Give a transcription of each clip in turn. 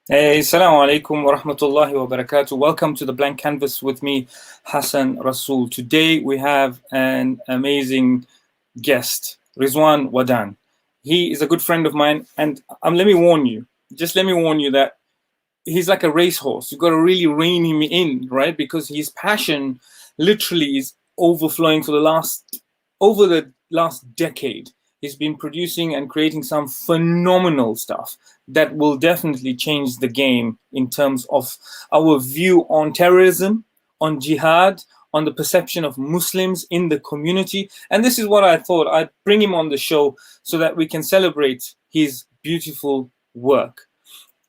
Hey, Assalamu alaikum wa rahmatullahi wa barakatuh. Welcome to the Blank Canvas with me, Hassen Rasool. Today we have an amazing guest, Rizwan Wadan. He is a good friend of mine, and let me warn you, that he's like a racehorse. You've got to really rein him in, right? Because his passion literally is overflowing over the last decade. He's been producing and creating some phenomenal stuff that will definitely change the game in terms of our view on terrorism, on jihad, on the perception of Muslims in the community. And this is what I thought I'd bring him on the show so that we can celebrate his beautiful work.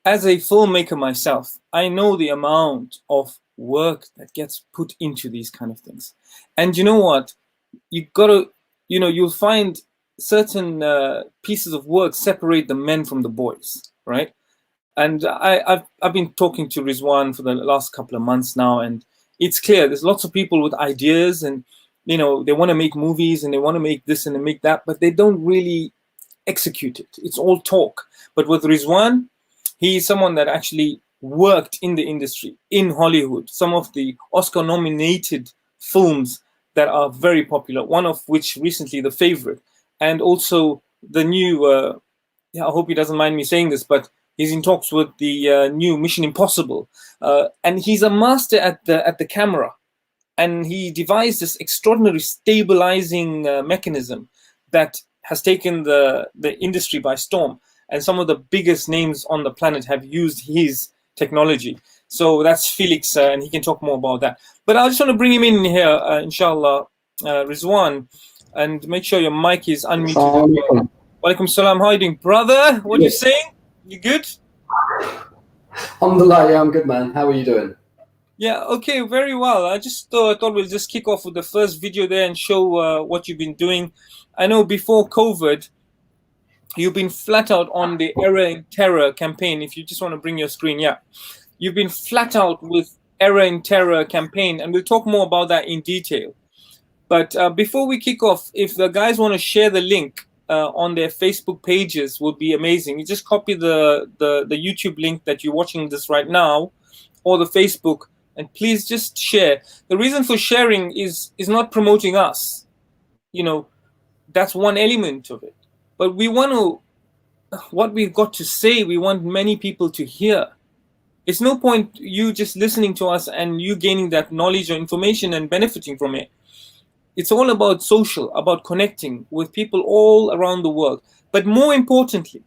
As a filmmaker myself, I know the amount of work that gets put into these kind of things. And you know what? You gotta, you'll find certain pieces of work separate the men from the boys, right? And I've been talking to Rizwan for the last couple of months now, and it's clear there's lots of people with ideas, and they want to make movies and they want to make this and they make that, but they don't really execute it. It's all talk. But with Rizwan, he is someone that actually worked in the industry, in Hollywood, some of the Oscar-nominated films that are very popular, one of which recently, The Favorite, and also the new, I hope he doesn't mind me saying this, but he's in talks with the new Mission Impossible. And he's a master at the camera. And he devised this extraordinary stabilizing mechanism that has taken the industry by storm. And some of the biggest names on the planet have used his technology. So that's Felix, and he can talk more about that. But I just want to bring him in here, inshallah, Rizwan, and make sure your mic is unmuted. Walaikum salam. How are you doing, brother? What are you saying? You good? Alhamdulillah, yeah, I'm good, man. How are you doing? Yeah, okay, very well. I thought we'll just kick off with the first video there and show what you've been doing. I know before COVID, you've been flat out on the Error in Terror campaign. If you just want to bring your screen, yeah. You've been flat out with Error in Terror campaign, and we'll talk more about that in detail. But before we kick off, if the guys want to share the link on their Facebook pages, would be amazing. You just copy the YouTube link that you're watching this right now, or the Facebook, and please just share. The reason for sharing is not promoting us. That's one element of it. But we want to, what we've got to say, we want many people to hear. It's no point you just listening to us and you gaining that knowledge or information and benefiting from it. It's all about social, about connecting with people all around the world. But more importantly,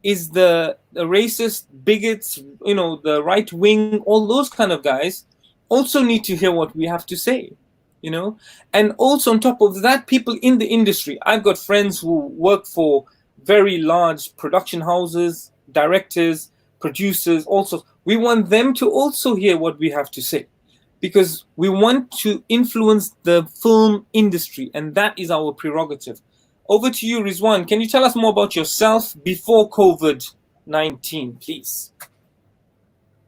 is the racist bigots, the right wing, all those kind of guys also need to hear what we have to say, And also on top of that, people in the industry. I've got friends who work for very large production houses, directors, producers, also. We want them to also hear what we have to say, because we want to influence the film industry, and that is our prerogative. Over to you, Rizwan. Can you tell us more about yourself before COVID-19, please?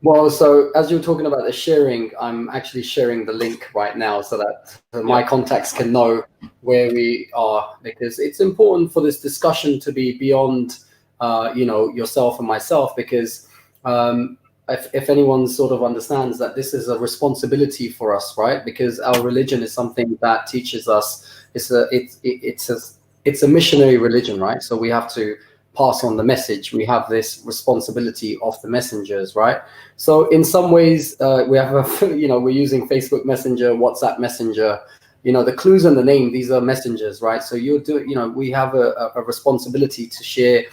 Well, so as you're talking about the sharing, I'm actually sharing the link right now so that my contacts can know where we are, because it's important for this discussion to be beyond, yourself and myself, because if anyone sort of understands that this is a responsibility for us, right? Because our religion is something that teaches us, it's a missionary religion, right? So we have to pass on the message. We have this responsibility of the messengers, right? So in some ways, we have we're using Facebook Messenger, WhatsApp Messenger. The clues in the name, these are messengers, right? So we have a responsibility to share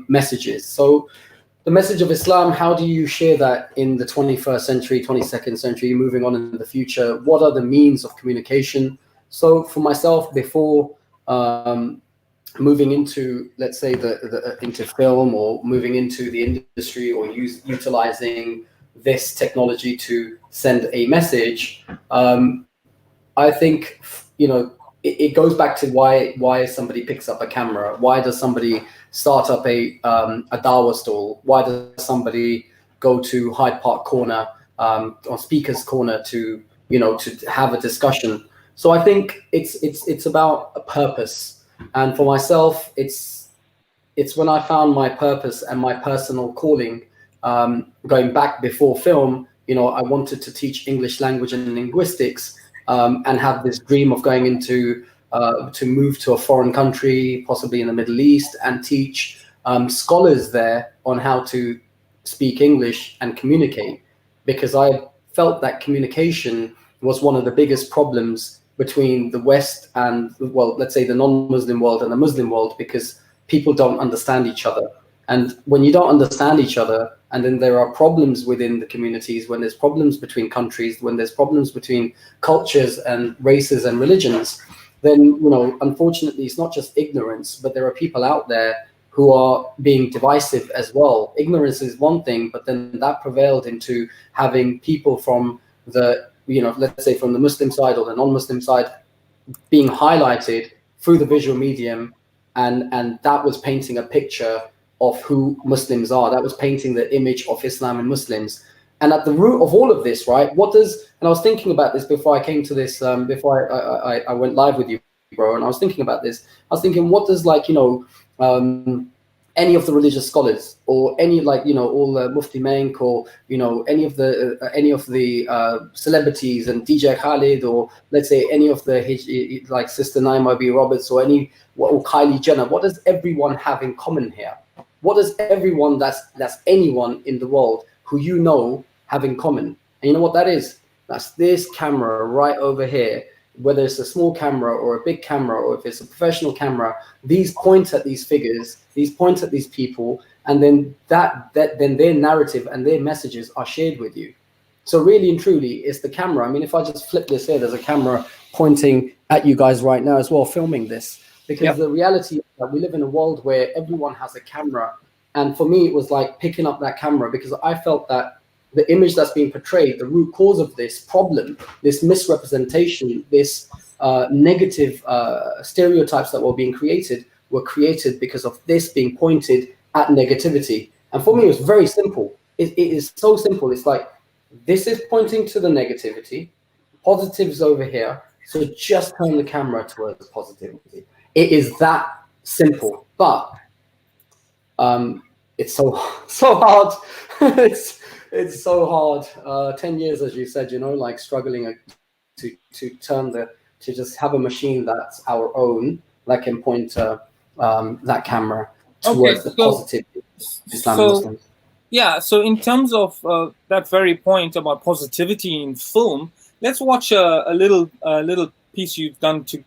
messages. So the message of Islam, how do you share that in the 21st century, 22nd century, moving on in the future? What are the means of communication? So for myself, before moving into, let's say, into film, or moving into the industry, or utilizing this technology to send a message, I think it goes back to why somebody picks up a camera. Why does somebody start up a dawah stall? Why does somebody go to Hyde Park Corner or Speaker's Corner to have a discussion? So I think it's about a purpose. And for myself, it's when I found my purpose and my personal calling going back before film, I wanted to teach English language and linguistics, and have this dream of going into to move to a foreign country, possibly in the Middle East, and teach scholars there on how to speak English and communicate, because I felt that communication was one of the biggest problems between the West and, well, let's say the non-Muslim world and the Muslim world, because people don't understand each other. And when you don't understand each other, and then there are problems within the communities, when there's problems between countries, when there's problems between cultures and races and religions, then, unfortunately, it's not just ignorance, but there are people out there who are being divisive as well. Ignorance is one thing, but then that prevailed into having people from the, let's say from the Muslim side or the non-Muslim side being highlighted through the visual medium, and that was painting a picture of who Muslims are. That was painting the image of Islam and Muslims. And at the root of all of this, right, and I was thinking about this before I came to this, before I went live with you, bro, and I was thinking about this. I was thinking, what does, any of the religious scholars, or any, all the Mufti Menk, or, any of the celebrities, and DJ Khalid, or let's say any of the, like Sister Naima B. Roberts, or Kylie Jenner, what does everyone have in common here? What does everyone that's anyone in the world who have in common? And you know what that is? That's this camera right over here. Whether it's a small camera or a big camera, or if it's a professional camera, these point at these figures, these point at these people, and then then their narrative and their messages are shared with you. So really and truly, it's the camera. I mean, if I just flip this here, there's a camera pointing at you guys right now as well, filming this. Because the reality is that we live in a world where everyone has a camera. And for me, it was like picking up that camera, because I felt that the image that's being portrayed, the root cause of this problem, this misrepresentation, this negative stereotypes that were being created, were created because of this being pointed at negativity. And for me, it was very simple. It is so simple. It's like, this is pointing to the negativity, positives over here. So just turn the camera towards positivity. It is that simple, but it's so hard. It's so hard. 10 years, as you said, like struggling to turn to just have a machine that's our own, that can point that camera towards the positive Islam Muslims. Yeah. So in terms of that very point about positivity in film, let's watch a little piece you've done to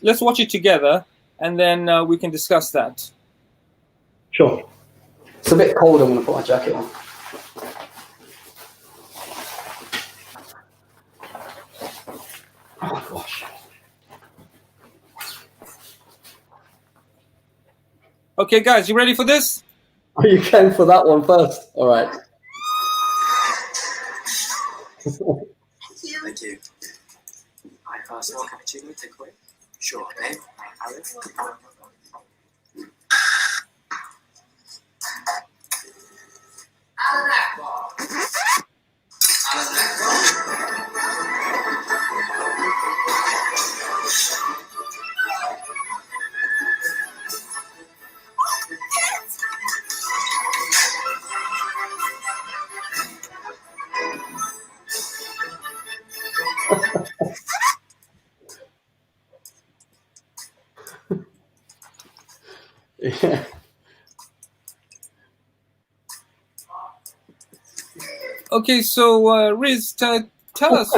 let's watch it together, and then we can discuss that. Sure. It's a bit cold. I'm going to put my jacket on. Oh gosh. Okay, guys, you ready for this? Oh, you came for that one first. All right. Thank you. Hi, so what cappuccino takeaway? Sure, okay. Alice? Yeah. Okay, so Riz, tell us,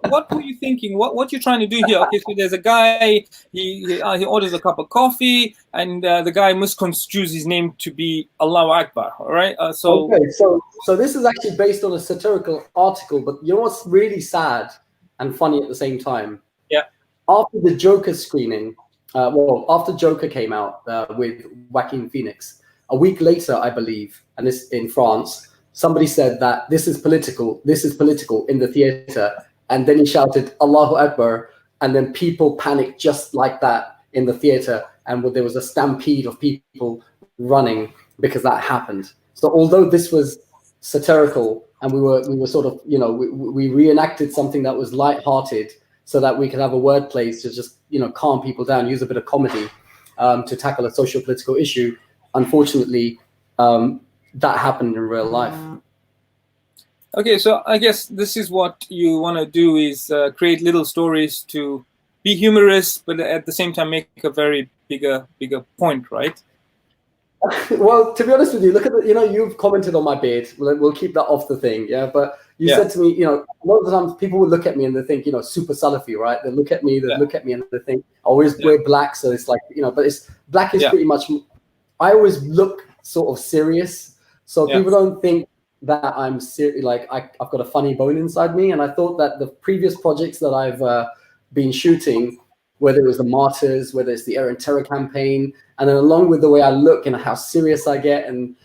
what were you thinking? What you're trying to do here? Okay, so there's a guy, he orders a cup of coffee, and the guy misconstrues his name to be Allahu Akbar. All right. Okay, so this is actually based on a satirical article, but you know what's really sad and funny at the same time? Yeah. After the Joker screening, after Joker came out with Joaquin Phoenix, a week later, I believe, and this in France, somebody said that this is political in the theater, and then he shouted Allahu Akbar, and then people panicked just like that in the theater, and there was a stampede of people running because that happened. So although this was satirical, and we were sort of, we reenacted something that was lighthearted, so that we could have a wordplay to just, calm people down, use a bit of comedy to tackle a social political issue. Unfortunately, that happened in real life. Okay, so I guess this is what you want to do, is create little stories to be humorous, but at the same time make a very bigger point, right? Well, to be honest with you, look at the, you've commented on my beard. We'll keep that off the thing, yeah. But you said to me, a lot of the times people will look at me and they think, super Salafi, right? They look at me, and they think I always wear black, so it's like, but it's black is pretty much. I always look sort of serious, so people don't think that I'm serious. Like I've got a funny bone inside me, and I thought that the previous projects that I've been shooting, whether it was the Martyrs, whether it's the Errant Terror campaign, and then along with the way I look and how serious I get, and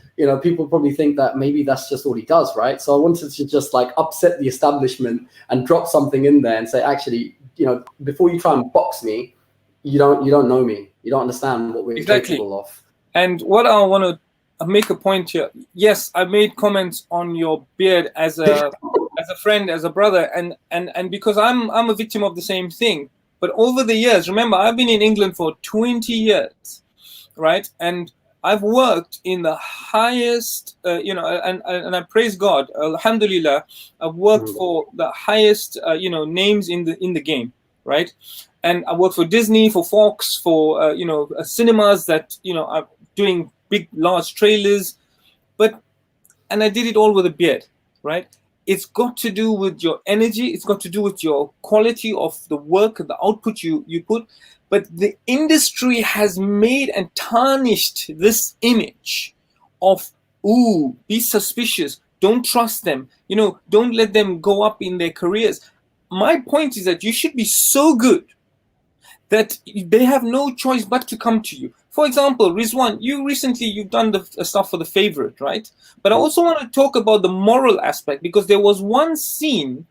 people probably think that maybe that's just all he does, right? So I wanted to just like upset the establishment and drop something in there and say, actually, before you try and box me, you don't know me, you don't understand what we're capable of. And what I want to make a point here. Yes, I made comments on your beard as a friend, as a brother, and because I'm a victim of the same thing. But over the years, remember, I've been in England for 20 years, right? And I've worked in the highest, and I praise God, alhamdulillah, I've worked for the highest, names in the game, right? And I worked for Disney, for Fox, for, cinemas that, are doing big, large trailers. And I did it all with a beard, right? It's got to do with your energy. It's got to do with your quality of the work, the output you put. But the industry has made and tarnished this image of, ooh, be suspicious. Don't trust them. Don't let them go up in their careers. My point is that you should be so good that they have no choice but to come to you. For example, Rizwan, you've done the stuff for The Favorite, right? But I also want to talk about the moral aspect, because there was one scene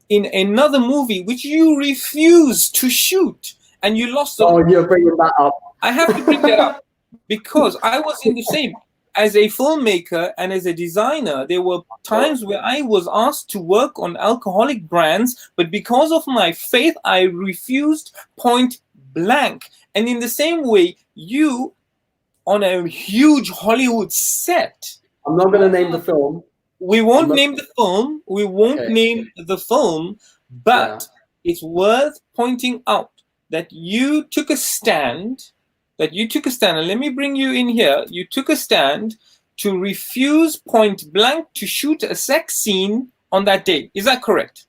in another movie which you refused to shoot, and you lost. Oh, you're bringing that up. I have to bring that up because I was in the same. As a filmmaker and as a designer, there were times where I was asked to work on alcoholic brands, but because of my faith, I refused point blank. And in the same way, you, on a huge Hollywood set. I'm not going to name the film. We won't name the film. We won't name the film, but it's worth pointing out that you took a stand. And let me bring you in here. You took a stand to refuse point blank to shoot a sex scene on that day. Is that correct?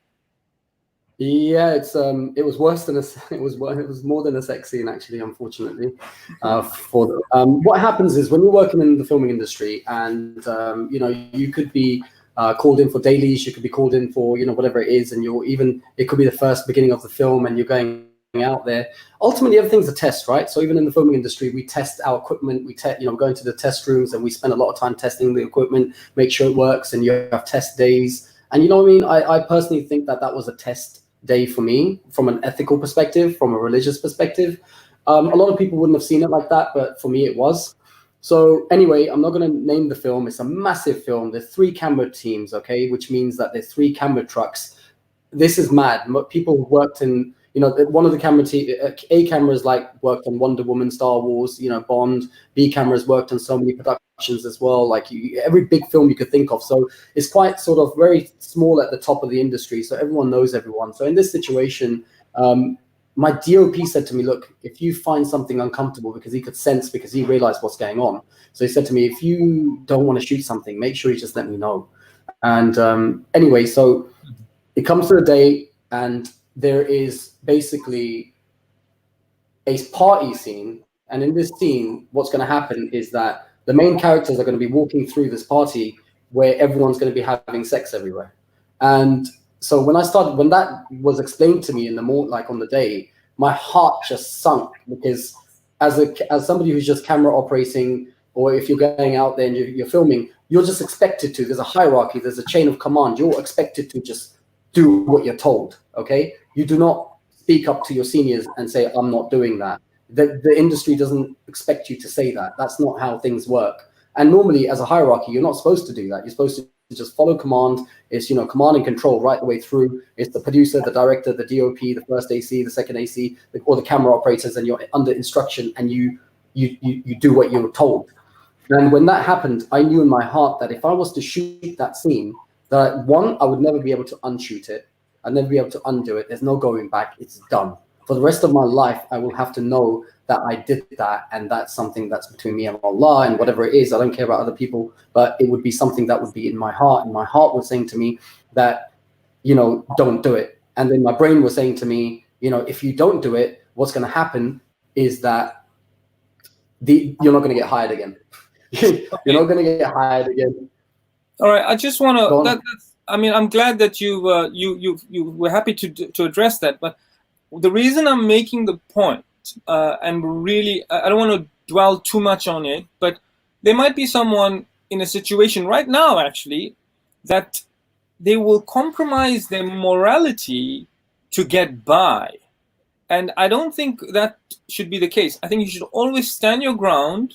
Yeah, it was worse than it was more than a sex scene, actually, unfortunately. What happens is when you're working in the filming industry, and you could be called in for dailies, you could be called in for whatever it is, and it could be the first beginning of the film, and you're going out there. Ultimately, everything's a test, right? So even in the filming industry, we test our equipment. We go into the test rooms and we spend a lot of time testing the equipment, make sure it works, and you have test days. And you know what I mean? I personally think that was a test day for me from an ethical perspective, from a religious perspective. A lot of people wouldn't have seen it like that, but for me it was. So anyway, I'm not going to name the film. It's a massive film. There's 3 camera teams, okay, which means that there's 3 camera trucks. This is mad. People who worked in one of the camera A cameras worked on Wonder Woman, Star Wars, Bond. B cameras worked on so many productions as well, every big film you could think of. So it's quite sort of very small at the top of the industry. So everyone knows everyone. So in this situation, my DOP said to me, look, if you find something uncomfortable, because he could sense, because he realized what's going on. So he said to me, if you don't want to shoot something, make sure you just let me know. And anyway, so it comes to the day, and there is basically a party scene. And in this scene, what's going to happen is that the main characters are going to be walking through this party where everyone's going to be having sex everywhere. And so when that was explained to me in the morning, on the day, my heart just sunk, because as somebody who's just camera operating, or if you're going out there and you're filming, you're just expected to. There's a hierarchy. There's a chain of command. You're expected to just do what you're told. Okay, you do not speak up to your seniors and say, I'm not doing that. The industry doesn't expect you to say that. That's not how things work. And normally, as a hierarchy, you're not supposed to do that. You're supposed to just follow command. It's command and control right the way through. It's the producer, the director, the DOP, the first AC, the second AC, or the camera operators, and you're under instruction, and you do what you're told. And when that happened, I knew in my heart that if I was to shoot that scene, that one, I would never be able to unshoot it. I'd never be able to undo it. There's no going back. It's done. For the rest of my life, I will have to know that I did that, and that's something that's between me and Allah, and whatever it is, I don't care about other people, but it would be something that would be in my heart, and my heart was saying to me that, you know, don't do it. And then my brain was saying to me, you know, if you don't do it, what's going to happen is that you're not going to get hired again. You're not going to get hired again. All right, I just want to. I mean, I'm glad that you were happy to address that. But the reason I'm making the point, and really, I don't want to dwell too much on it, but there might be someone in a situation right now, actually, that they will compromise their morality to get by. And I don't think that should be the case. I think you should always stand your ground,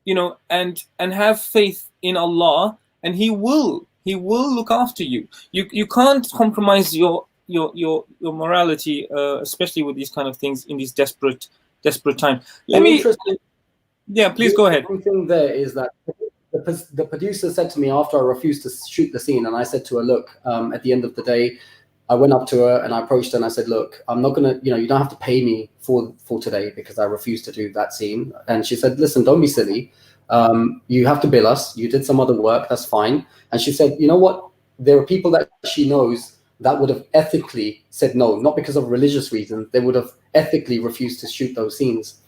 you know, and have faith in Allah, and He will look after you. You can't compromise your morality, especially with these kind of things in these desperate times. Yeah, please go ahead. One thing there is that the producer said to me after I refused to shoot the scene, and I said to her, look, at the end of the day, I went up to her and I approached her and I said, look, I'm not going to, you know, you don't have to pay me for today because I refused to do that scene. And she said, listen, don't be silly. You have to bill us. You did some other work. That's fine. And she said, you know what? There are people that she knows that would have ethically said no, not because of religious reasons. They would have ethically refused to shoot those scenes.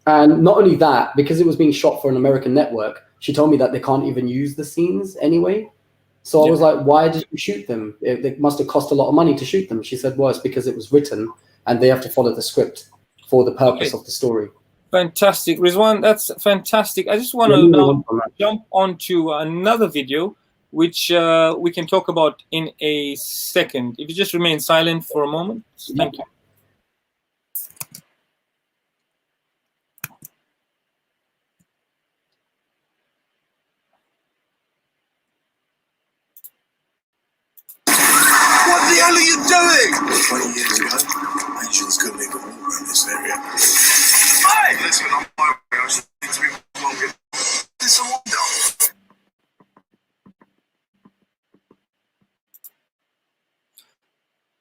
And not only that, because it was being shot for an American network, she told me that they can't even use the scenes anyway. So I was like, why did you shoot them? It must have cost a lot of money to shoot them. She said, well, it's because it was written and they have to follow the script for the purpose of the story. Fantastic. Rizwan, that's fantastic. I just want to now jump onto another video, which we can talk about in a second. If you just remain silent for a moment. Thank you. What the hell are you doing? 20 years ago, Asians couldn't even walk around this area. Hey! Listen, on my way, I just need to be longer. There's a window.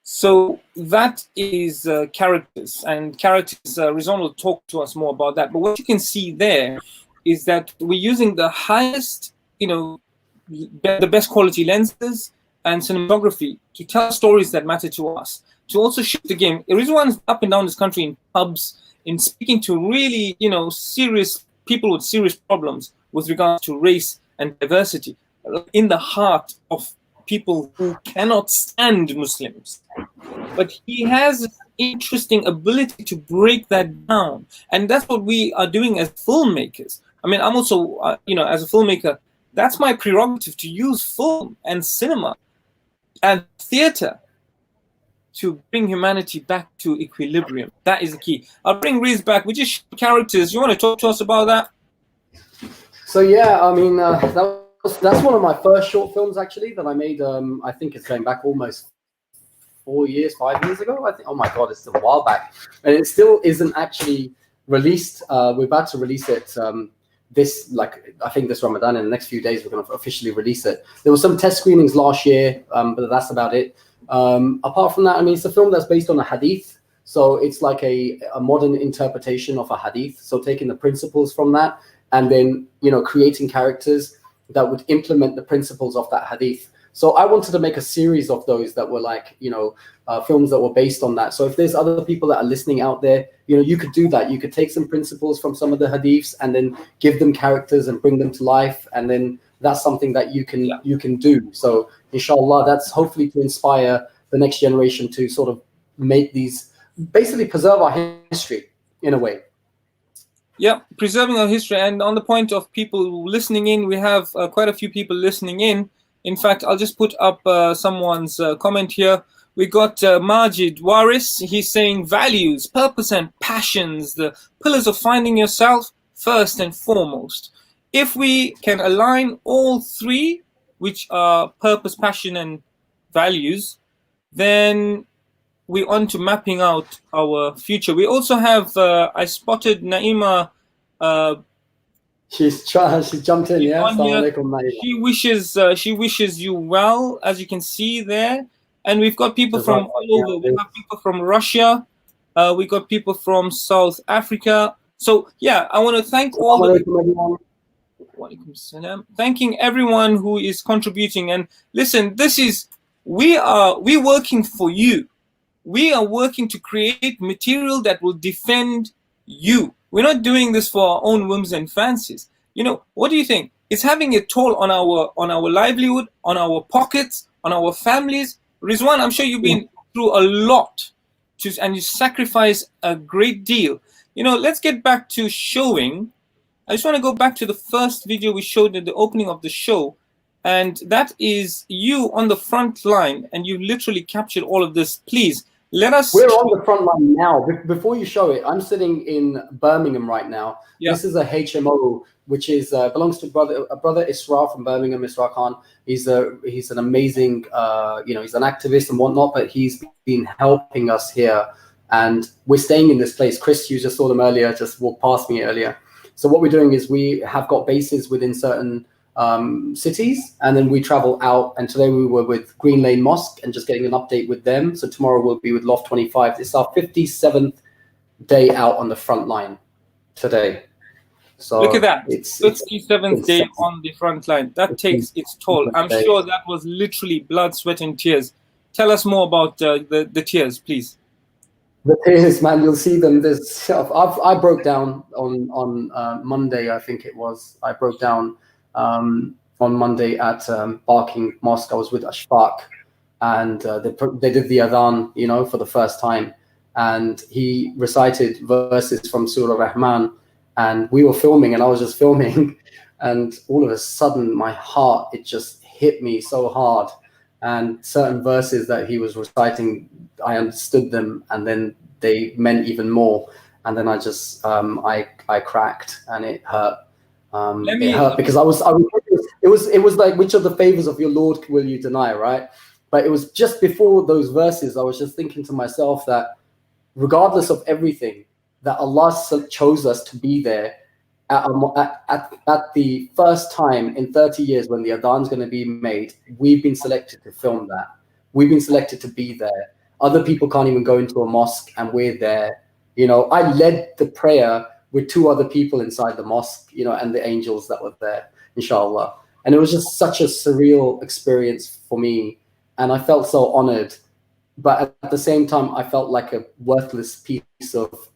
So that is characters, and characters, Rizwan will talk to us more about that. But what you can see there is that we're using the highest, you know, the best quality lenses and cinematography to tell stories that matter to us, to also shift the game. Rizwan's up and down this country in pubs, in speaking to really, you know, serious people with serious problems with regards to race and diversity, in the heart of people who cannot stand Muslims. But he has an interesting ability to break that down. And that's what we are doing as filmmakers. I mean, I'm also, you know, as a filmmaker, that's my prerogative, to use film and cinema and theater to bring humanity back to equilibrium. That is the key. I'll bring Riz back. We just characters. You want to talk to us about that? So yeah, I mean, that's one of my first short films actually that I made. I think it's going back almost 5 years ago. I think. Oh my God, it's a while back, and it still isn't actually released. We're about to release it. I think this Ramadan, in the next few days, we're going to officially release it. There were some test screenings last year, but that's about it. Apart from that, I mean, it's a film that's based on a hadith. So it's like a modern interpretation of a hadith. So taking the principles from that and then, you know, creating characters that would implement the principles of that hadith. So I wanted to make a series of those that were like, you know, films that were based on that. So if there's other people that are listening out there, you know, you could do that. You could take some principles from some of the hadiths and then give them characters and bring them to life. And then that's something that you can do. So inshallah, that's hopefully to inspire the next generation to sort of make these, basically preserve our history in a way. Yeah, preserving our history. And on the point of people listening in, we have quite a few people listening in. In fact, I'll just put up someone's comment here. We got Majid Waris. He's saying values, purpose, and passions, the pillars of finding yourself first and foremost. If we can align all three, which are purpose, passion, and values, then we're on to mapping out our future. We also have, I spotted Naima She's jumped in, yeah. On here. Assalamu alaikum, She wishes you well, as you can see there. And we've got people from all over. We have people from Russia. We got people from South Africa. So yeah, I want to thank all the everyone. Thanking everyone who is contributing. And listen, we're working for you. We are working to create material that will defend you. We're not doing this for our own whims and fancies. You know, what do you think? It's having a toll on our livelihood, on our pockets, on our families. Rizwan, I'm sure you've been through a lot, and you sacrifice a great deal. You know, let's get back to showing. I just want to go back to the first video we showed at the opening of the show, and that is you on the front line, and you literally captured all of this. Please let us. We're on the front line now. Before you show it, I'm sitting in Birmingham right now. Yeah. This is a HMO, which is belongs to a brother Isra from Birmingham, Isra Khan. He's an amazing, he's an activist and whatnot, but he's been helping us here, and we're staying in this place. Chris, you just saw them earlier, just walked past me earlier. So what we're doing is we have got bases within certain cities, and then we travel out. And today we were with Green Lane Mosque and just getting an update with them. So tomorrow we'll be with Loft 25. It's our 57th day out on the front line today. So look at that. It's 57th day on the front line. That takes its toll. I'm sure that was literally blood, sweat, and tears. Tell us more about the tears, please. The tears, man, you'll see them. I broke down on Monday, I think it was. I broke down on Monday at Barking Mosque. I was with Ashfaq, and they did the adhan, you know, for the first time. And he recited verses from Surah Rahman, and we were filming, and I was just filming. And all of a sudden, my heart, it just hit me so hard. And certain verses that he was reciting, I understood them, and then they meant even more. And then I just, I cracked, and it hurt. It hurt because it was like, which of the favors of your Lord will you deny, right? But it was just before those verses, I was just thinking to myself that regardless of everything, that Allah chose us to be there at the first time in 30 years when the adhan is going to be made. We've been selected to film that. We've been selected to be there. Other people can't even go into a mosque, and we're there. You know, I led the prayer with 2 other people inside the mosque, you know, and the angels that were there, inshallah. And it was just such a surreal experience for me. And I felt so honored. But at the same time, I felt like a worthless piece of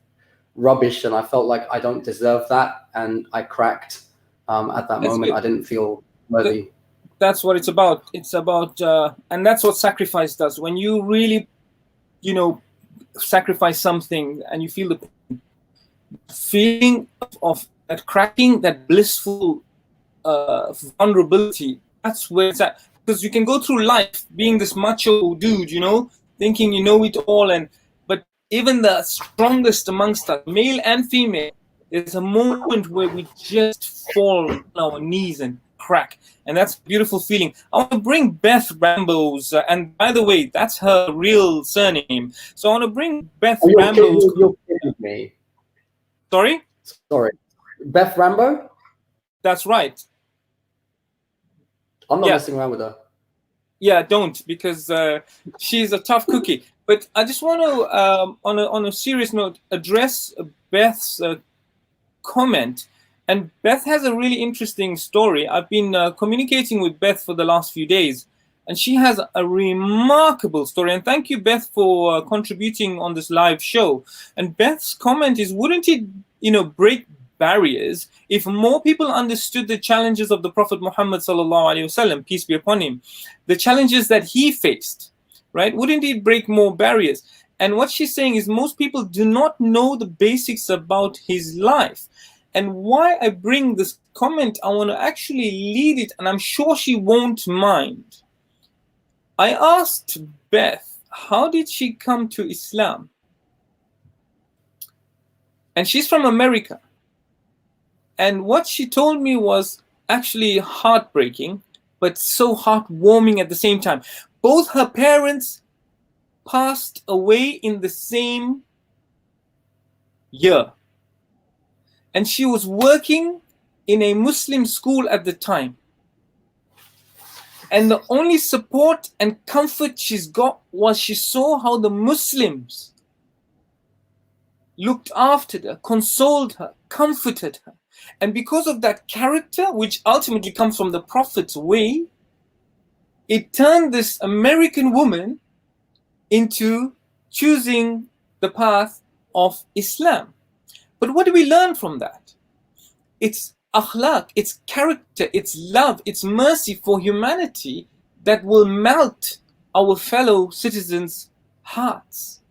rubbish, and I felt like I don't deserve that, and I cracked at that moment. I didn't feel worthy. That's what it's about. It's about and that's what sacrifice does. When you really, you know, sacrifice something and you feel the feeling of that cracking, that blissful vulnerability, that's where it's at. Because you can go through life being this macho dude, you know, thinking you know it all, but even the strongest amongst us, male and female, there's a moment where we just fall on our knees and crack. And that's a beautiful feeling. I want to bring Beth Rambo's, and by the way, that's her real surname. So I want to bring Beth Rambo's. You're kidding me. Sorry? Sorry. Beth Rambo? That's right. I'm not messing around with her. Yeah, don't, because she's a tough cookie. But I just want to, on a serious note, address Beth's comment. And Beth has a really interesting story. I've been communicating with Beth for the last few days, and she has a remarkable story. And thank you, Beth, for contributing on this live show. And Beth's comment is, wouldn't it, you know, break barriers if more people understood the challenges of the Prophet Muhammad sallallahu alaihi wasallam, peace be upon him, the challenges that he faced, right? Wouldn't it break more barriers? And what she's saying is most people do not know the basics about his life. And why I bring this comment, I want to actually lead it, and I'm sure she won't mind. I asked Beth, how did she come to Islam? And she's from America. And what she told me was actually heartbreaking, but so heartwarming at the same time. Both her parents passed away in the same year. And she was working in a Muslim school at the time. And the only support and comfort she's got was she saw how the Muslims looked after her, consoled her, comforted her. And because of that character, which ultimately comes from the Prophet's way, it turned this American woman into choosing the path of Islam. But what do we learn from that? It's akhlaq, it's character, it's love, it's mercy for humanity that will melt our fellow citizens' hearts.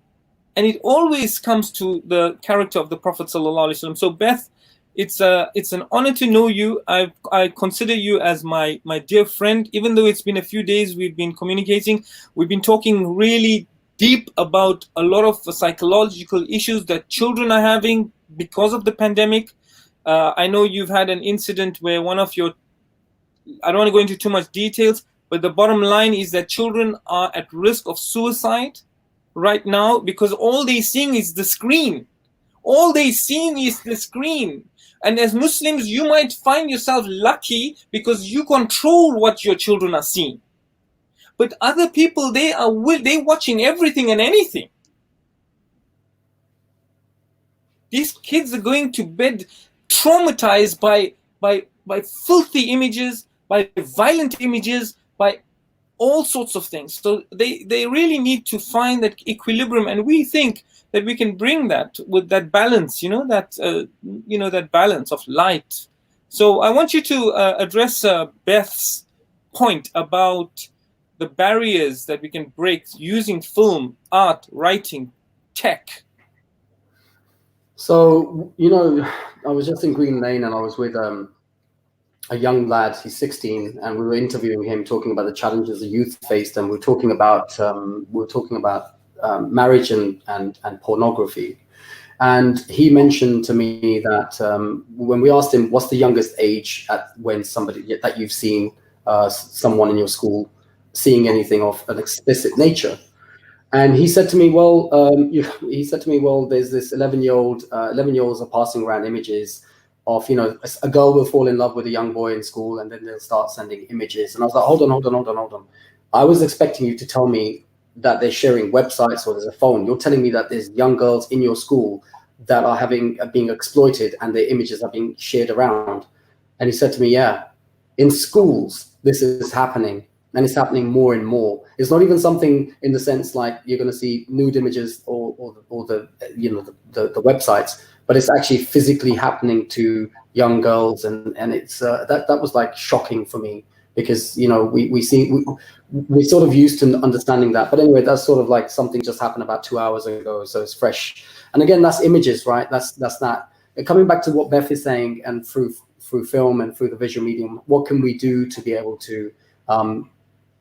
And it always comes to the character of the Prophet ﷺ. So Beth, it's an honor to know you. I consider you as my dear friend. Even though it's been a few days we've been communicating, we've been talking really deep about a lot of psychological issues that children are having because of the pandemic. I know you've had an incident where one of your, I don't want to go into too much details, but the bottom line is that children are at risk of suicide right now because all they're seeing is the screen. All they're seeing is the screen. And as Muslims, you might find yourself lucky because you control what your children are seeing. But other people, they're watching everything and anything. These kids are going to bed traumatized by filthy images, by violent images, by all sorts of things. So they really need to find that equilibrium, and we think that we can bring that with that balance, that balance of light. So I want you to address Beth's point about the barriers that we can break using film, art, writing, tech. So, I was just in Green Lane and I was with a young lad, he's 16, and we were interviewing him, talking about the challenges the youth faced, and we were talking about marriage and pornography. And he mentioned to me that when we asked him, what's the youngest age at when somebody that you've seen someone in your school seeing anything of an explicit nature? And he said to me, there's this 11-year-old, 11-year-olds are passing around images of, a girl will fall in love with a young boy in school and then they'll start sending images. And I was like, hold on. I was expecting you to tell me that they're sharing websites or there's a phone. You're telling me that there's young girls in your school that are being exploited and their images are being shared around. And he said to me, yeah, in schools, this is happening. And it's happening more and more. It's not even something in the sense like you're going to see nude images or the websites, but it's actually physically happening to young girls, and it's that was like shocking for me because we sort of used to understanding that, but anyway, that's sort of like something just happened about 2 hours ago, so it's fresh. And again, that's images, right? That's that. Coming back to what Beth is saying, and through film and through the visual medium, what can we do to be able to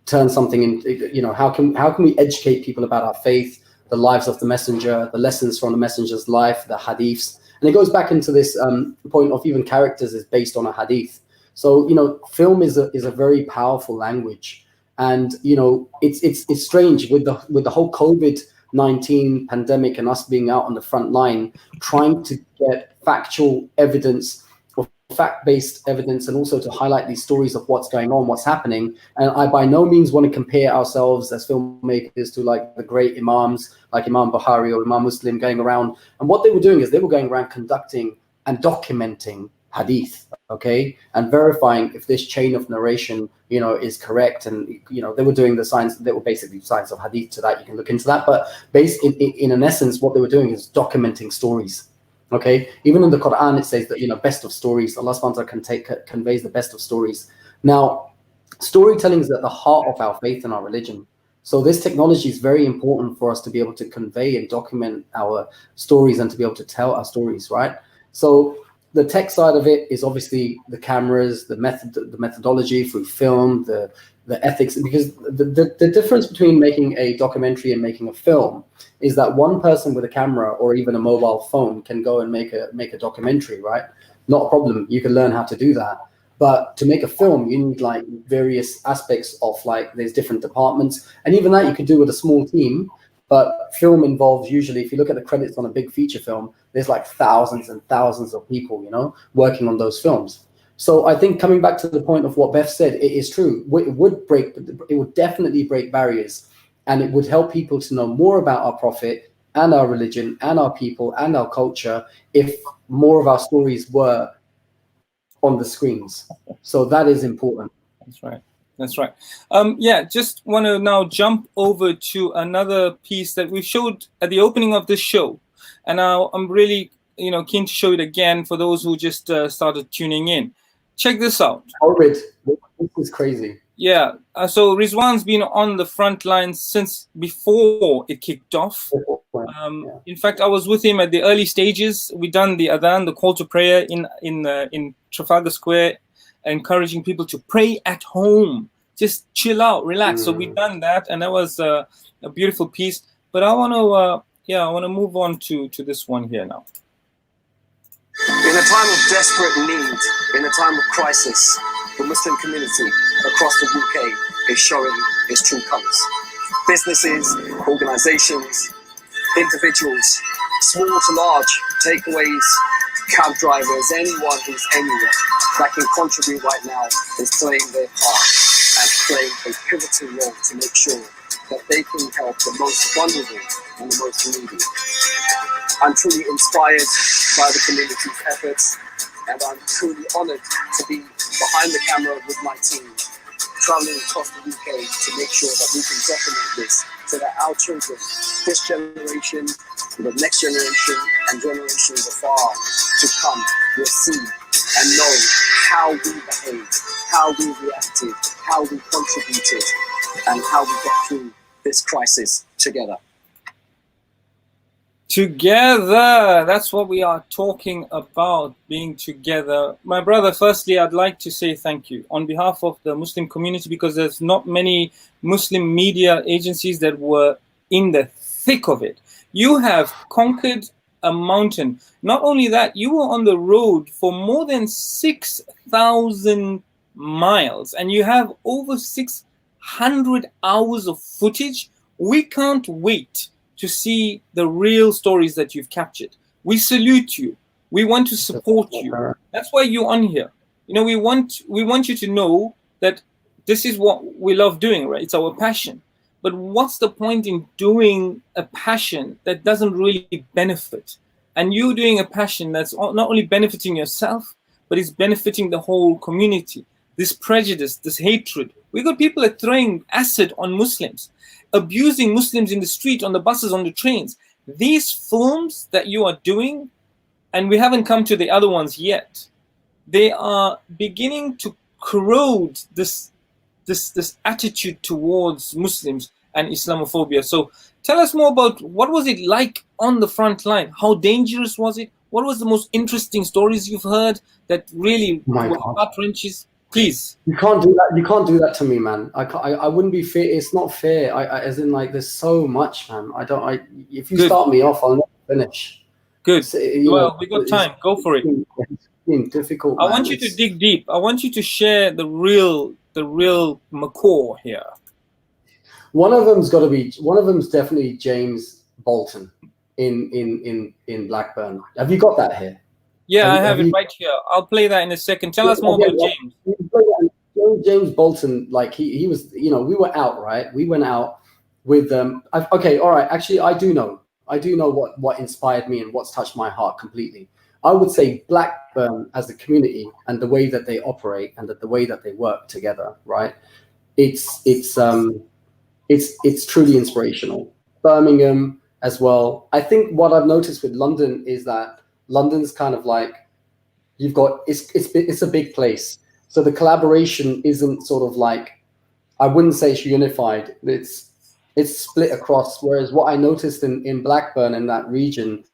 turn something into, how can we educate people about our faith, the lives of the messenger, the lessons from the messenger's life, the hadiths. And it goes back into this point of even characters is based on a hadith. So, film is a very powerful language. And, it's strange with the whole COVID-19 pandemic and us being out on the front line, trying to get factual evidence, fact-based evidence, and also to highlight these stories of what's going on, what's happening. And I by no means want to compare ourselves as filmmakers to like the great imams like Imam Bukhari or Imam Muslim going around. And what they were doing is they were going around conducting and documenting hadith, okay, and verifying if this chain of narration, is correct. And they were doing the science, they were basically science of hadith to that. You can look into that, but based in an essence, what they were doing is documenting stories. Okay, even in the Quran, it says that, best of stories. Allah subhanahu wa ta'ala conveys the best of stories. Now, storytelling is at the heart of our faith and our religion. So this technology is very important for us to be able to convey and document our stories and to be able to tell our stories, right? So the tech side of it is obviously the cameras, the methodology through film, the ethics, because the difference between making a documentary and making a film is that one person with a camera or even a mobile phone can go and make a documentary, right? Not a problem. You can learn how to do that. But to make a film, you need like various aspects of like, there's different departments, and even that you could do with a small team. But film involves usually, if you look at the credits on a big feature film, there's like thousands and thousands of people, working on those films. So I think coming back to the point of what Beth said, it is true. It would definitely break barriers, and it would help people to know more about our prophet and our religion and our people and our culture if more of our stories were on the screens. So that is important. That's right. That's right. Yeah, just want to now jump over to another piece that we showed at the opening of this show. And now I'm really, keen to show it again for those who just started tuning in. Check this out. Horrid. This is crazy. Yeah. So Rizwan's been on the front lines since before it kicked off. In fact, I was with him at the early stages. We done the adhan, the call to prayer in Trafalgar Square, encouraging people to pray at home, just chill out, relax. So we done that, and that was a beautiful piece. But I want to move on to this one here now. In a time of desperate need, in a time of crisis, the Muslim community across the UK is showing its true colours. Businesses, organisations, individuals, small to large, takeaways, cab drivers, anyone who's anywhere that can contribute right now is playing their part and playing a pivotal role to make sure that they can help the most vulnerable and the most needy. I'm truly inspired by the community's efforts, and I'm truly honoured to be behind the camera with my team, travelling across the UK to make sure that we can document this so that our children, this generation, the next generation, and generations afar to come will see and know how we behaved, how we reacted, how we contributed, and how we got through this crisis together. Together, that's what we are talking about, being together. My brother, firstly, I'd like to say thank you on behalf of the Muslim community, because there's not many Muslim media agencies that were in the thick of it. You have conquered a mountain. Not only that, you were on the road for more than 6,000 miles, and you have over 600 hours of footage. We can't wait to see the real stories that you've captured. We salute you. We want to support you. That's why you're on here. We want you to know that this is what we love doing, right? It's our passion. But what's the point in doing a passion that doesn't really benefit? And you doing a passion that's not only benefiting yourself, but it's benefiting the whole community. This prejudice, this hatred. We got people that throwing acid on Muslims, abusing Muslims in the street, on the buses, on the trains. These films that you are doing, and we haven't come to the other ones yet, they are beginning to corrode this attitude towards Muslims and Islamophobia. So tell us more about what was it like on the front line? How dangerous was it? What was the most interesting stories you've heard that really were heart-wrenches? Please. You can't do that. You can't do that to me, man. I wouldn't be fair. It's not fair. As in, like, there's so much, man. If you start me off, I'll never finish. Good. Well, we got time. Go for it. It's been difficult. I want you to dig deep. I want you to share the real macaw here. One of them's definitely James Bolton in Blackburn. Have you got that here? Yeah, I have it right here. I'll play that in a second. Tell us more about James. James Bolton, like he was, we were out, right? We went out with okay, all right. Actually, I do know what inspired me and what's touched my heart completely. I would say Blackburn as a community and the way that they operate and the way that they work together, right? It's truly inspirational. Birmingham as well. I think what I've noticed with London is that London's kind of like, you've got, it's a big place. So the collaboration isn't sort of like, I wouldn't say it's unified. It's split across. Whereas what I noticed in Blackburn, in that region,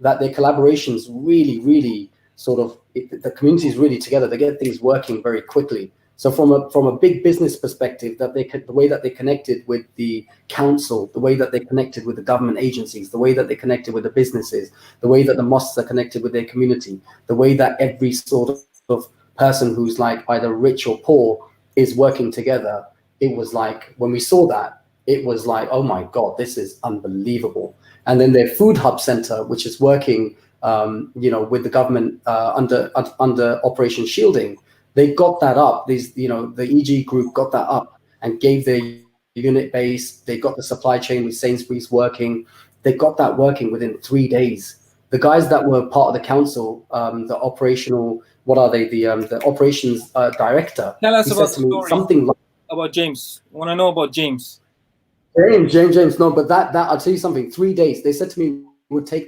that their collaboration's really, really sort of, the community is really together. They get things working very quickly. So from a big business perspective, the way that they connected with the council, the way that they connected with the government agencies, the way that they connected with the businesses, the way that the mosques are connected with their community, the way that every sort of person who's like either rich or poor is working together. It was like, when we saw that, it was like, oh my God, this is unbelievable. And then their food hub center, which is working with the government under Operation Shielding, they got that up. These, the EG group got that up and gave their unit base. They got the supply chain with Sainsbury's working. They got that working within 3 days. The guys that were part of the council, the operational, what are they? The operations director. Tell us about the story something like about James. I want to know about James. James. No, but that I'll tell you something. 3 days. They said to me it would take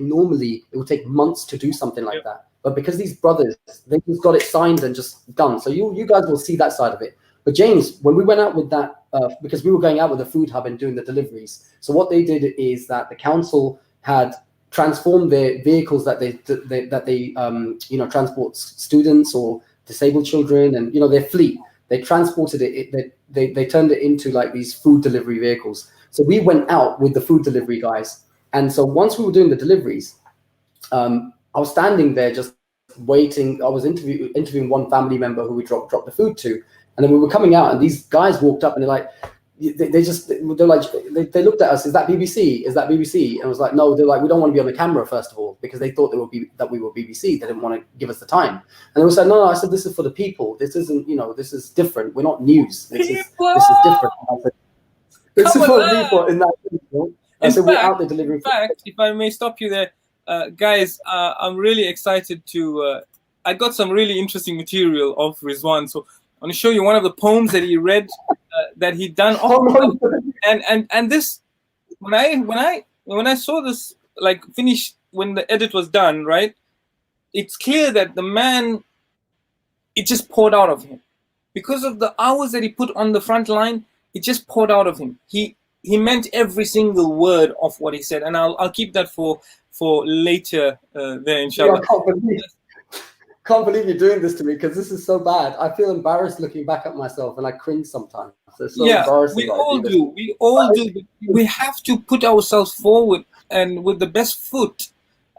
months to do something like that. But because these brothers, they just got it signed and just done. So you guys will see that side of it. But James, when we went out with that, because we were going out with the food hub and doing the deliveries. So what they did is that the council had transformed their vehicles that they transport students or disabled children, and their fleet. They transported it. They turned it into like these food delivery vehicles. So we went out with the food delivery guys, and so once we were doing the deliveries, I was standing there just waiting. I was interviewing one family member who we dropped the food to, and then we were coming out, and these guys walked up and they're like, they looked at us. Is that BBC? Is that BBC? And I was like, no. They're like, we don't want to be on the camera first of all, because they thought that we were BBC. They didn't want to give us the time. And they were saying, no. I said, this is for the people. This isn't, this is different. We're not news. This is different. I said, this is for the people in that. I said, we're out there delivering. In fact, if I may stop you there, guys, I'm really excited to. I got some really interesting material of Rizwan, so I want to show you one of the poems that he read. That he'd done, and this when I saw this finish, when the edit was done, right, it's clear that the man, it just poured out of him because of the hours that he put on the front line. It just poured out of him. He meant every single word of what he said, and I'll keep that for later there, inshallah. Yeah, can't believe you're doing this to me, because this is so bad. I feel embarrassed looking back at myself, and I cringe sometimes. It's so embarrassing. We all do. We all do. We have to put ourselves forward and with the best foot.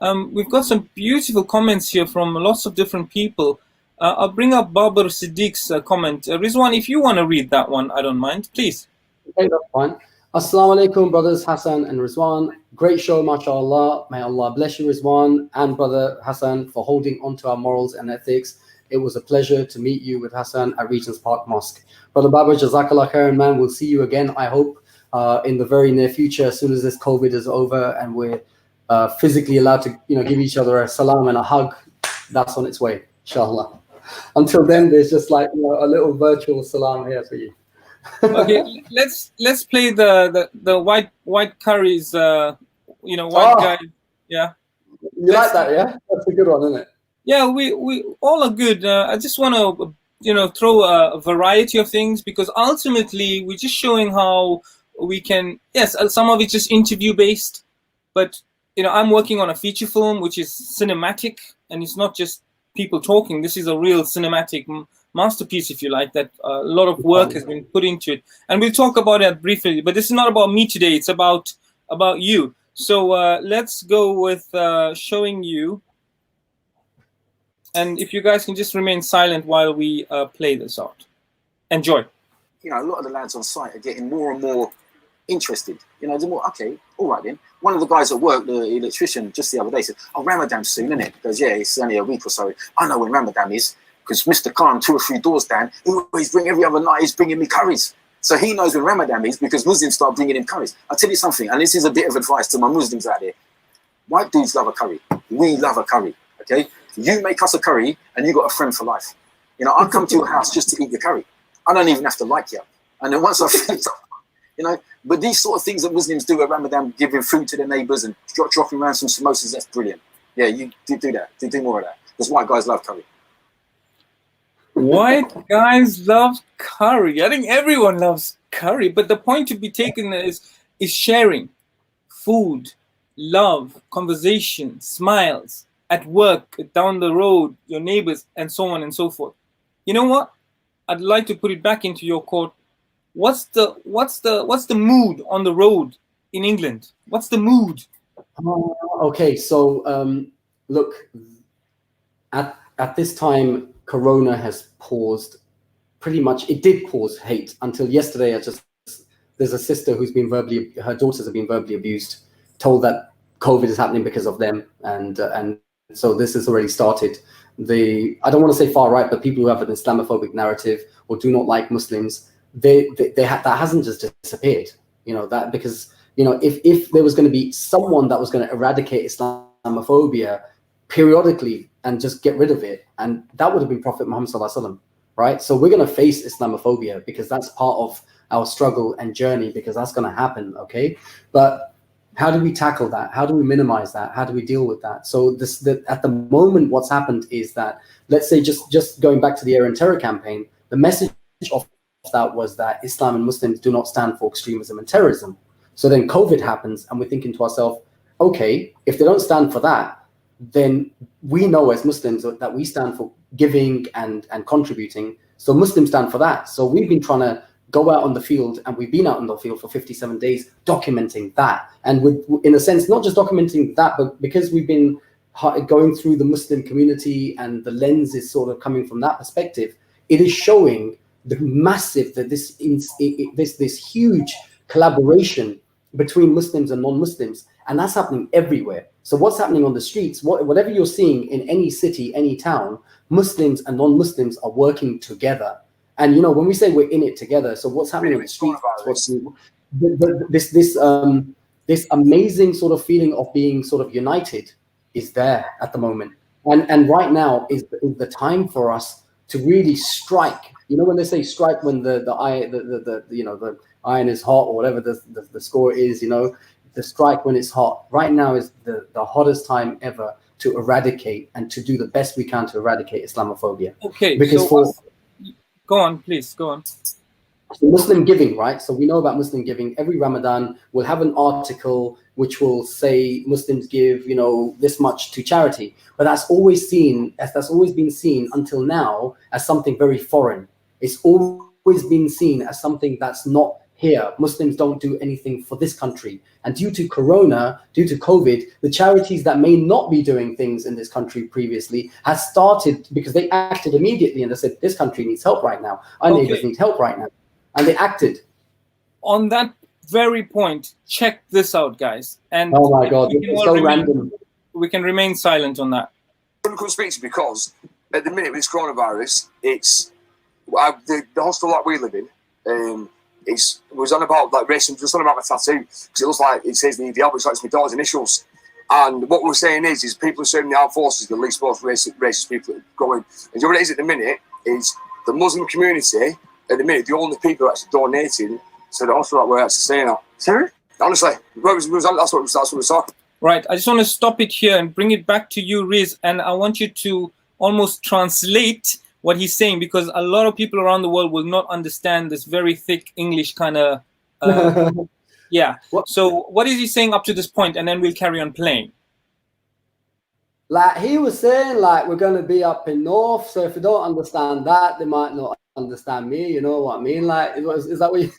We've got some beautiful comments here from lots of different people. I'll bring up Babar Siddiq's comment. Rizwan, if you want to read that one, I don't mind. Please. Okay, that's fine. Assalamu alaikum, brothers Hassan and Rizwan. Great show, mashallah. May Allah bless you, Rizwan, and brother Hassan, for holding on to our morals and ethics. It was a pleasure to meet you with Hassan at Regent's Park Mosque. Brother Baba, Jazakallah khairan, man. We'll see you again, I hope, in the very near future, as soon as this COVID is over and we're physically allowed to, give each other a salam and a hug. That's on its way, inshallah. Until then, there's just like a little virtual salam here for you. Okay, let's play the white curries, white guy. Yeah. You like that, yeah? That's a good one, isn't it? Yeah, we all are good. I just want to, throw a variety of things, because ultimately we're just showing how we can. Yes, some of it's just interview based, but I'm working on a feature film which is cinematic, and it's not just people talking. This is a real cinematic masterpiece, if you like, that a lot of work has been put into it, and we'll talk about it briefly. But this is not about me today; it's about you. So let's go with showing you, and if you guys can just remain silent while we play this out. Enjoy. A lot of the lads on site are getting more and more interested. The more, okay, all right then. One of the guys at work, the electrician, just the other day said, "Oh, Ramadan's soon, isn't it?" He goes, "Yeah, it's only a week or so." I know when Ramadan is, because Mr. Khan, 2 or 3 doors down, he always every other night he's bringing me curries. So he knows when Ramadan is, because Muslims start bringing him curries. I'll tell you something, and this is a bit of advice to my Muslims out there. White dudes love a curry. We love a curry, okay? You make us a curry, and you got a friend for life. I'll come to your house just to eat your curry. I don't even have to like you. And then once I've finished, but these sort of things that Muslims do at Ramadan, giving food to their neighbours and dropping around some samosas, that's brilliant. Yeah, you do that. Do more of that. Because white guys love curry. White guys love curry. I think everyone loves curry, but the point to be taken is sharing food, love, conversation, smiles at work, down the road, your neighbors, and so on and so forth. You know what? I'd like to put it back into your court. What's the mood on the road in England? What's the mood? Okay, so look, at this time, Corona has paused. Pretty much, it did pause hate until yesterday. There's a sister who's been her daughters have been verbally abused, told that COVID is happening because of them, and so this has already started. I don't want to say far right, but people who have an Islamophobic narrative or do not like Muslims, that hasn't just disappeared. You know, that because, you know, if there was going to be someone that was going to eradicate Islamophobia periodically and just get rid of it, and that would have been Prophet Muhammad sallallahu alaihi wasallam, right? So we're going to face Islamophobia because that's part of our struggle and journey, because that's going to happen, okay? But how do we tackle that? How do we minimize that? How do we deal with that? So at the moment, what's happened is that, let's say, just going back to the Iran terror campaign, the message of that was that Islam and Muslims do not stand for extremism and terrorism. So then COVID happens and we're thinking to ourselves, okay, if they don't stand for that, then we know as Muslims that we stand for giving and contributing. So Muslims stand for that. So we've been trying to go out on the field, and we've been out on the field for 57 days documenting that. And in a sense, not just documenting that, but because we've been going through the Muslim community and the lens is sort of coming from that perspective, it is showing the massive, that this huge collaboration between Muslims and non-Muslims, and that's happening everywhere. So what's happening on the streets, whatever you're seeing in any city, any town, Muslims and non-Muslims are working together. And, you know, when we say we're in it together, so what's happening on the streets, this amazing sort of feeling of being sort of united is there at the moment. And right now is the time for us to really strike. You know, when they say strike, when the iron is hot, or whatever the score is, you know, the strike when it's hot. Right now is the hottest time ever to eradicate and to do the best we can to eradicate Islamophobia. Okay, because go on, please, go on. So Muslim giving, right? So we know about Muslim giving. Every Ramadan we'll have an article which will say Muslims give, you know, this much to charity. But that's always been seen until now as something very foreign. It's always been seen as something that's not here. Muslims don't do anything for this country. And due to Corona, due to COVID, the charities that may not be doing things in this country previously has started, because they acted immediately and they said, this country needs help right now. Our neighbors need help right now. And they acted. On that very point, check this out, guys. And oh my God, it's so random. We can remain silent on that. I'm going to come speak to you because at the minute with this coronavirus, it's the hostel that we live in. It was on about like racism, just on about my tattoo, because it looks like it says the EDL, but it's like my daughter's initials. And what we're saying is people assuming the armed forces are the least most racist people going. And you know what it is at the minute is the Muslim community. At the minute, the only people actually donating to the hostel that we're actually saying that. Sorry? Honestly, that's what we're talking. Right. I just want to stop it here and bring it back to you, Riz, and I want you to almost translate what he's saying, because a lot of people around the world will not understand this very thick English kind of. Yeah. So what is he saying up to this point, and then we'll carry on playing. Like he was saying, like we're going to be up in North, so if you don't understand that, they might not understand me. You know what I mean? Like, is that what you?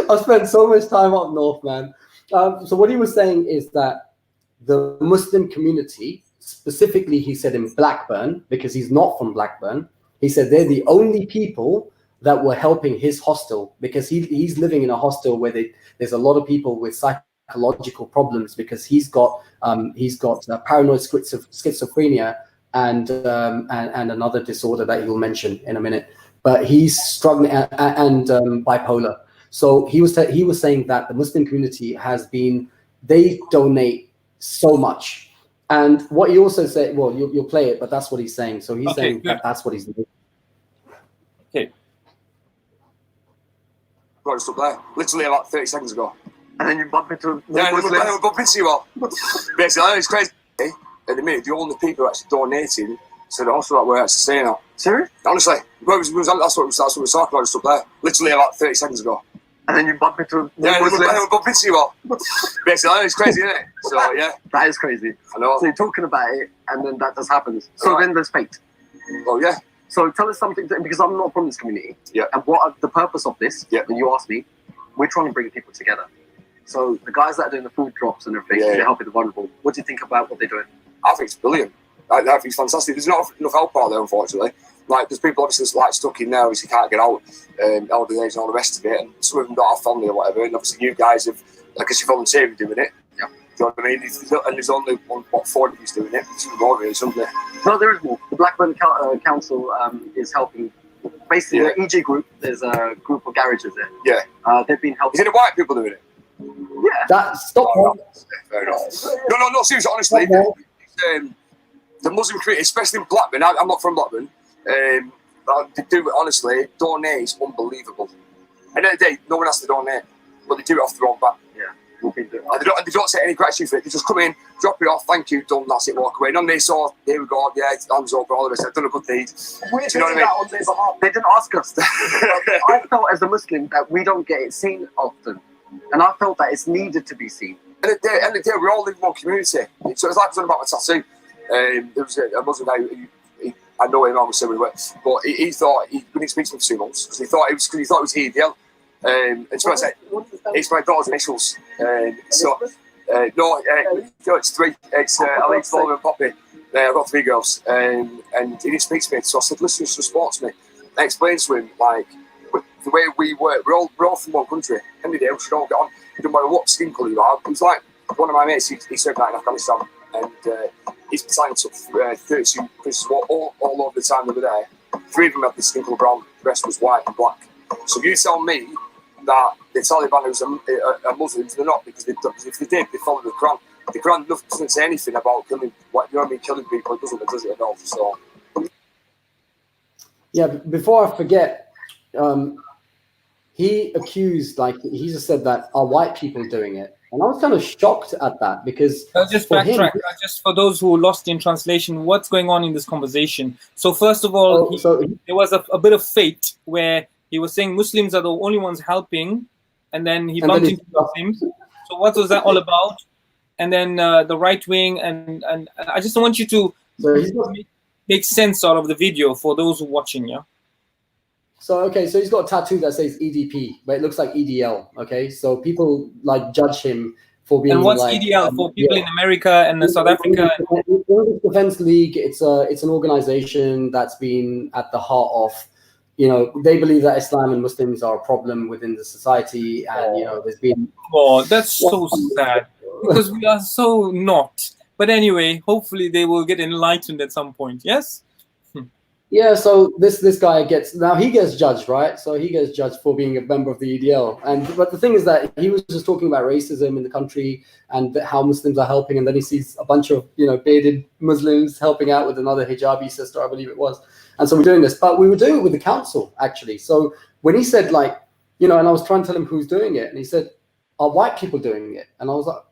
I spent so much time up North, man. So what he was saying is that the Muslim community, specifically, he said in Blackburn, because he's not from Blackburn, he said they're the only people that were helping his hostel, because he's living in a hostel where there's a lot of people with psychological problems, because he's got paranoid schizophrenia and another disorder that he'll mention in a minute, but he's struggling and bipolar. So he was saying that the Muslim community they donate so much. And what he also said, well, you'll play it, but that's what he's saying. So he's saying that that's what he's doing. Okay. Got to stop there. Literally about 30 seconds ago. And then you bump into... Yeah, we bump into you all. Basically, it's crazy. At the minute, the only people actually donating to the hostel that we're actually saying that. Serious? Honestly, that's what we're talking about, just up there. Literally about 30 seconds ago. And then you bump into... Yeah, we bump into you all. Basically, it's crazy, isn't it? So, yeah. That is crazy. I know. So you're talking about it, and then that just happens. So then there's fate. Oh, yeah. So tell us something, because I'm not from this community. Yeah. And what the purpose of this, when you asked me, we're trying to bring people together. So the guys that are doing the food drops and everything, they're helping the vulnerable. What do you think about what they're doing? I think it's brilliant. I think it's fantastic. There's not enough help out there, unfortunately. Like, there's people obviously like stuck in there, obviously can't get out, elderly age and all the rest of it, and some of them don't have family or whatever. And obviously, you guys have, I guess, you're volunteering doing it. Yeah. you know what I mean? And there's only what 4 of us doing it. There's more really, isn't there? No, there is more. The Blackburn Council is helping. Basically, the EG group. There's a group of garages there. Yeah. They've been helping. Is it the white people doing it? Yeah. That's stop. Fair enough. No, seriously, honestly, the Muslim community, especially in Blackburn, I'm not from Blackburn, they do it, honestly, donate is unbelievable. At the end of the day, no one has to donate, but they do it off their own back. Yeah. And they don't say any gratitude for it. They just come in, drop it off, thank you, done, that's it, walk away. None of they saw, here we go, yeah, hands over, all of us, I've done a good deed. Do you know what I mean? They didn't ask us. I felt as a Muslim that we don't get it seen often. And I felt that it's needed to be seen. And at the end of the day, we all live in one community. So it's like I was on about my tattoo. There was a Muslim guy, I know him, obviously, but he thought we didn't speak to him for 2 months because he thought it was EDL. And so I said, it's my daughter's initials. No, it's 3. It's Ali, Fowler, and Poppy. I've got 3 girls, and he didn't speak to me. So I said, listen, just support to me. I explained to him, like, the way we work, we're all from one country. End of the day, we should all get on. It doesn't matter what skin colour you are. It was like one of my mates, he served out in Afghanistan, and he's been took 32 prisoners all over the time they were there. 3 of them had the skin colour brown, the rest was white and black. So if you tell me that the Taliban was a Muslim, they're not, because if they did, they followed the Quran. The Quran doesn't say anything about killing, killing people. It doesn't, does it at all? So. Yeah, before I forget, he accused, he just said that are white people doing it, and I was kind of shocked at that because. I'll just backtrack. Just for those who lost in translation, what's going on in this conversation? So first of all, there was a bit of fate where he was saying Muslims are the only ones helping, and then he bumped into Muslims. So what was that all about? And then the right wing, and I just want you to make sense out of the video for those who are watching, yeah? So he's got a tattoo that says EDP, but it looks like EDL. Okay, so people judge him for being. And what's EDL for people in America and South Africa? English Defense League. It's an organization that's been at the heart of, they believe that Islam and Muslims are a problem within the society, and there's been. Oh, that's so sad because we are so not. But anyway, hopefully they will get enlightened at some point. Yes. Yeah, so this guy gets judged, right? So he gets judged for being a member of the EDL. But the thing is that he was just talking about racism in the country and how Muslims are helping, and then he sees a bunch of bearded Muslims helping out with another hijabi sister, I believe it was. And so we're doing this, but we were doing it with the council actually. So when he said and I was trying to tell him who's doing it, and he said, "Are white people doing it?" And I was like,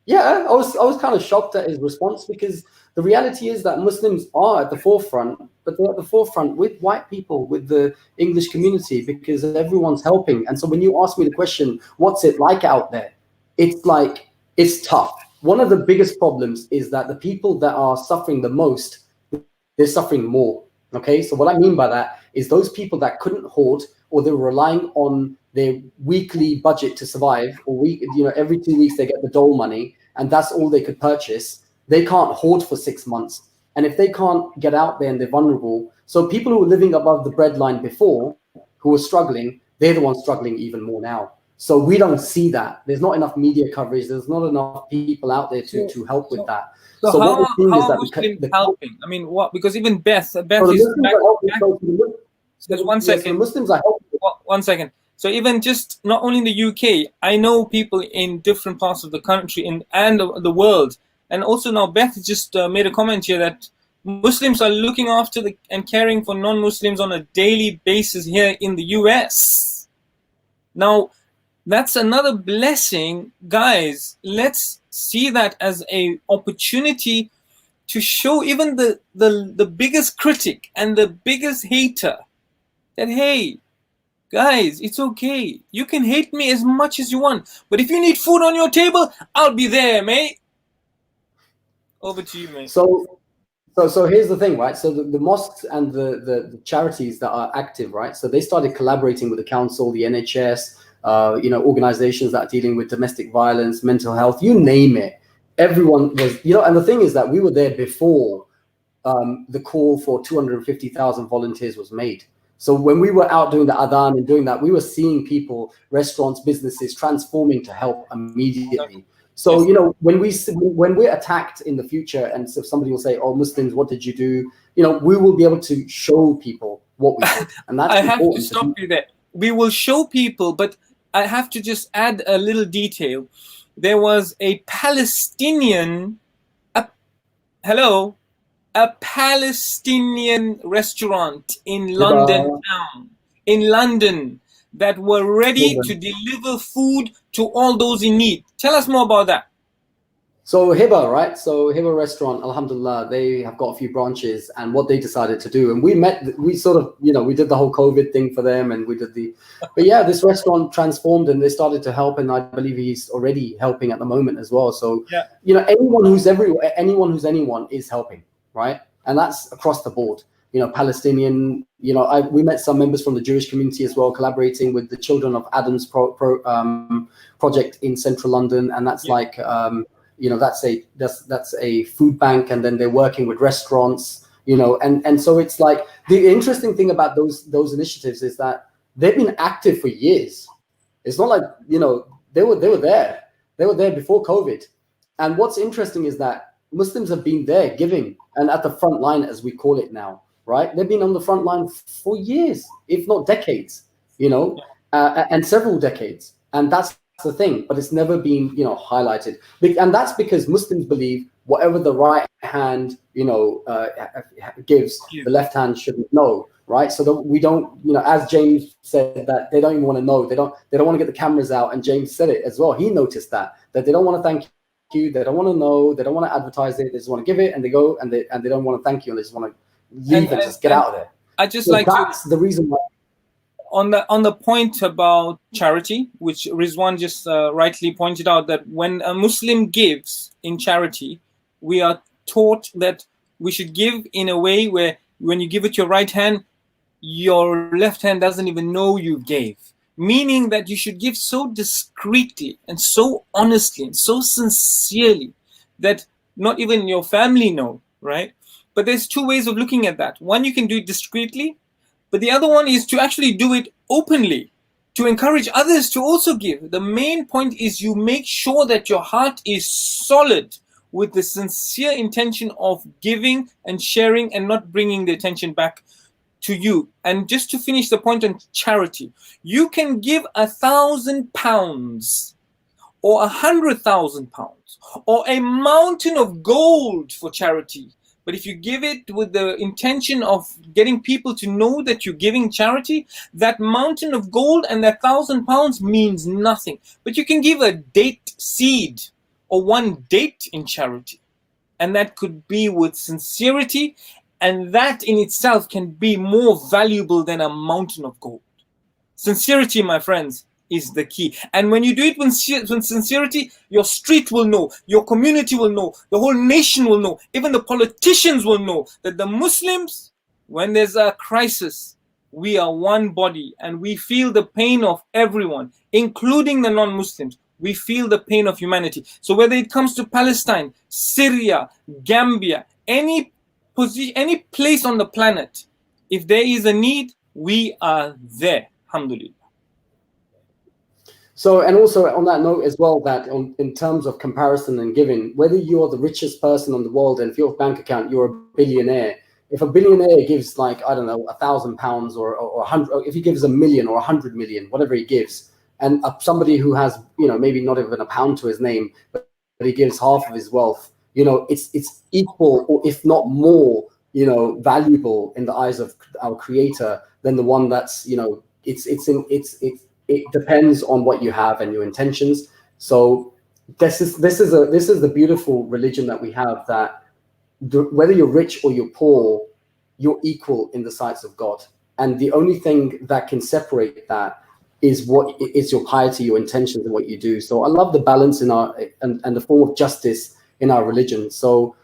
yeah, I was kind of shocked at his response because the reality is that Muslims are at the forefront, but they're at the forefront with white people, with the English community, because everyone's helping. And so when you ask me the question, what's it like out there? It's tough. One of the biggest problems is that the people that are suffering the most, they're suffering more. Okay, so what I mean by that is those people that couldn't hoard, or they were relying on their weekly budget to survive, or every 2 weeks they get the dole money, and that's all they could purchase. They can't hoard for 6 months. And if they can't get out there and they're vulnerable, so people who were living above the breadline before, who were struggling, they're the ones struggling even more now. So we don't see that. There's not enough media coverage. There's not enough people out there to help with that. So how are Muslims helping? I mean, what? Because even Beth is back. Just 1 second. The Muslims are helping. 1 second. So even just not only in the UK, I know people in different parts of the country and the world. And also now Beth just made a comment here that Muslims are looking after and caring for non-Muslims on a daily basis here in the US. Now, that's another blessing. Guys, let's see that as an opportunity to show even the biggest critic and the biggest hater that, hey, guys, it's okay. You can hate me as much as you want. But if you need food on your table, I'll be there, mate. Over to you, mate. So here's the thing, right? So the mosques and the charities that are active, right? So they started collaborating with the council, the NHS, organizations that are dealing with domestic violence, mental health, you name it. Everyone was, and the thing is that we were there before the call for 250,000 volunteers was made. So when we were out doing the adhan and doing that, we were seeing people, restaurants, businesses transforming to help immediately. So, you know, when we're attacked in the future, and so somebody will say, "Oh, Muslims, what did you do?" You know, we will be able to show people what we did, and that's I have important. to stop you there. We will show people, but I have to just add a little detail. There was a Palestinian, a Palestinian restaurant in London town, in London, that were ready to deliver food to all those in need. Tell us more about that. So Hiba, right? So Hiba restaurant, alhamdulillah, they have got a few branches, and what they decided to do, and we sort of, you know, we did the whole COVID thing for them, and we did but yeah, this restaurant transformed, and they started to help, and I believe he's already helping at the moment as well. So, you know, anyone who's anyone is helping, right? And that's across the board. You know, Palestinian, you know, we met some members from the Jewish community as well, collaborating with the Children of Adam's project in central London, and that's like, you know, that's a food bank, and then they're working with restaurants, you know, and so it's like the interesting thing about those initiatives is that they've been active for years. It's not like, you know, they were there before COVID. And what's interesting is that Muslims have been there giving, and at the front line, as we call it now, right? They've been on the front line for years, if not decades, you know, and several decades, and that's the thing, but it's never been, you know, highlighted, and that's because Muslims believe whatever the right hand, you know, gives, the left hand shouldn't know, right? So that we don't, you know, as James said, that they don't even want to know, they don't want to get the cameras out, and James said it as well. He noticed that they don't want to thank you, they don't want to know, they don't want to advertise it, they just want to give it, and they go and they don't want to thank you, and they just want to leave and just get out of there. I just so like that's the reason why. On the point about charity, which Rizwan just rightly pointed out, that when a Muslim gives in charity, we are taught that we should give in a way where when you give it your right hand, your left hand doesn't even know you gave. Meaning that you should give so discreetly and so honestly and so sincerely that not even your family know, right? But there's two ways of looking at that. One, you can do it discreetly, but the other one is to actually do it openly, to encourage others to also give. The main point is you make sure that your heart is solid with the sincere intention of giving and sharing, and not bringing the attention back to you. And just to finish the point on charity, you can give £1,000 or £100,000 or a mountain of gold for charity. But if you give it with the intention of getting people to know that you're giving charity, that mountain of gold and that £1,000 means nothing. But you can give a date seed or one date in charity, and that could be with sincerity, and that in itself can be more valuable than a mountain of gold. Sincerity, my friends, is the key. And when you do it with sincerity, your street will know, your community will know, the whole nation will know, even the politicians will know that the Muslims, when there's a crisis, we are one body, and we feel the pain of everyone, including the non-Muslims. We feel the pain of humanity. So whether it comes to Palestine, Syria, Gambia, any place on the planet, if there is a need, we are there. Alhamdulillah. So, and also on that note as well, that in terms of comparison and giving, whether you're the richest person in the world and if your bank account, you're a billionaire. If a billionaire gives, like, I don't know, £1,000 or 100, if he gives $1 million or 100 million, whatever he gives, and somebody who has, you know, maybe not even a pound to his name, but he gives half of his wealth, you know, it's equal, or if not more, you know, valuable in the eyes of our Creator than the one that's, you know, it depends on what you have and your intentions. So this is the beautiful religion that we have, that whether you're rich or you're poor, you're equal in the sights of God. And the only thing that can separate that is your piety, your intentions, and what you do. So I love the balance in our and the form of justice in our religion. So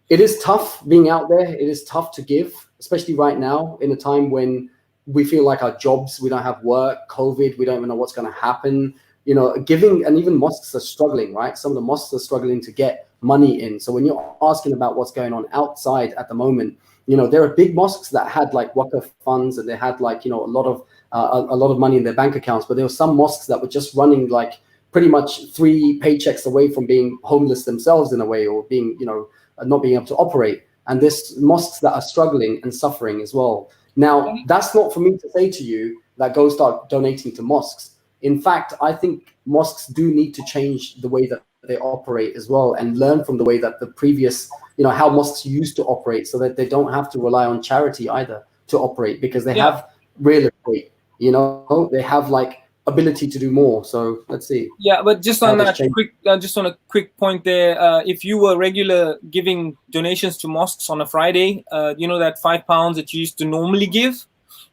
it is tough being out there. It is tough to give, especially right now in a time when we feel like our jobs, we don't have work, COVID, we don't even know what's going to happen. You know, giving, and even mosques are struggling, right? Some of the mosques are struggling to get money in. So when you're asking about what's going on outside at the moment, you know, there are big mosques that had like Waqf funds, and they had, like, you know, a lot of money in their bank accounts, but there were some mosques that were just running like pretty much 3 paychecks away from being homeless themselves in a way, or being, not being able to operate. And there's mosques that are struggling and suffering as well. Now, that's not for me to say to you that go start donating to mosques. In fact, I think mosques do need to change the way that they operate as well, and learn from the way that the previous, how mosques used to operate, so that they don't have to rely on charity either to operate, because they have real estate, they have like ability to do more. So let's see. Yeah, but just on that quick, just on a quick point there, if you were regular giving donations to mosques on a Friday, that £5 that you used to normally give,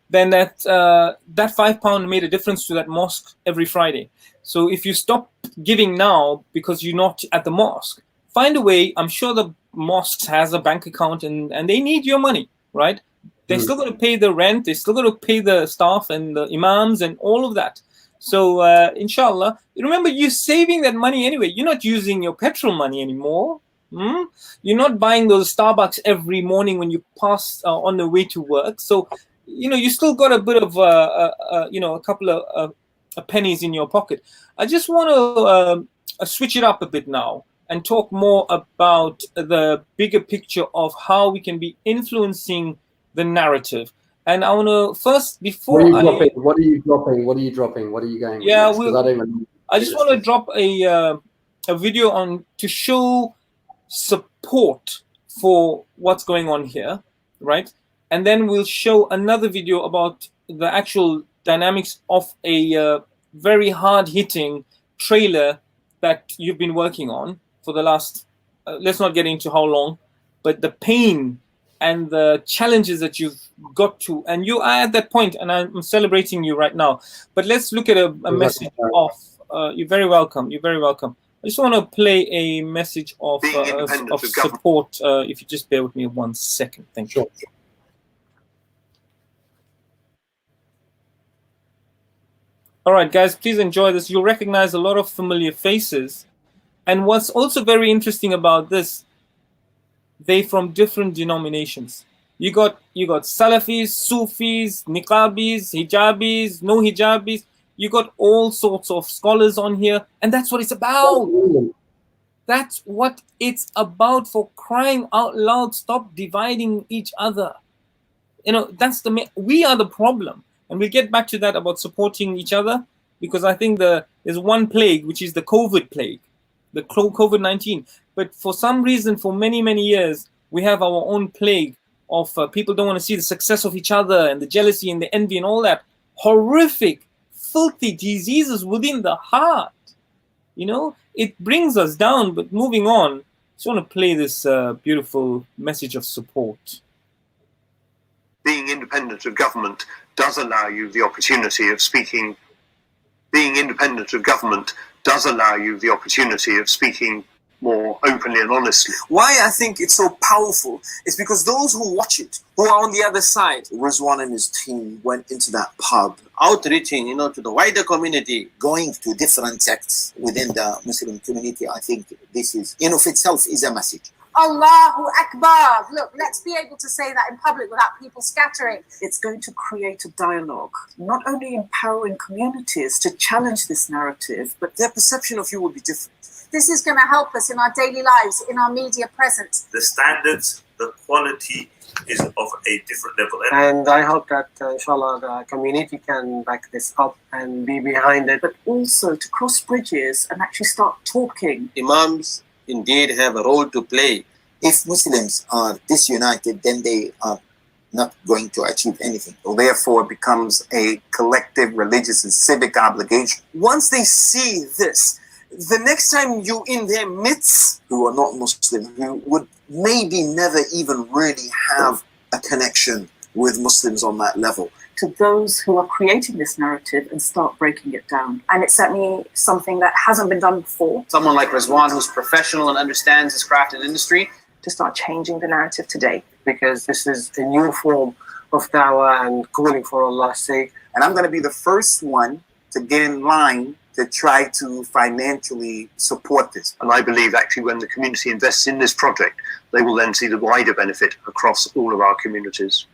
then that £5 made a difference to that mosque every Friday. So if you stop giving now because you're not at the mosque, find a way. I'm sure the mosques has a bank account, and they need your money, right? They're still going to pay the rent. They're still going to pay the staff and the imams and all of that. So inshallah, remember, you're saving that money anyway. You're not using your petrol money anymore. You're not buying those Starbucks every morning when you pass on the way to work. So, you still got a bit of, a couple of pennies in your pocket. I just want to switch it up a bit now and talk more about the bigger picture of how we can be influencing the narrative. And I want to first, before What are you dropping? What are you going? Yeah, I just want to drop a video to show support for what's going on here, right? And then we'll show another video about the actual dynamics of a very hard-hitting trailer that you've been working on for the last, let's not get into how long, but the pain and the challenges that you've got to, and you are at that point, and I'm celebrating you right now. But let's look at a message of, you're very welcome, I just want to play a message of support, if you just bear with me 1 second. Thank you. Sure. All right, guys, please enjoy this. You'll recognize a lot of familiar faces. And what's also very interesting about this, they from different denominations. You got Salafis, Sufis, Niqabis, Hijabis, no Hijabis. You got all sorts of scholars on here, and that's what it's about. That's what it's about, for crying out loud. Stop dividing each other. We are the problem, and we'll get back to that about supporting each other, because I think there's one plague, which is the COVID plague, the COVID-19. But for some reason, for many, many years, we have our own plague of people don't want to see the success of each other, and the jealousy and the envy and all that horrific, filthy diseases within the heart. It brings us down. But moving on, I just want to play this beautiful message of support. Being independent of government does allow you the opportunity of speaking. Being independent of government does allow you the opportunity of speaking more openly and honestly. Why I think it's so powerful is because those who watch it, who are on the other side, Rizwan and his team went into that pub, outreaching, to the wider community, going to different sects within the Muslim community. I think this is, in of itself, is a message. Allahu Akbar. Look, let's be able to say that in public without people scattering. It's going to create a dialogue, not only empowering communities to challenge this narrative, but their perception of you will be different. This is going to help us in our daily lives, in our media presence. The standards, the quality is of a different level. And I hope that, inshallah, the community can back this up and be behind it. But also to cross bridges and actually start talking. Imams indeed have a role to play. If Muslims are disunited, then they are not going to achieve anything. So therefore, it becomes a collective religious and civic obligation. Once they see this, the next time you in their midst, who are not Muslim, who would maybe never even really have a connection with Muslims on that level, to those who are creating this narrative and start breaking it down. And it's certainly something that hasn't been done before. Someone like Rizwan, who's professional and understands his craft and industry, to start changing the narrative today. Because this is a new form of dawah and calling for Allah's sake. And I'm going to be the first one to get in line to try to financially support this. And I believe actually when the community invests in this project, they will then see the wider benefit across all of our communities.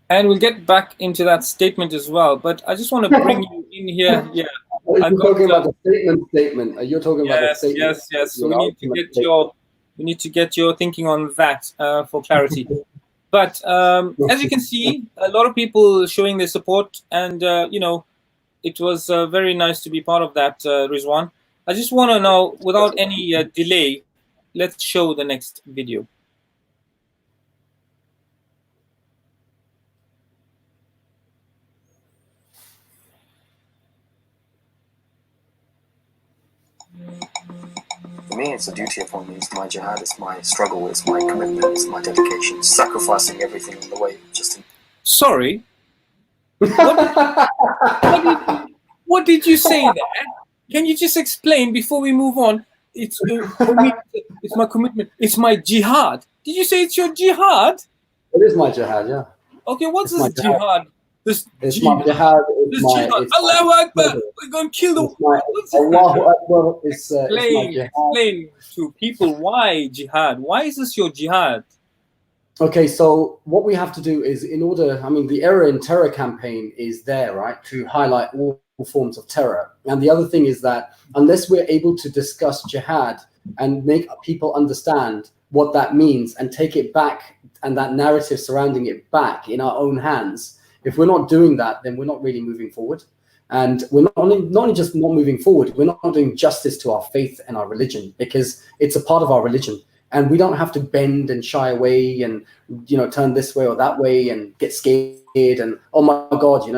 And we'll get back into that statement as well. But I just want to bring you in here, yeah. Are I you got, talking about the statement? Are you talking about the yes, statement? yes. So You we know, need to get your thinking on that for clarity. But as you can see, a lot of people showing their support, and it was very nice to be part of that, Rizwan. I just want to know, without any delay, let's show the next video. For me, it's a duty upon me. It's my jihad, it's my struggle, it's my commitment, it's my dedication, sacrificing everything in the way just to... Sorry. What did you say there? Can you just explain before we move on? It's for me, it's my commitment. It's my jihad. Did you say it's your jihad? It is my jihad, yeah. Okay, what's It's this jihad? This It's my jihad. This jihad. Allahu Akbar. We're going to kill the... Allahu Akbar. It's my jihad. Explain to people why jihad. Why is this your jihad? Okay, so what we have to do is, in order, I mean, the Error in Terror campaign is there, right, to highlight all forms of terror. And the other thing is that unless we're able to discuss jihad and make people understand what that means and take it back, and that narrative surrounding it back in our own hands, if we're not doing that, then we're not really moving forward. And we're not only just not moving forward, we're not doing justice to our faith and our religion, because it's a part of our religion. And we don't have to bend and shy away and, turn this way or that way and get scared and, oh my God,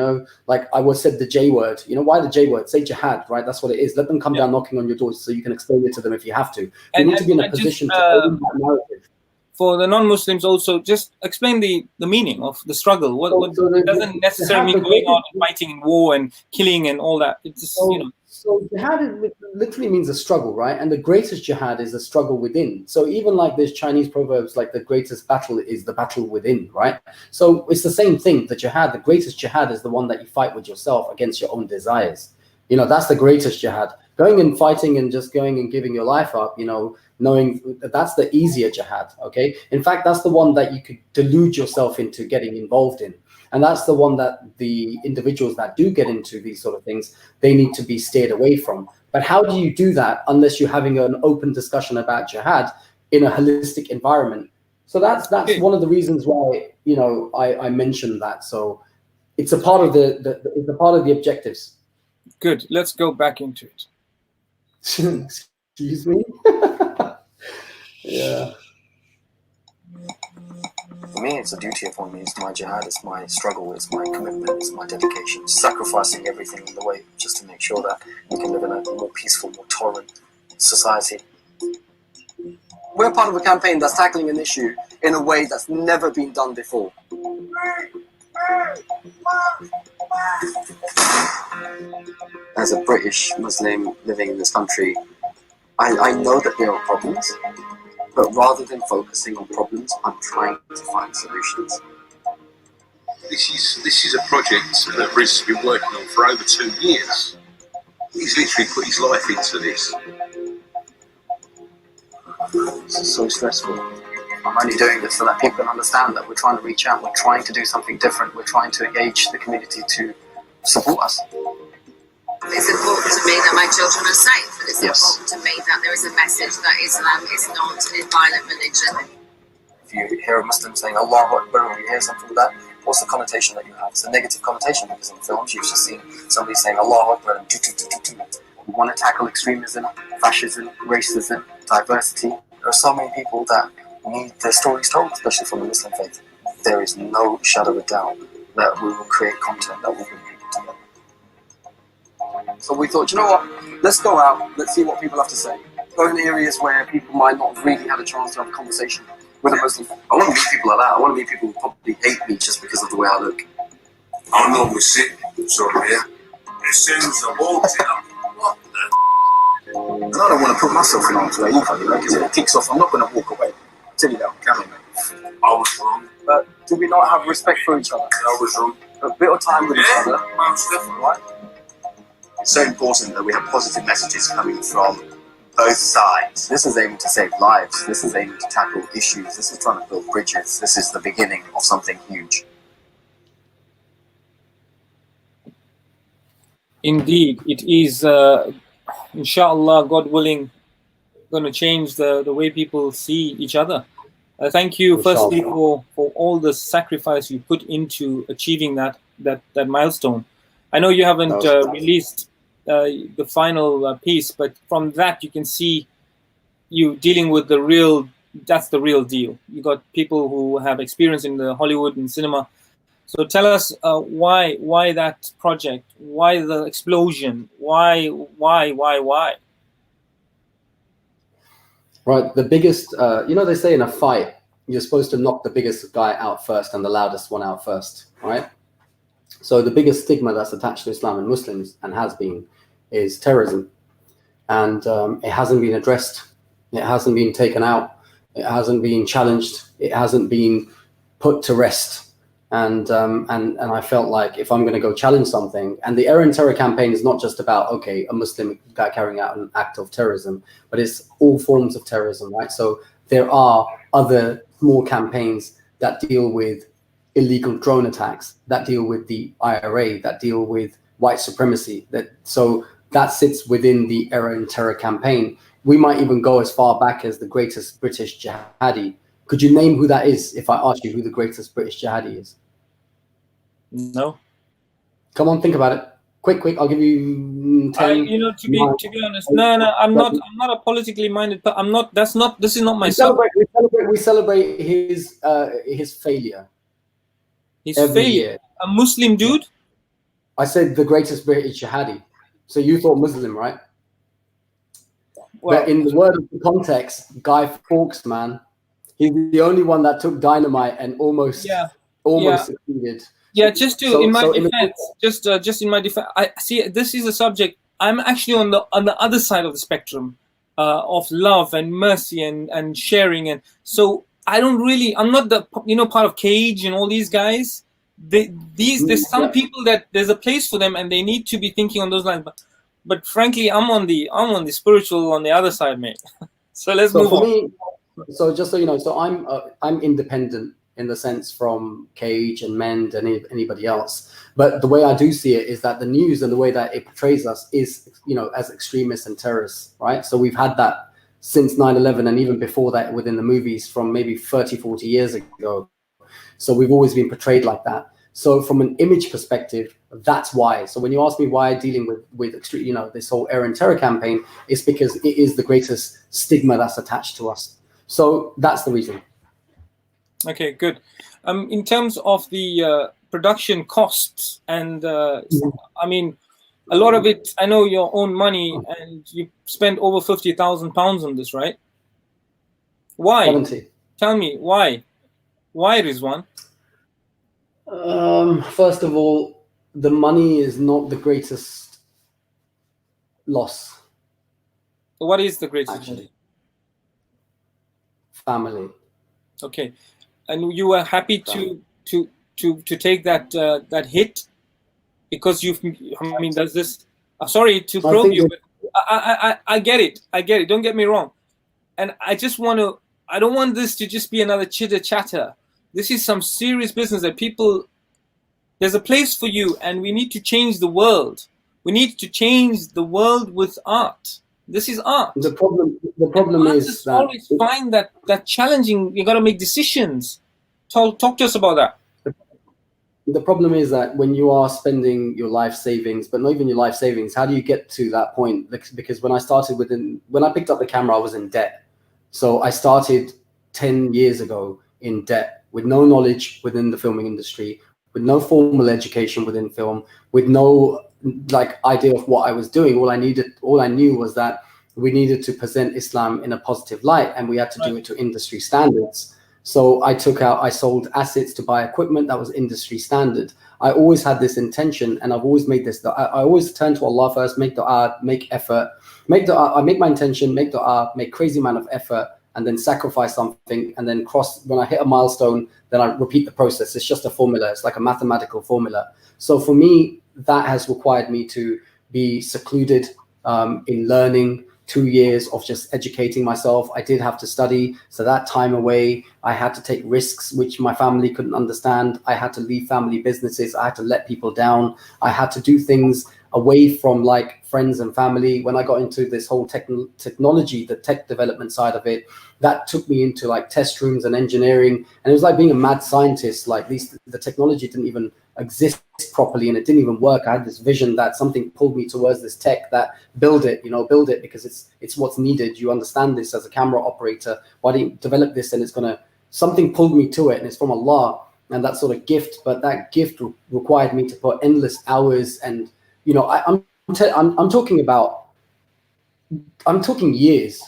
like I was said the J word. Why the J word? Say jihad, right? That's what it is. Let them come down knocking on your doors so you can explain it to them if you have to. We need to be in a position to own that narrative. For the non-Muslims also, just explain the meaning of the struggle. What doesn't necessarily mean going out and fighting in war and killing and all that. It's just, So jihad literally means a struggle, right? And the greatest jihad is a struggle within. So even like there's Chinese proverbs, like the greatest battle is the battle within, right? So it's the same thing. The jihad, the greatest jihad is the one that you fight with yourself against your own desires. That's the greatest jihad. Going and fighting and just going and giving your life up, knowing that that's the easier jihad, okay? In fact, that's the one that you could delude yourself into getting involved in. And that's the one that the individuals that do get into these sort of things, they need to be steered away from. But how do you do that unless you're having an open discussion about jihad in a holistic environment? So that's one of the reasons why, I mentioned that. So it's a part of it's a part of the objectives. Good. Let's go back into it. Excuse me? Yeah. For me, it's a duty upon me. It's my jihad, it's my struggle, it's my commitment, it's my dedication, sacrificing everything in the way just to make sure that we can live in a more peaceful, more tolerant society. We're part of a campaign that's tackling an issue in a way that's never been done before. As a British Muslim living in this country, I know that there are problems, but rather than focusing on problems, I'm trying to find solutions. This is a project that Riz has been working on for over 2 years. He's literally put his life into this. It's so stressful. I'm only doing this so that people can understand that we're trying to reach out, we're trying to do something different, we're trying to engage the community to support us. It's important to me that my children are safe, and it's important to me that there is a message that Islam is not a violent religion. If you hear a Muslim saying Allahu Akbar, or you hear something like that, what's the connotation that you have? It's a negative connotation, because in films you've just seen somebody saying Allahu Akbar and do. We want to tackle extremism, fascism, racism, diversity. There are so many people that need their stories told, especially from the Muslim faith. There is no shadow of a doubt that we will create content that will bring people together. So we thought, you know what, let's go out, let's see what people have to say. Go in areas where people might not really have a chance to have a conversation with a Muslim. I want to meet people like that. I want to meet people who probably hate me just because of the way I look. I know we're sick, sorry, yeah. As soon as I walked in, I'm what the... And I don't want to put myself in harm's way either, because if it kicks off, I'm not going to walk away. Tell you that, can I, mate? I was wrong. But do we not have respect for each other? I was wrong. A bit of time with each other, most definitely. right? It's so important that we have positive messages coming from both sides. This is aiming to save lives. This is aiming to tackle issues. This is trying to build bridges. This is the beginning of something huge. Indeed, it is, inshallah, God willing, going to change the way people see each other. Thank you, firstly, for all the sacrifice you put into achieving that milestone. I know you haven't released the final piece, but from that you can see you dealing with the real. That's the real deal. You got people who have experience in the Hollywood and cinema. So tell us why that project? Why the explosion? Why? Right, the biggest, they say in a fight, you're supposed to knock the biggest guy out first and the loudest one out first, right? So the biggest stigma that's attached to Islam and Muslims, and has been, is terrorism. And it hasn't been addressed. It hasn't been taken out. It hasn't been challenged. It hasn't been put to rest. And I felt like if I'm going to go challenge something, and the Error and Terror campaign is not just about, okay, a Muslim guy carrying out an act of terrorism, but it's all forms of terrorism, right? So there are other small campaigns that deal with illegal drone attacks, that deal with the IRA, that deal with white supremacy. So that sits within the Error and Terror campaign. We might even go as far back as the greatest British jihadi. Could you name who that is if I ask you who the greatest British jihadi is? No. Come on, think about it. Quick. I'll give you 10. To be honest, no. I'm not a politically minded. But I'm not. This is not my subject. We celebrate his failure. His failure. Year. A Muslim dude. I said the greatest British jihadi. So you thought Muslim, right? Well, but in the word of the context, Guy Fawkes, man. He's the only one that took dynamite and almost succeeded. Yeah, just in my defense, I see this is a subject. I'm actually on the other side of the spectrum of love and mercy and sharing, and so I'm not the part of Cage and all these guys. There's some people that there's a place for them and they need to be thinking on those lines. But frankly, I'm on the spiritual on the other side, mate. So let's move on. So just so you know, so I'm independent in the sense from Cage and Mend and anybody else. But the way I do see it is that the news and the way that it portrays us is, as extremists and terrorists, right? So we've had that since 9/11 and even before that within the movies from maybe 30, 40 years ago. So we've always been portrayed like that. So from an image perspective, that's why. So when you ask me why dealing with extreme, this whole Error and Terror campaign, it's because it is the greatest stigma that's attached to us. So that's the reason. Okay, good. In terms of the production costs, and I mean, a lot of it, I know your own money, and you spent over £50,000 on this, right? Why? 70. Tell me why? Why, Rizwan? First of all, the money is not the greatest loss. What is the greatest loss? Family. Okay, and you were happy to take that hit because does this? Sorry to probe you, but I get it. Don't get me wrong, and I just want to. I don't want this to just be another chitter chatter. This is some serious business that people. There's a place for you, and we need to change the world. We need to change the world with art. This is art. The problem is that always find that challenging. You got to make decisions. Talk to us about that. The problem is that when you are spending your life savings, but not even your life savings, how do you get to that point? Because when I picked up the camera, I was in debt. So I started 10 years ago in debt with no knowledge within the filming industry, with no formal education within film, with no idea of what I was doing. All I knew was that we needed to present Islam in a positive light, and we had to do it to industry standards. So I sold assets to buy equipment that was industry standard. I always had this intention, and I've always made this. I always turn to Allah first, make dua, make effort, make dua. I make my intention, make dua, make crazy amount of effort, and then sacrifice something, and then when I hit a milestone, then I repeat the process. It's just a formula. It's like a mathematical formula. So for me, that has required me to be secluded in learning, 2 years of just educating myself. I did have to study. So that time away, I had to take risks, which my family couldn't understand. I had to leave family businesses. I had to let people down. I had to do things away from like friends and family. When I got into this whole technology, the tech development side of it, that took me into like test rooms and engineering, and it was like being a mad scientist. Like the technology didn't even exist properly, and it didn't even work. I had this vision that something pulled me towards this tech, that build it because it's what's needed. You understand this as a camera operator. Why don't you develop this? And it's gonna, something pulled me to it, and it's from Allah, and that sort of gift. But that gift required me to put endless hours, and I'm talking years,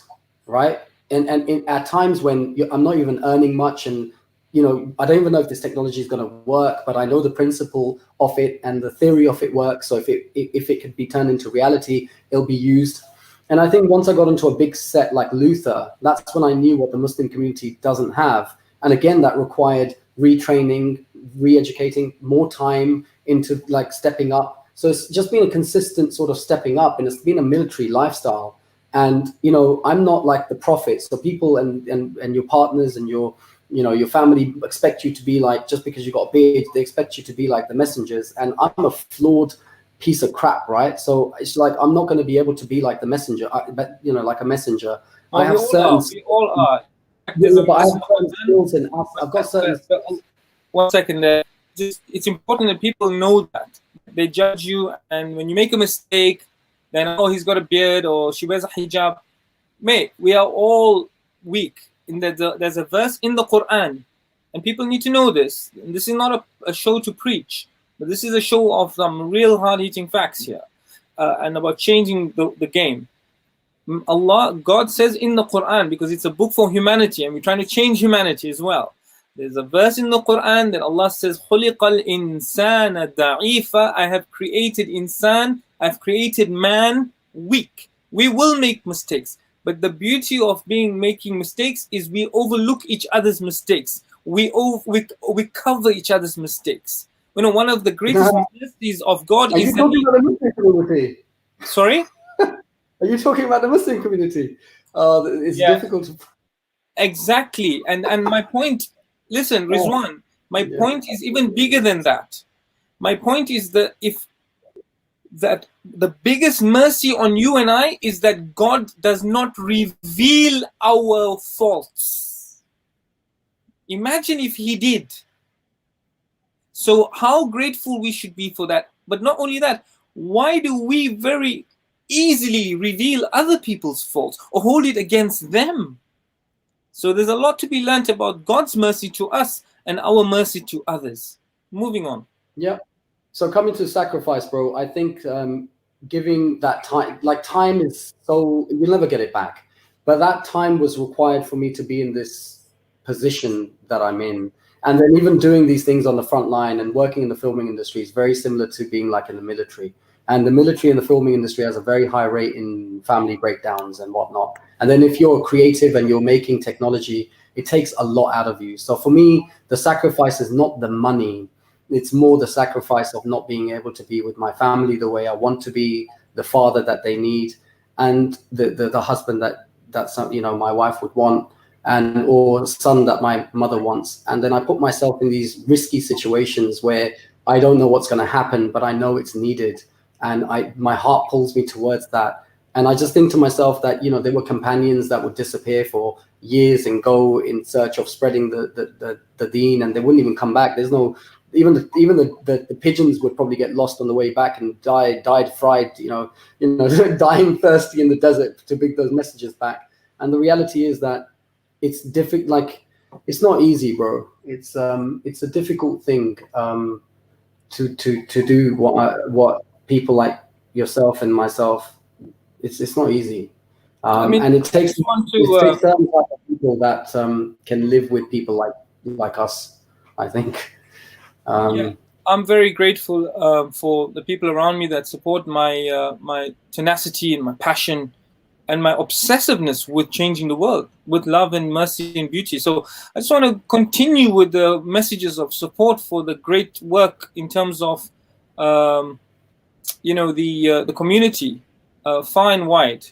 right? And at times when I'm not even earning much, and I don't even know if this technology is going to work, but I know the principle of it and the theory of it works. So if it could be turned into reality, it'll be used. And I think once I got into a big set like Luther, that's when I knew what the Muslim community doesn't have. And again, that required retraining, re-educating, more time into like stepping up. So it's just been a consistent sort of stepping up, and it's been a military lifestyle. And I'm not like the prophet. So people and your partners and your family expect you to be like, just because you got a beard, they expect you to be like the messengers. And I'm a flawed piece of crap, right? So it's like I'm not going to be able to be like the messenger, like a messenger. Well, I have we all are. but I have certain skills, and I've got certain. 1 second there. Just, it's important that people know that. They judge you, and when you make a mistake, then, oh, he's got a beard or she wears a hijab. Mate, we are all weak. There's a verse in the Quran, and people need to know this. And this is not a show to preach, but this is a show of some real hard-hitting facts here, and about changing the game. God says in the Quran, because it's a book for humanity, and we're trying to change humanity as well. There's a verse in the Quran that Allah says, خُلِقَ الْإِنسَانَ ضَعِيفًا, I have created insan, I've created man weak. We will make mistakes, but the beauty of making mistakes is we overlook each other's mistakes. We cover each other's mistakes. One of the greatest mercies of God is. Are you talking about the Muslim community? Sorry? Are you talking about the Muslim community? It's difficult to. Exactly, and my point. Listen, Rizwan, my point is even bigger than that. My point is that that the biggest mercy on you and I is that God does not reveal our faults. Imagine if He did. So how grateful we should be for that. But not only that, why do we very easily reveal other people's faults or hold it against them? So there's a lot to be learnt about God's mercy to us and our mercy to others. Moving on. Yeah. So coming to sacrifice, bro, I think giving that time, like time is so, you'll never get it back. But that time was required for me to be in this position that I'm in. And then even doing these things on the front line and working in the filming industry is very similar to being like in the military. And the military and the filming industry has a very high rate in family breakdowns and whatnot. And then if you're creative and you're making technology, it takes a lot out of you. So for me, the sacrifice is not the money. It's more the sacrifice of not being able to be with my family the way I want to be, the father that they need, and the husband that my wife would want, and or son that my mother wants. And then I put myself in these risky situations where I don't know what's going to happen, but I know it's needed. And my heart pulls me towards that. And I just think to myself that, there were companions that would disappear for years and go in search of spreading the deen, and they wouldn't even come back. There's no, even the pigeons would probably get lost on the way back and died fried, dying thirsty in the desert to bring those messages back. And the reality is that it's difficult. Like, it's not easy, bro. It's a difficult thing to do what people like yourself and myself. It's not easy. And it takes certain type of people that can live with people like us, I think. I'm very grateful for the people around me that support my tenacity and my passion and my obsessiveness with changing the world with love and mercy and beauty. So I just want to continue with the messages of support for the great work in terms of the community, far and wide.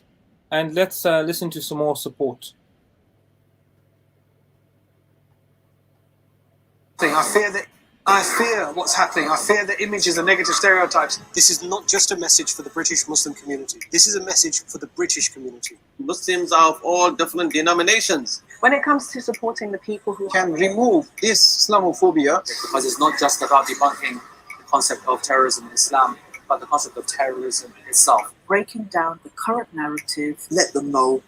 And let's listen to some more support. I fear that I fear what's happening. I fear the images, the negative stereotypes. This is not just a message for the British Muslim community. This is a message for the British community. Muslims are of all different denominations. When it comes to supporting the people who can remove this Islamophobia, because it's not just about debunking the concept of terrorism in Islam, but the concept of terrorism itself. Breaking down the current narrative. Let them know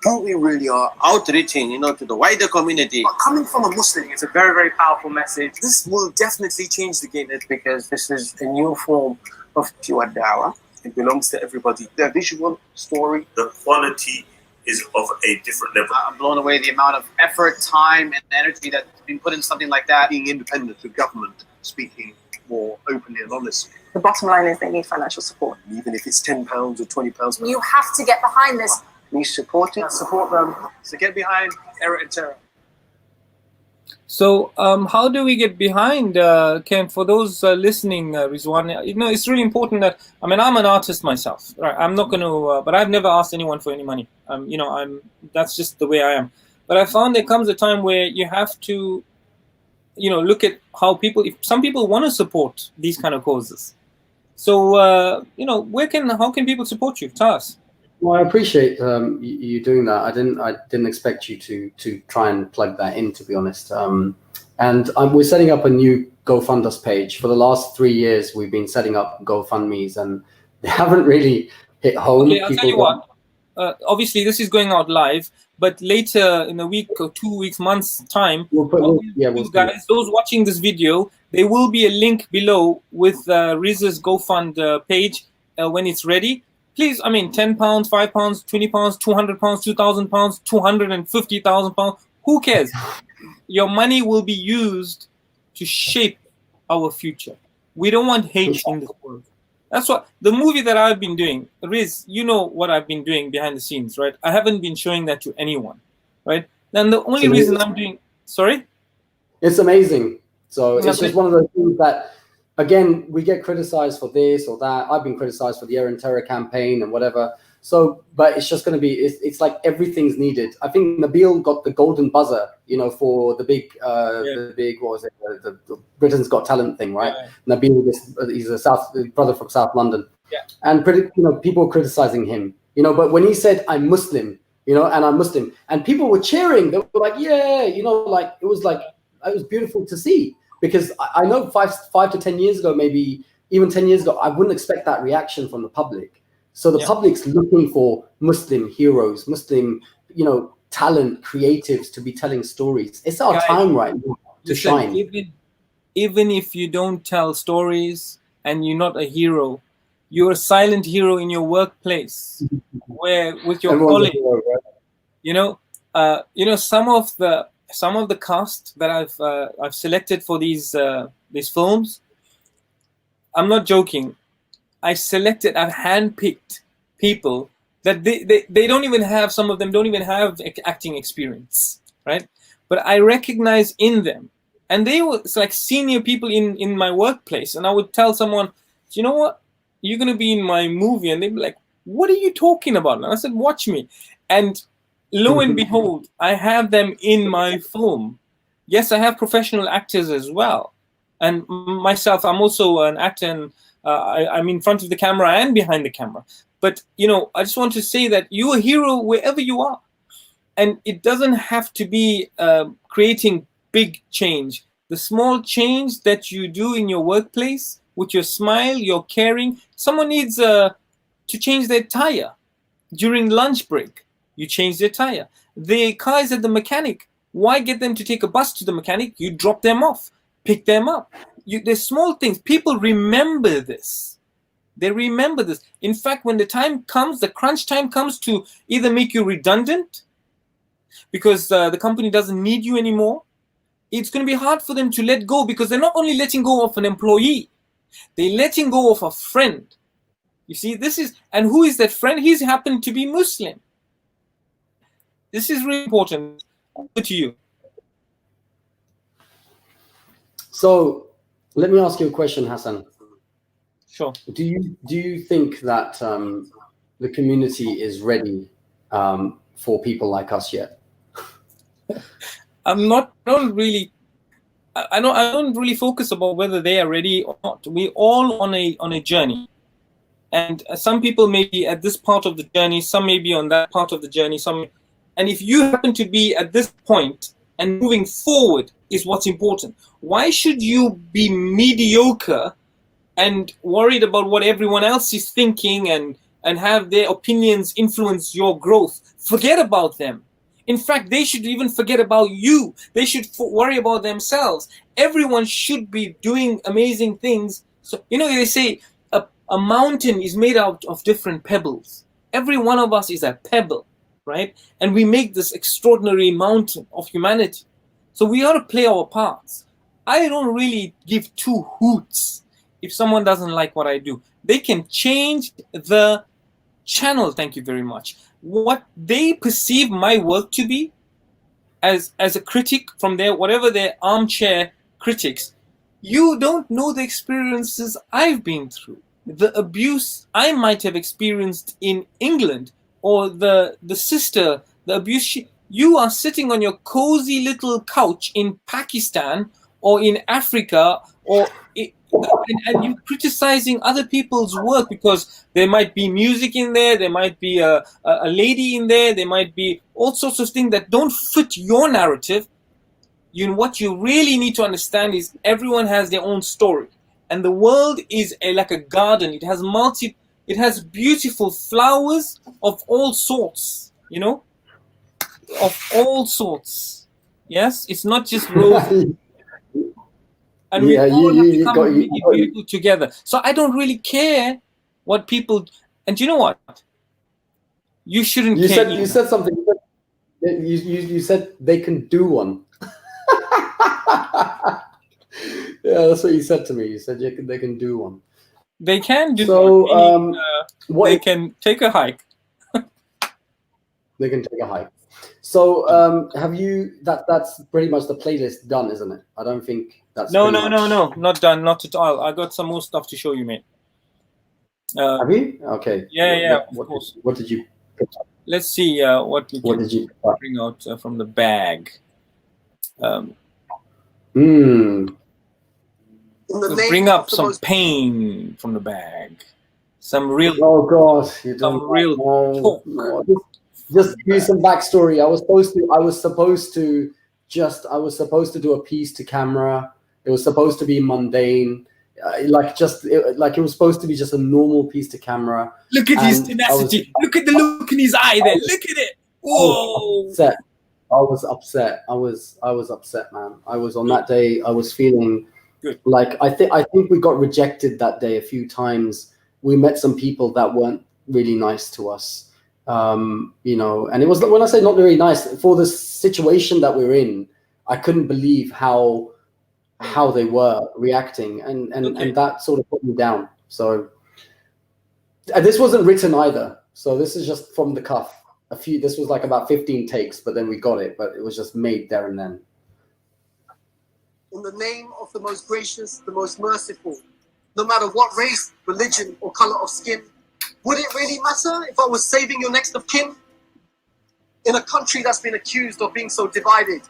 who we really are. Outreaching, to the wider community. But coming from a Muslim, It's a very, very powerful message. this will definitely change the game. Because this is a new form of pure dawah. It belongs to everybody. Their visual story, The quality is of a different level. I'm blown away the amount of effort, time, and energy that's been put into something like that. being independent of government, speaking more openly and honestly. the bottom line is they need financial support. Even if it's £10 or £20. You have to get behind this. Please support it. Support them. So get behind error and terror. So how do we get behind, Ken, for those listening, Rizwan? It's really important that, I'm an artist myself, right? I'm not going to, but I've never asked anyone for any money. That's just the way I am. But I found there comes a time where you have to, look at how if some people want to support these kind of causes. So, how can people support you? Tell us. Well, I appreciate you doing that. I didn't expect you to try and plug that in, to be honest. We're setting up a new GoFund Us page. For the last 3 years, we've been setting up GoFundMe's, and they haven't really hit home. Okay, I'll tell you what. Obviously, this is going out live, but later in a week or 2 weeks, months time, those watching this video, there will be a link below with Riz's GoFund page when it's ready. Please, £10, £5, £20, £200, £2,000, £250,000. Who cares? Your money will be used to shape our future. We don't want hate in this world. That's what the movie that I've been doing. Riz, you know what I've been doing behind the scenes, right? I haven't been showing that to anyone, right? And the only reason I'm doing, sorry? It's amazing. So it's just one of those things that, again, we get criticized for this or that. I've been criticized for the Error and Terror campaign and whatever. So, but it's just going to be, it's like everything's needed. I think Nabil got the golden buzzer, for the big, what was it? The Britain's Got Talent thing, right? Yeah. Nabil, he's a brother from South London. Yeah. And people criticizing him, but when he said, I'm Muslim, and I'm Muslim, and people were cheering, they were like, yeah, it was beautiful to see. Because I know 5 to 10 years ago, maybe even 10 years ago, I wouldn't expect that reaction from the public. So the public's looking for Muslim heroes, Muslim, talent, creatives to be telling stories. It's our time right now to shine. Even if you don't tell stories and you're not a hero, you're a silent hero in your workplace, where with your colleagues, right? Some of the cast that I've selected for these films, I'm not joking. I've handpicked people that they don't even have, some of them don't even have acting experience, right? But I recognize in them, and it's like senior people in my workplace, and I would tell someone, you know what, you're going to be in my movie, and they'd be like, what are you talking about? And I said, watch me. And lo and behold, I have them in my film. Yes, I have professional actors as well. And myself, I'm also an actor, and I'm in front of the camera and behind the camera. But, I just want to say that you're a hero wherever you are. And it doesn't have to be creating big change. The small change that you do in your workplace, with your smile, your caring. Someone needs to change their tire during lunch break. You change their tire. The car is at the mechanic. Why get them to take a bus to the mechanic? You drop them off, pick them up. There's small things. People remember this. They remember this. In fact, when the time comes, the crunch time comes to either make you redundant because the company doesn't need you anymore, it's going to be hard for them to let go, because they're not only letting go of an employee, they're letting go of a friend. You see, and who is that friend? He's happened to be Muslim. This is really important. Over to you. So let me ask you a question, Hassan. Sure. Do you think that the community is ready for people like us yet? I'm not really I don't really focus about whether they are ready or not. We're all on a journey. And some people may be at this part of the journey, some may be on that part of the journey, and if you happen to be at this point and moving forward is what's important. Why should you be mediocre and worried about what everyone else is thinking and have their opinions influence your growth? Forget about them. In fact, they should even forget about you. They should worry about themselves. Everyone should be doing amazing things. So, they say a mountain is made out of different pebbles. Every one of us is a pebble, right? And we make this extraordinary mountain of humanity. So we ought to play our parts. I don't really give two hoots if someone doesn't like what I do. They can change the channel, thank you very much. What they perceive my work to be as a critic from whatever their armchair critics, you don't know the experiences I've been through. The abuse I might have experienced in England, or the abuse you are sitting on your cozy little couch in Pakistan or in Africa, and you're criticizing other people's work because there might be music in there might be a lady in there might be all sorts of things that don't fit your narrative. What you really need to understand is everyone has their own story. And the world is like a garden. It has beautiful flowers of all sorts, of all sorts. Yes, it's not just roses. And we all have to come really beautiful together. So I don't really care what people. And you know what? You shouldn't care. You said something. You said they can do one. Yeah, that's what you said to me. You said they can do one. They can do one. So, they can take a hike. They can take a hike. So, have you? That's pretty much the playlist done, isn't it? I don't think that's. No, not done, not at all. I got some more stuff to show you, mate. Have you? Okay. Yeah, of course. What did you? Let's see what did you bring out from the bag. Bring up some pain from the bag. Some real. Oh God! Some real talk. Just give you some backstory. I was supposed to do a piece to camera. It was supposed to be mundane, it was supposed to be just a normal piece to camera. Look at his tenacity. Look at the look in his eye there. Look at it. Whoa! I was upset. I was upset, man. I was on that day. I was feeling like I think we got rejected that day a few times. We met some people that weren't really nice to us. And it was, when I say not very nice, for the situation that we're in, I couldn't believe how they were reacting, and that sort of put me down. So this wasn't written either. So this is just from the cuff. This was like about 15 takes, but then we got it, but it was just made there and then. In the name of the most gracious, the most merciful, no matter what race, religion, or color of skin, would it really matter if I was saving your next of kin? In a country that's been accused of being so divided,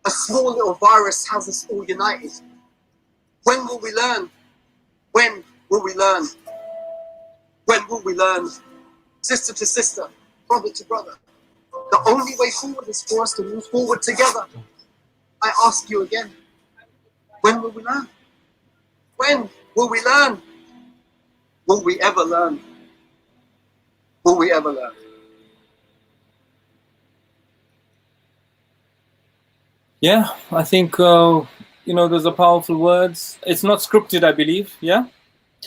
a small little virus has us all united. When will we learn? When will we learn? When will we learn? Sister to sister, brother to brother. The only way forward is for us to move forward together. I ask you again, when will we learn? When will we learn? Will we ever learn? Will we ever learn? Yeah, I think, those are powerful words. It's not scripted, I believe. Yeah?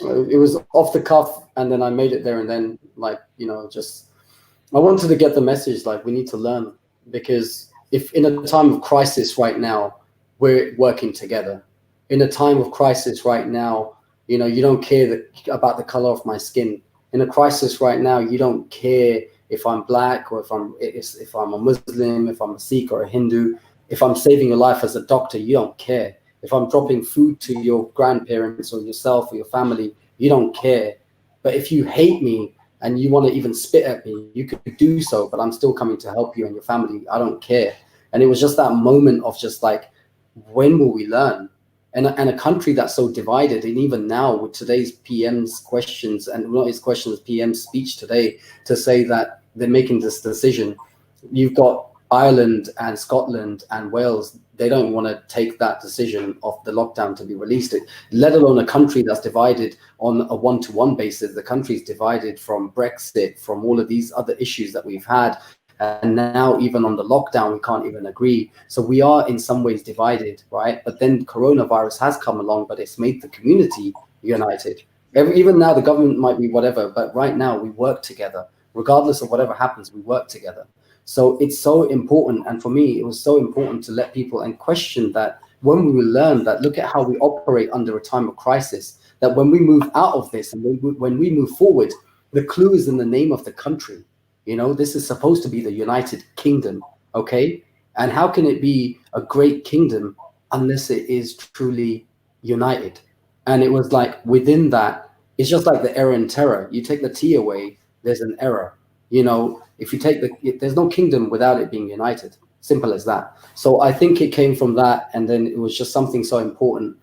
It was off the cuff, and then I made it there and then, I wanted to get the message, we need to learn. Because if in a time of crisis right now, we're working together. In a time of crisis right now, you don't care about the color of my skin. In a crisis right now, you don't care if I'm black or if I'm a Muslim, if I'm a Sikh or a Hindu. If I'm saving your life as a doctor, you don't care. If I'm dropping food to your grandparents or yourself or your family, you don't care. But if you hate me and you want to even spit at me, you could do so, but I'm still coming to help you and your family. I don't care. And it was just that moment of just when will we learn? And a country that's so divided, and even now with today's PM's questions, and not his questions, PM's speech today, to say that they're making this decision, you've got Ireland and Scotland and Wales, they don't want to take that decision of the lockdown to be released, let alone a country that's divided on a one-to-one basis. The country's divided from Brexit, from all of these other issues that we've had. And now even on the lockdown, we can't even agree. So we are in some ways divided, right? But then coronavirus has come along, but it's made the community united. Even now the government might be whatever, but right now we work together. Regardless of whatever happens, we work together. So it's so important. And for me, it was so important to let people and question that when we will learn that, look at how we operate under a time of crisis, that when we move out of this and when we move forward, the clue is in the name of the country. You know, this is supposed to be the United Kingdom, okay? And how can it be a great kingdom unless it is truly united? And it was like within that, it's just like the error and terror. You take the T away, there's an error. You know, if you take there's no kingdom without it being united. Simple as that. So I think it came from that, and then it was just something so important.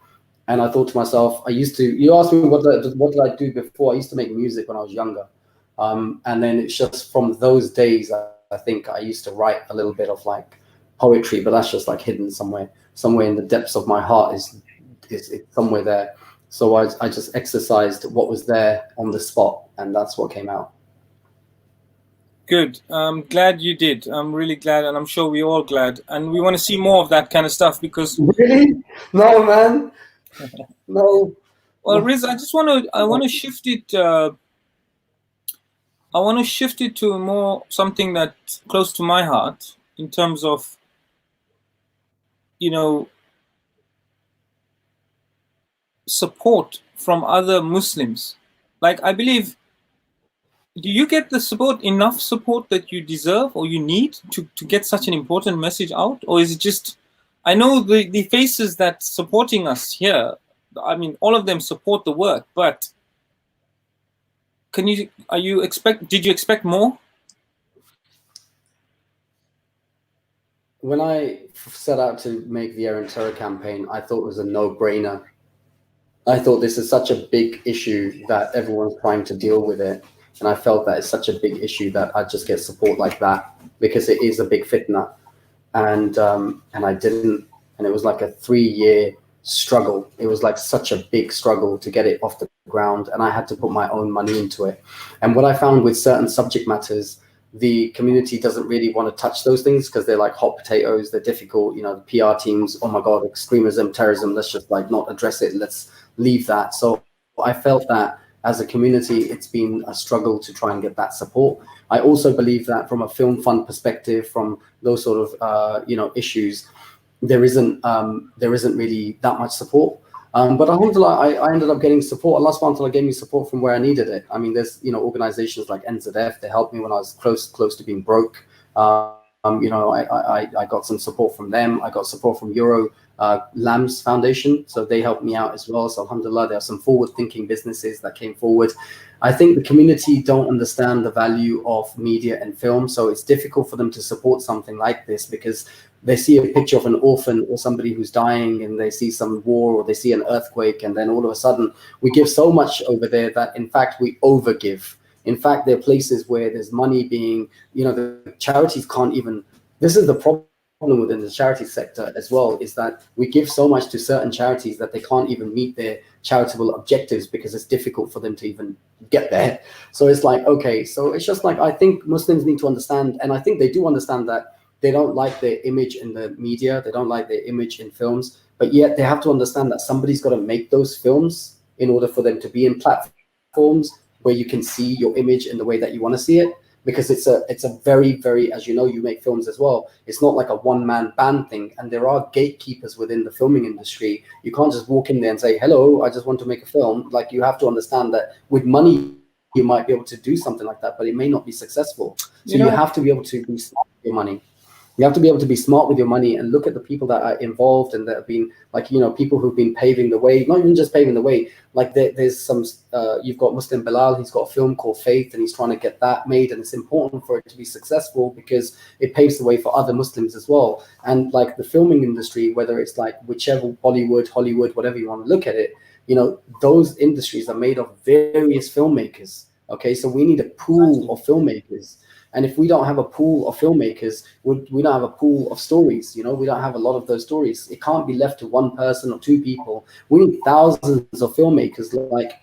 And I thought to myself, you asked me what did I do before? I used to make music when I was younger. And then it's just from those days, I think I used to write a little bit of like poetry, but that's just like hidden somewhere in the depths of my heart is somewhere there. So I just exercised what was there on the spot, and that's what came out. Good. I'm glad you did. I'm really glad, and I'm sure we're all glad. And we want to see more of that kind of stuff because... Really? No, man. No. Well, Riz, I want to shift it... I want to shift it to more something that's close to my heart in terms of, you know, support from other Muslims. Like, I believe, do you get the support, enough support that you deserve or you need to get such an important message out? Or is it just, I know the faces that supporting us here, I mean, all of them support the work, but did you expect more? When I set out to make the Error and Terror campaign, I thought it was a no-brainer. I thought this is such a big issue that everyone's trying to deal with it. And I felt that it's such a big issue that I'd just get support like that because it is a big fitna. And I didn't. And it was like a 3-year struggle. It was like such a big struggle to get it off the ground, and I had to put my own money into it. And what I found with certain subject matters, the community doesn't really want to touch those things because they're like hot potatoes, they're difficult. You know, the PR teams, oh my God, extremism, terrorism, let's just like not address it, let's leave that. So I felt that as a community, it's been a struggle to try and get that support. I also believe that from a film fund perspective, from those sort of issues, there isn't really that much support. But alhamdulillah, I ended up getting support. Allah subhanahu wa ta'ala gave me support from where I needed it. I mean, there's organizations like NZF, they helped me when I was close to being broke. I got some support from them. I got support from Euro Lambs Foundation, so they helped me out as well. So alhamdulillah, there are some forward-thinking businesses that came forward. I think the community don't understand the value of media and film, so it's difficult for them to support something like this because they see a picture of an orphan or somebody who's dying, and they see some war or they see an earthquake, and then all of a sudden we give so much over there that in fact we overgive. In fact, there are places where there's money being, the charities can't even, this is the problem within the charity sector as well, is that we give so much to certain charities that they can't even meet their charitable objectives because it's difficult for them to even get there. So it's like, okay, so it's just like, I think Muslims need to understand, and I think they do understand that they don't like their image in the media, they don't like their image in films, but yet they have to understand that somebody's got to make those films in order for them to be in platforms where you can see your image in the way that you want to see it. Because it's a very, very, as you know, you make films as well. It's not like a one-man band thing. And there are gatekeepers within the filming industry. You can't just walk in there and say, hello, I just want to make a film. Like, you have to understand that with money, you might be able to do something like that, but it may not be successful. So you have to be able to be smart with your money. You have to be able to be smart with your money and look at the people that are involved and that have been, like, you know, people who've been paving the way, not even just paving the way. Like there's some, you've got Muslim Bilal, he's got a film called Faith, and he's trying to get that made. And it's important for it to be successful because it paves the way for other Muslims as well. And like the filming industry, whether it's like whichever Bollywood, Hollywood, whatever you want to look at it, you know, those industries are made of various filmmakers. Okay, so we need a pool of filmmakers. And if we don't have a pool of filmmakers, we don't have a pool of stories. You know, we don't have a lot of those stories. It can't be left to one person or two people. We need thousands of filmmakers, like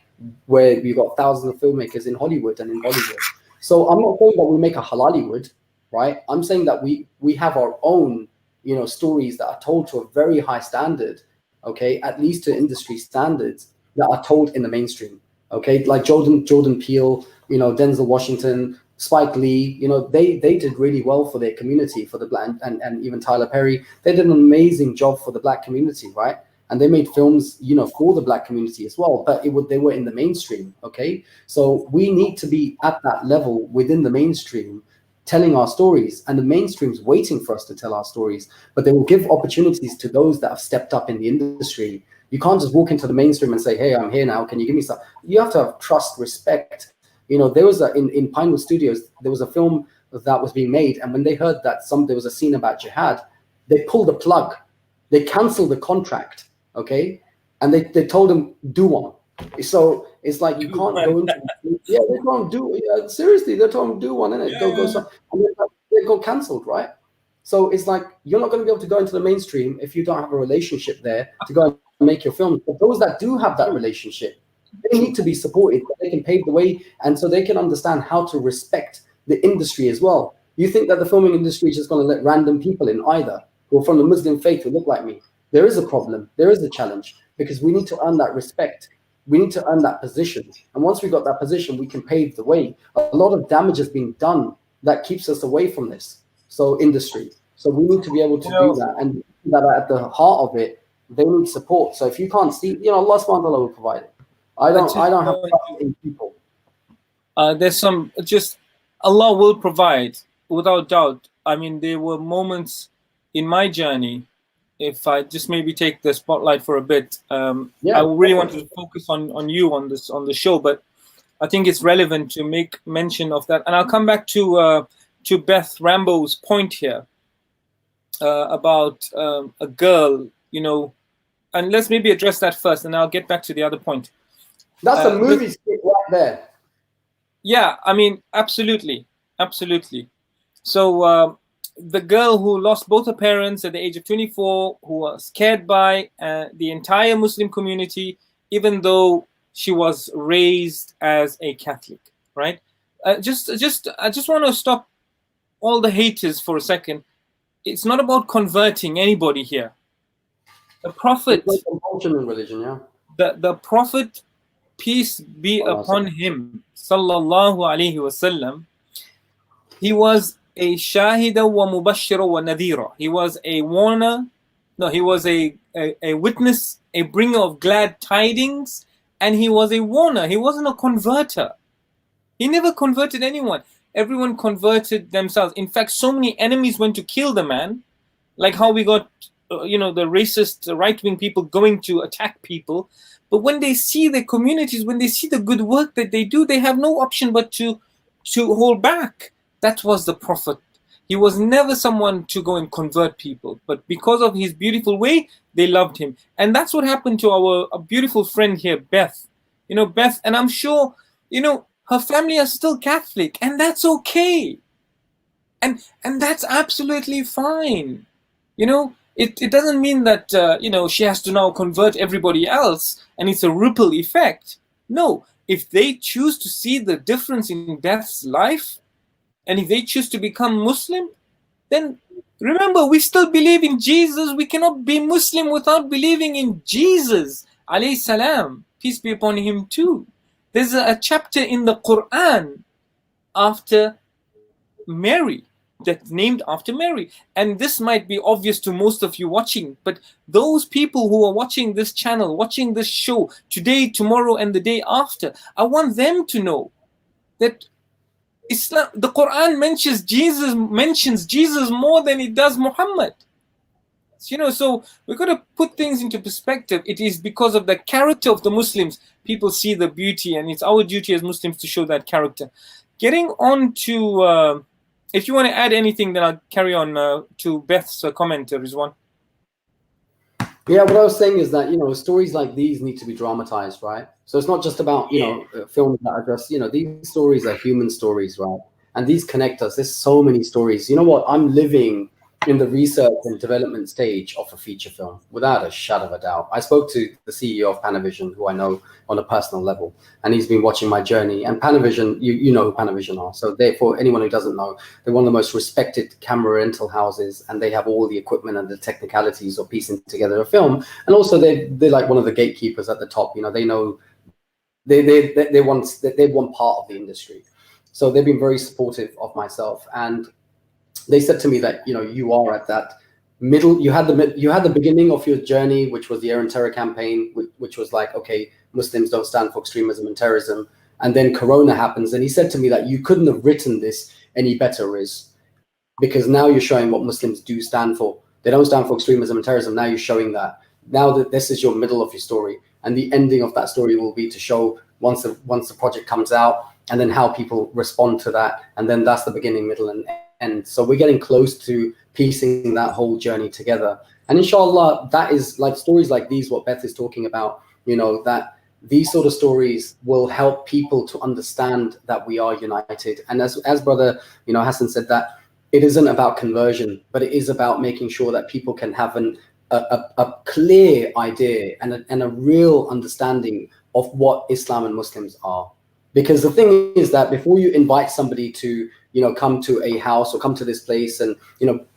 where we've got thousands of filmmakers in Hollywood and in Bollywood. So I'm not saying that we make a Halalywood, right? I'm saying that we have our own, you know, stories that are told to a very high standard, okay, at least to industry standards, that are told in the mainstream, okay? Like Jordan Peele, you know, Denzel Washington, Spike Lee, you know, they did really well for their community, for the black, and even Tyler Perry. They did an amazing job for the black community, right? And they made films, you know, for the black community as well, but they were in the mainstream, okay? So we need to be at that level within the mainstream, telling our stories, and the mainstream's waiting for us to tell our stories, but they will give opportunities to those that have stepped up in the industry. You can't just walk into the mainstream and say, hey, I'm here now, can you give me some? You have to have trust, respect. You know, there was in Pinewood Studios, there was a film that was being made, and when they heard that there was a scene about jihad, they pulled the plug, they canceled the contract, okay, and they told them do one. So it's like you can't go into they can't do seriously. They told them do one, innit? Go so, and they got cancelled, right? So it's like you're not going to be able to go into the mainstream if you don't have a relationship there to go and make your film. But those that do have that relationship, they need to be supported so they can pave the way, and so they can understand how to respect the industry as well. You think that the filming industry is just going to let random people in either, who are from the Muslim faith who look like me? There is a problem. There is a challenge, because we need to earn that respect. We need to earn that position. And once we got that position, we can pave the way. A lot of damage has been done that keeps us away from this industry. So we need to be able to do that. And that at the heart of it, they need support. So if you can't see, you know, Allah subhanahu wa ta'ala will provide it. I don't have trust in people. There's some, just Allah will provide without doubt. I mean, there were moments in my journey, if I just maybe take the spotlight for a bit, I really wanted to focus on you on the show, but I think it's relevant to make mention of that. And I'll come back to Beth Rambo's point here about a girl, you know, and let's maybe address that first, and I'll get back to the other point. That's a movie script right there. Yeah, I mean, absolutely. So the girl who lost both her parents at the age of 24, who was scared by the entire Muslim community, even though she was raised as a Catholic, right? I just want to stop all the haters for a second. It's not about converting anybody here. The Prophet, religion, yeah. The Prophet, peace be upon him, sallallahu alaihi wasallam, he was a shahida wa mubashshira wa nadhira. He was a warner, he was a witness, a bringer of glad tidings, and he was a warner. He wasn't a converter. He never converted anyone. Everyone converted themselves. In fact, so many enemies went to kill the man, like how we got the racist right-wing people going to attack people. But when they see the communities, when they see the good work that they do, they have no option but to hold back. That was the Prophet. He was never someone to go and convert people, but because of his beautiful way, they loved him. And that's what happened to our beautiful friend here, Beth. Beth, and I'm sure, her family are still Catholic, and that's okay. And that's absolutely fine. It doesn't mean that, she has to now convert everybody else and it's a ripple effect. No, if they choose to see the difference in Beth's life, and if they choose to become Muslim, then remember, we still believe in Jesus. We cannot be Muslim without believing in Jesus, alayhi salam, peace be upon him too. There's a chapter in the Quran after Mary, that's named after Mary. And this might be obvious to most of you watching, but those people who are watching this channel, watching this show today, tomorrow, and the day after, I want them to know that Islam, the Quran mentions Jesus more than it does Muhammad. So we've got to put things into perspective. It is because of the character of the Muslims people see the beauty, and it's our duty as Muslims to show that character. Getting on to, if you want to add anything, then I'll carry on to Beth's comment, Rizwan. Yeah, what I was saying is that, stories like these need to be dramatized, right? So it's not just about, films that address, these stories are human stories, right? And these connect us. There's so many stories. You know what? I'm living in the research and development stage of a feature film, without a shadow of a doubt. I spoke to the CEO of Panavision, who I know on a personal level, and he's been watching my journey. And Panavision, you know who Panavision are. So therefore, anyone who doesn't know, they're one of the most respected camera rental houses, and they have all the equipment and the technicalities of piecing together a film. And also they're like one of the gatekeepers at the top. They know they want part of the industry. So they've been very supportive of myself. And they said to me that, you are at that middle, you had the beginning of your journey, which was the Air and Terror campaign, which was like, okay, Muslims don't stand for extremism and terrorism. And then Corona happens. And he said to me that you couldn't have written this any better, Riz, because now you're showing what Muslims do stand for. They don't stand for extremism and terrorism. Now you're showing that. Now that this is your middle of your story. And the ending of that story will be to show once the project comes out, and then how people respond to that. And then that's the beginning, middle, and end. So we're getting close to piecing that whole journey together. And inshallah, that is like stories like these, what Beth is talking about, that these sort of stories will help people to understand that we are united. And as brother, Hassan said, that it isn't about conversion, but it is about making sure that people can have a clear idea and a real understanding of what Islam and Muslims are. Because the thing is that before you invite somebody to, come to a house or come to this place and,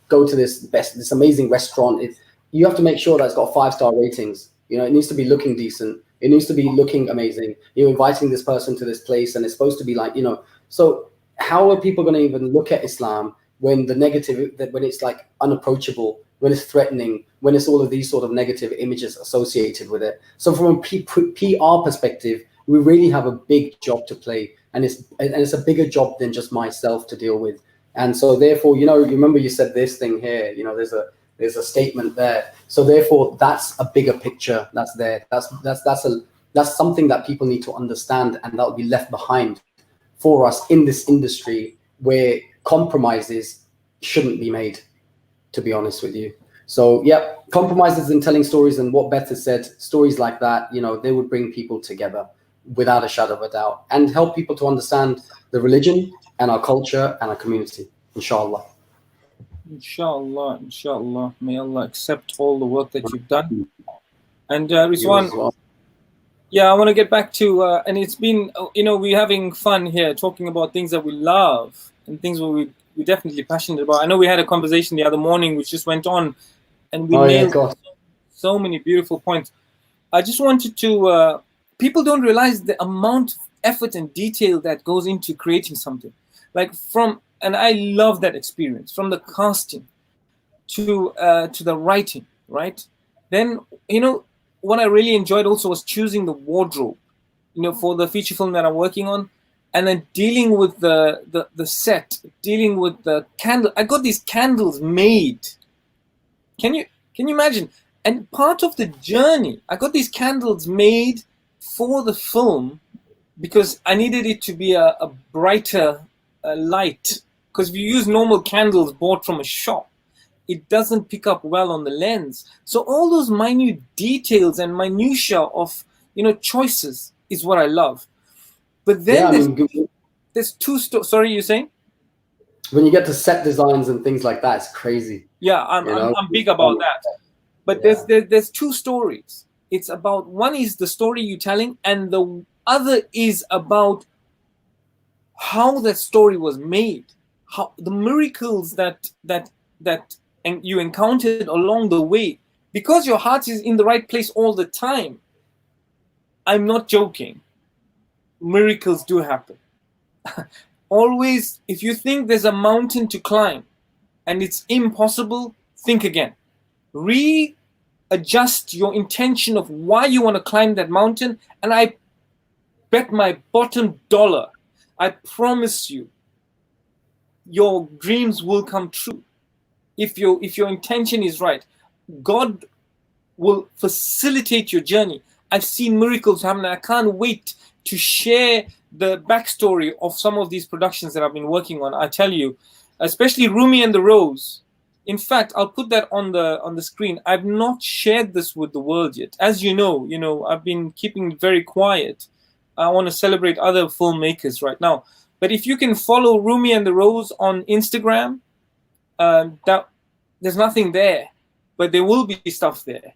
go to this amazing restaurant, you have to make sure that it's got 5-star ratings. It needs to be looking decent. It needs to be looking amazing. You're inviting this person to this place and it's supposed to be like, so how are people going to even look at Islam when when it's like unapproachable, when it's threatening, when it's all of these sort of negative images associated with it? So from a PR perspective, we really have a big job to play, and it's a bigger job than just myself to deal with. And so therefore, remember you said this thing here, there's a statement there. So therefore, that's a bigger picture that's there. That's something that people need to understand, and that will be left behind for us in this industry where compromises shouldn't be made, to be honest with you. So yeah, compromises in telling stories, and what Beth has said, stories like that, they would bring people together without a shadow of a doubt, and help people to understand the religion and our culture and our community, inshallah. Inshallah. May Allah accept all the work that you've done. And Rizwan, yeah, I want to get back to, and it's been, we're having fun here talking about things that we love and things we're definitely passionate about. I know we had a conversation the other morning which just went on, and we nailed so many beautiful points. I just wanted to, people don't realize the amount of effort and detail that goes into creating something. And I love that experience, from the casting to the writing, right? Then, what I really enjoyed also was choosing the wardrobe, for the feature film that I'm working on, and then dealing with the set, dealing with the candle. I got these candles made. Can you imagine? And part of the journey, I got these candles made for the film because I needed it to be a brighter light. Because if you use normal candles bought from a shop, it doesn't pick up well on the lens. So all those minute details and minutia of choices is what I love. But then there's two sorry, you're saying? When you get to set designs and things like that, it's crazy. Yeah, I'm big about that. But there's two stories. It's about, one is the story you're telling, and the other is about how that story was made, how the miracles that you encountered along the way, because your heart is in the right place all the time. I'm not joking. Miracles do happen. Always, if you think there's a mountain to climb and it's impossible, think again. Readjust your intention of why you want to climb that mountain, and I bet my bottom dollar, I promise you, your dreams will come true. If your intention is right, God will facilitate your journey. I've seen miracles happen. I can't wait to share the backstory of some of these productions that I've been working on. I tell you, especially Rumi and the Rose. In fact, I'll put that on the screen. I've not shared this with the world yet. As you know, I've been keeping very quiet. I want to celebrate other filmmakers right now. But if you can follow Rumi and the Rose on Instagram, that there's nothing there, but there will be stuff there.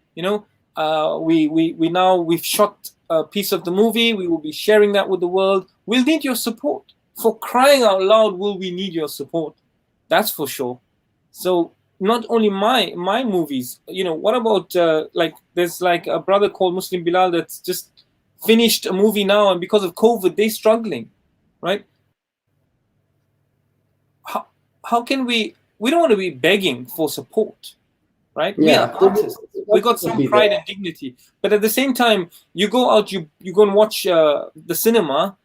We've shot a piece of the movie. We will be sharing that with the world. We'll need your support. For crying out loud, will we need your support? That's for sure. So not only my movies, what about there's like a brother called Muslim Bilal that's just finished a movie now, and because of COVID, they're struggling, right? How can we don't want to be begging for support, right? Yeah. We are artists. We got some pride and dignity, but at the same time, you go out, you go and watch the cinema,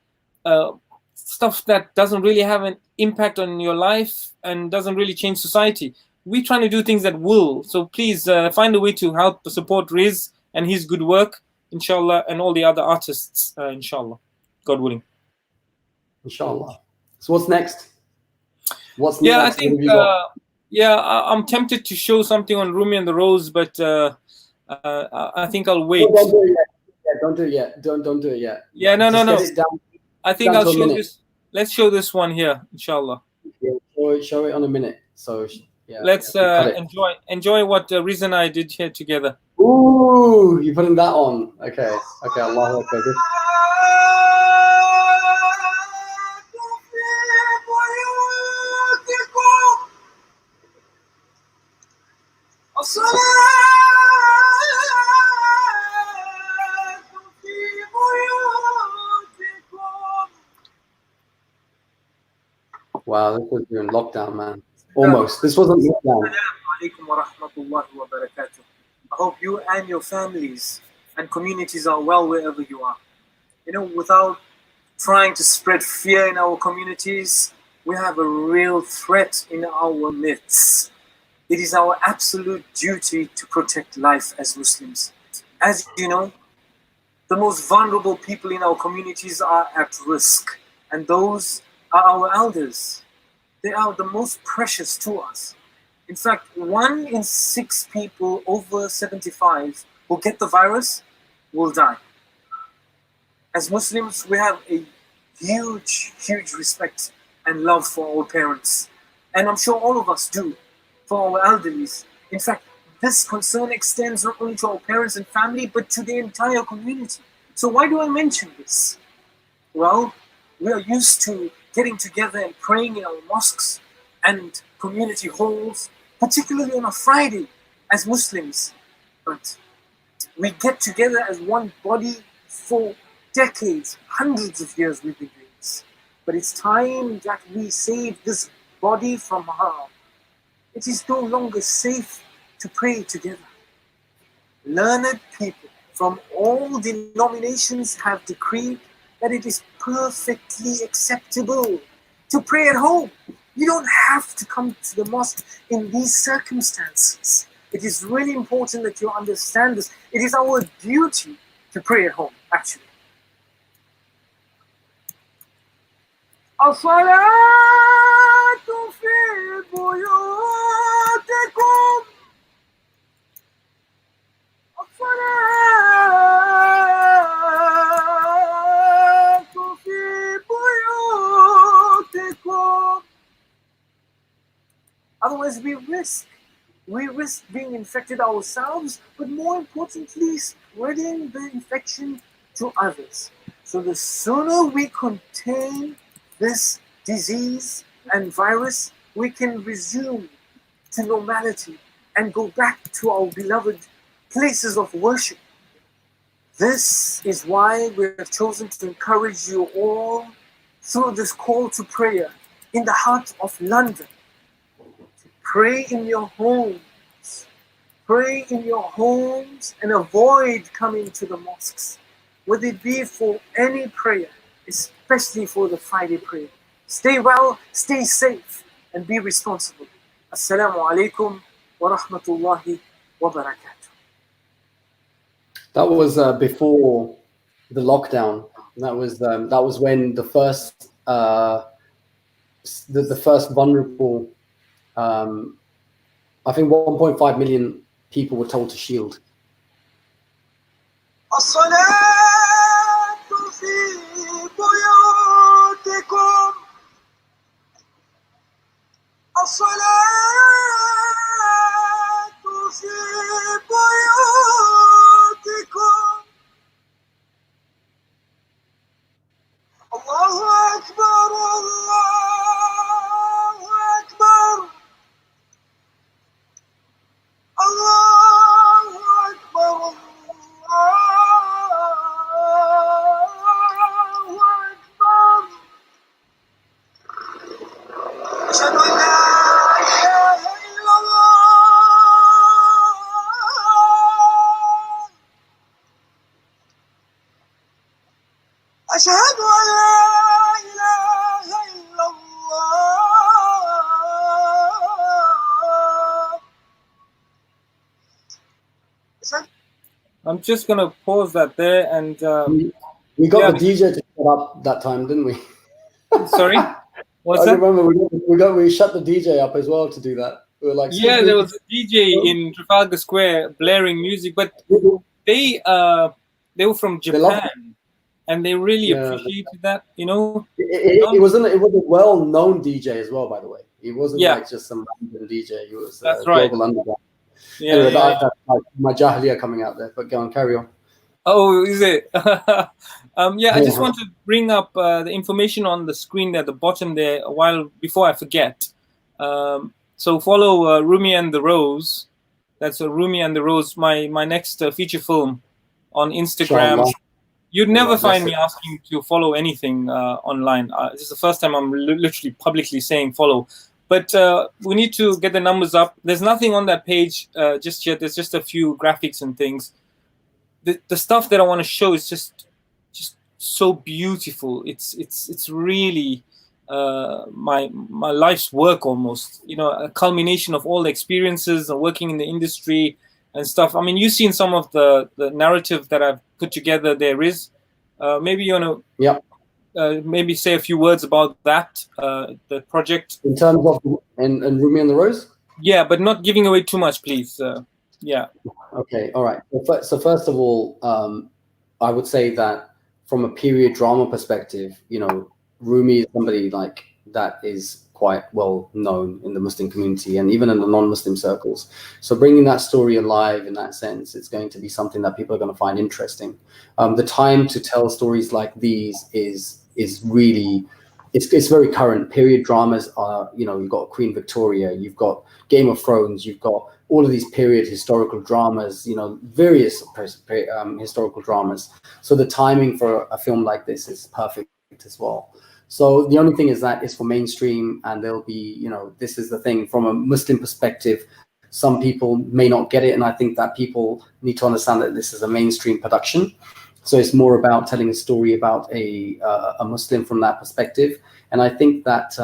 stuff that doesn't really have an impact on your life and doesn't really change society. We're trying to do things that will. So please find a way to help support Riz and his good work, inshallah, and all the other artists, inshallah, God willing. Inshallah. So what's next? Yeah, I think. I'm tempted to show something on Rumi and the Rose, but I think I'll wait. Don't do it yet. Don't do it yet. Yeah, no. I think I'll show this. this. Let's show this one here, inshallah. Yeah, show it on a minute. So yeah. Let's enjoy what Riz and I did here together. Ooh, you're putting that on. Okay. Allahu Akbar. Wow, this was during lockdown, man. Almost. This wasn't lockdown. I hope you and your families and communities are well wherever you are. Without trying to spread fear in our communities, we have a real threat in our midst. It is our absolute duty to protect life as Muslims. As you know, the most vulnerable people in our communities are at risk, and those are our elders. They are the most precious to us. In fact, 1 in 6 people over 75 who get the virus will die. As Muslims, we have a huge respect and love for our parents. And I'm sure all of us do, for our elderlies. In fact, this concern extends not only to our parents and family, but to the entire community. So why do I mention this? Well, we are used to getting together and praying in our mosques and community halls, particularly on a Friday as Muslims. But we get together as one body for decades, hundreds of years we've been doing this. But it's time that we save this body from harm. It is no longer safe to pray together. Learned people from all denominations have decreed that it is perfectly acceptable to pray at home. You don't have to come to the mosque in these circumstances. It is really important that you understand this. It is our duty to pray at home, actually. الصلاة في بيوتكم الصلاة في بيوتكم. Otherwise we risk being infected ourselves, but more importantly, spreading the infection to others. So the sooner we contain this disease and virus, we can resume to normality and go back to our beloved places of worship. This is why we have chosen to encourage you all through this call to prayer in the heart of London. To pray in your homes. Pray in your homes and avoid coming to the mosques, whether it be for any prayer, especially for the Friday prayer. Stay well, stay safe. and be responsible. Assalamu alaikum wa rahmatullahi wa barakatuh. That was before the lockdown. That was when the first vulnerable. I think 1.5 million people were told to shield. I'm just gonna pause that there, and we got the DJ to shut up that time, didn't we? Sorry, what's that? I remember we shut the DJ up as well to do that. We were like, yeah, there was a DJ in Trafalgar Square blaring music, but they were from Japan, and they really appreciated that. You know, it wasn't a well-known DJ as well, by the way. It wasn't like just some random DJ. It was global underground. Yeah, anyway, that's like my jahiliya coming out there. But go on, carry on. Oh, is it? I just want to bring up the information on the screen there at the bottom there before I forget. So follow Rumi and the Rose. That's Rumi and the Rose, my next feature film on Instagram. Inshallah. You'd never find me asking to follow anything online. This is the first time I'm literally publicly saying follow. But we need to get the numbers up. There's nothing on that page just yet. There's just a few graphics and things. The stuff that I want to show is just so beautiful. It's really my life's work almost. You know, a culmination of all the experiences of working in the industry and stuff. I mean, you've seen some of the narrative that I've put together there is. Maybe you want to maybe say a few words about that, the project. In terms of and Rumi and the Rose? Yeah, but not giving away too much, please. Yeah. Okay, all right. So first of all, I would say that from a period drama perspective, you know, Rumi is somebody like that is quite well known in the Muslim community and even in the non-Muslim circles. So bringing that story alive in that sense, it's going to be something that people are going to find interesting. The time to tell stories like these is really, it's very current. Period dramas are, you know, you've got Queen Victoria, you've got Game of Thrones, you've got all of these period historical dramas, you know, various historical dramas. So the timing for a film like this is perfect as well. So the only thing is that it's for mainstream, and there'll be, you know, this is the thing from a Muslim perspective. Some people may not get it, and I think that people need to understand that this is a mainstream production. So it's more about telling a story about a Muslim from that perspective. And I think that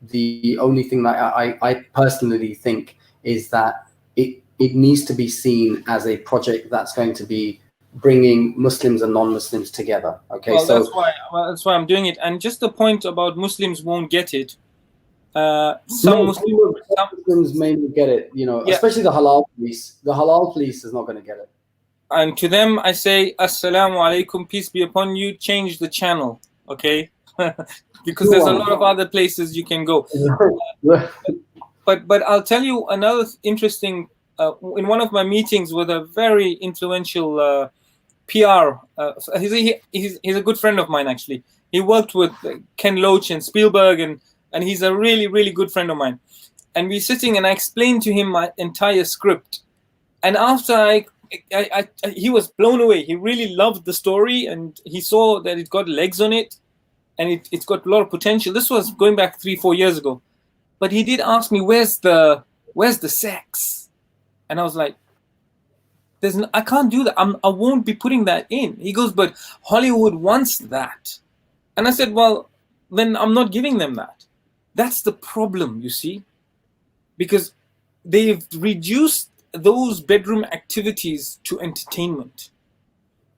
the only thing that I personally think is that it needs to be seen as a project that's going to be bringing Muslims and non-Muslims together. Okay, well, so that's why I'm doing it. And just the point about Muslims won't get it. Some Muslims may get it, you know, especially the halal police. The halal police is not going to get it. And to them, I say, Assalamu alaikum, peace be upon you. Change the channel, okay? Because there's a lot of other places you can go. But I'll tell you another interesting. In one of my meetings with a very influential PR, he's a good friend of mine actually. He worked with Ken Loach and Spielberg, and he's a really, really good friend of mine. And we're sitting, and I explained to him my entire script. And after he was blown away. He really loved the story, and he saw that it got legs on it, and it's got a lot of potential. This was going back 3-4 years ago. But he did ask me, where's the sex? And I was like, I can't do that. I won't be putting that in. He goes, but Hollywood wants that. And I said, well, then I'm not giving them that. That's the problem, you see, because they've reduced those bedroom activities to entertainment.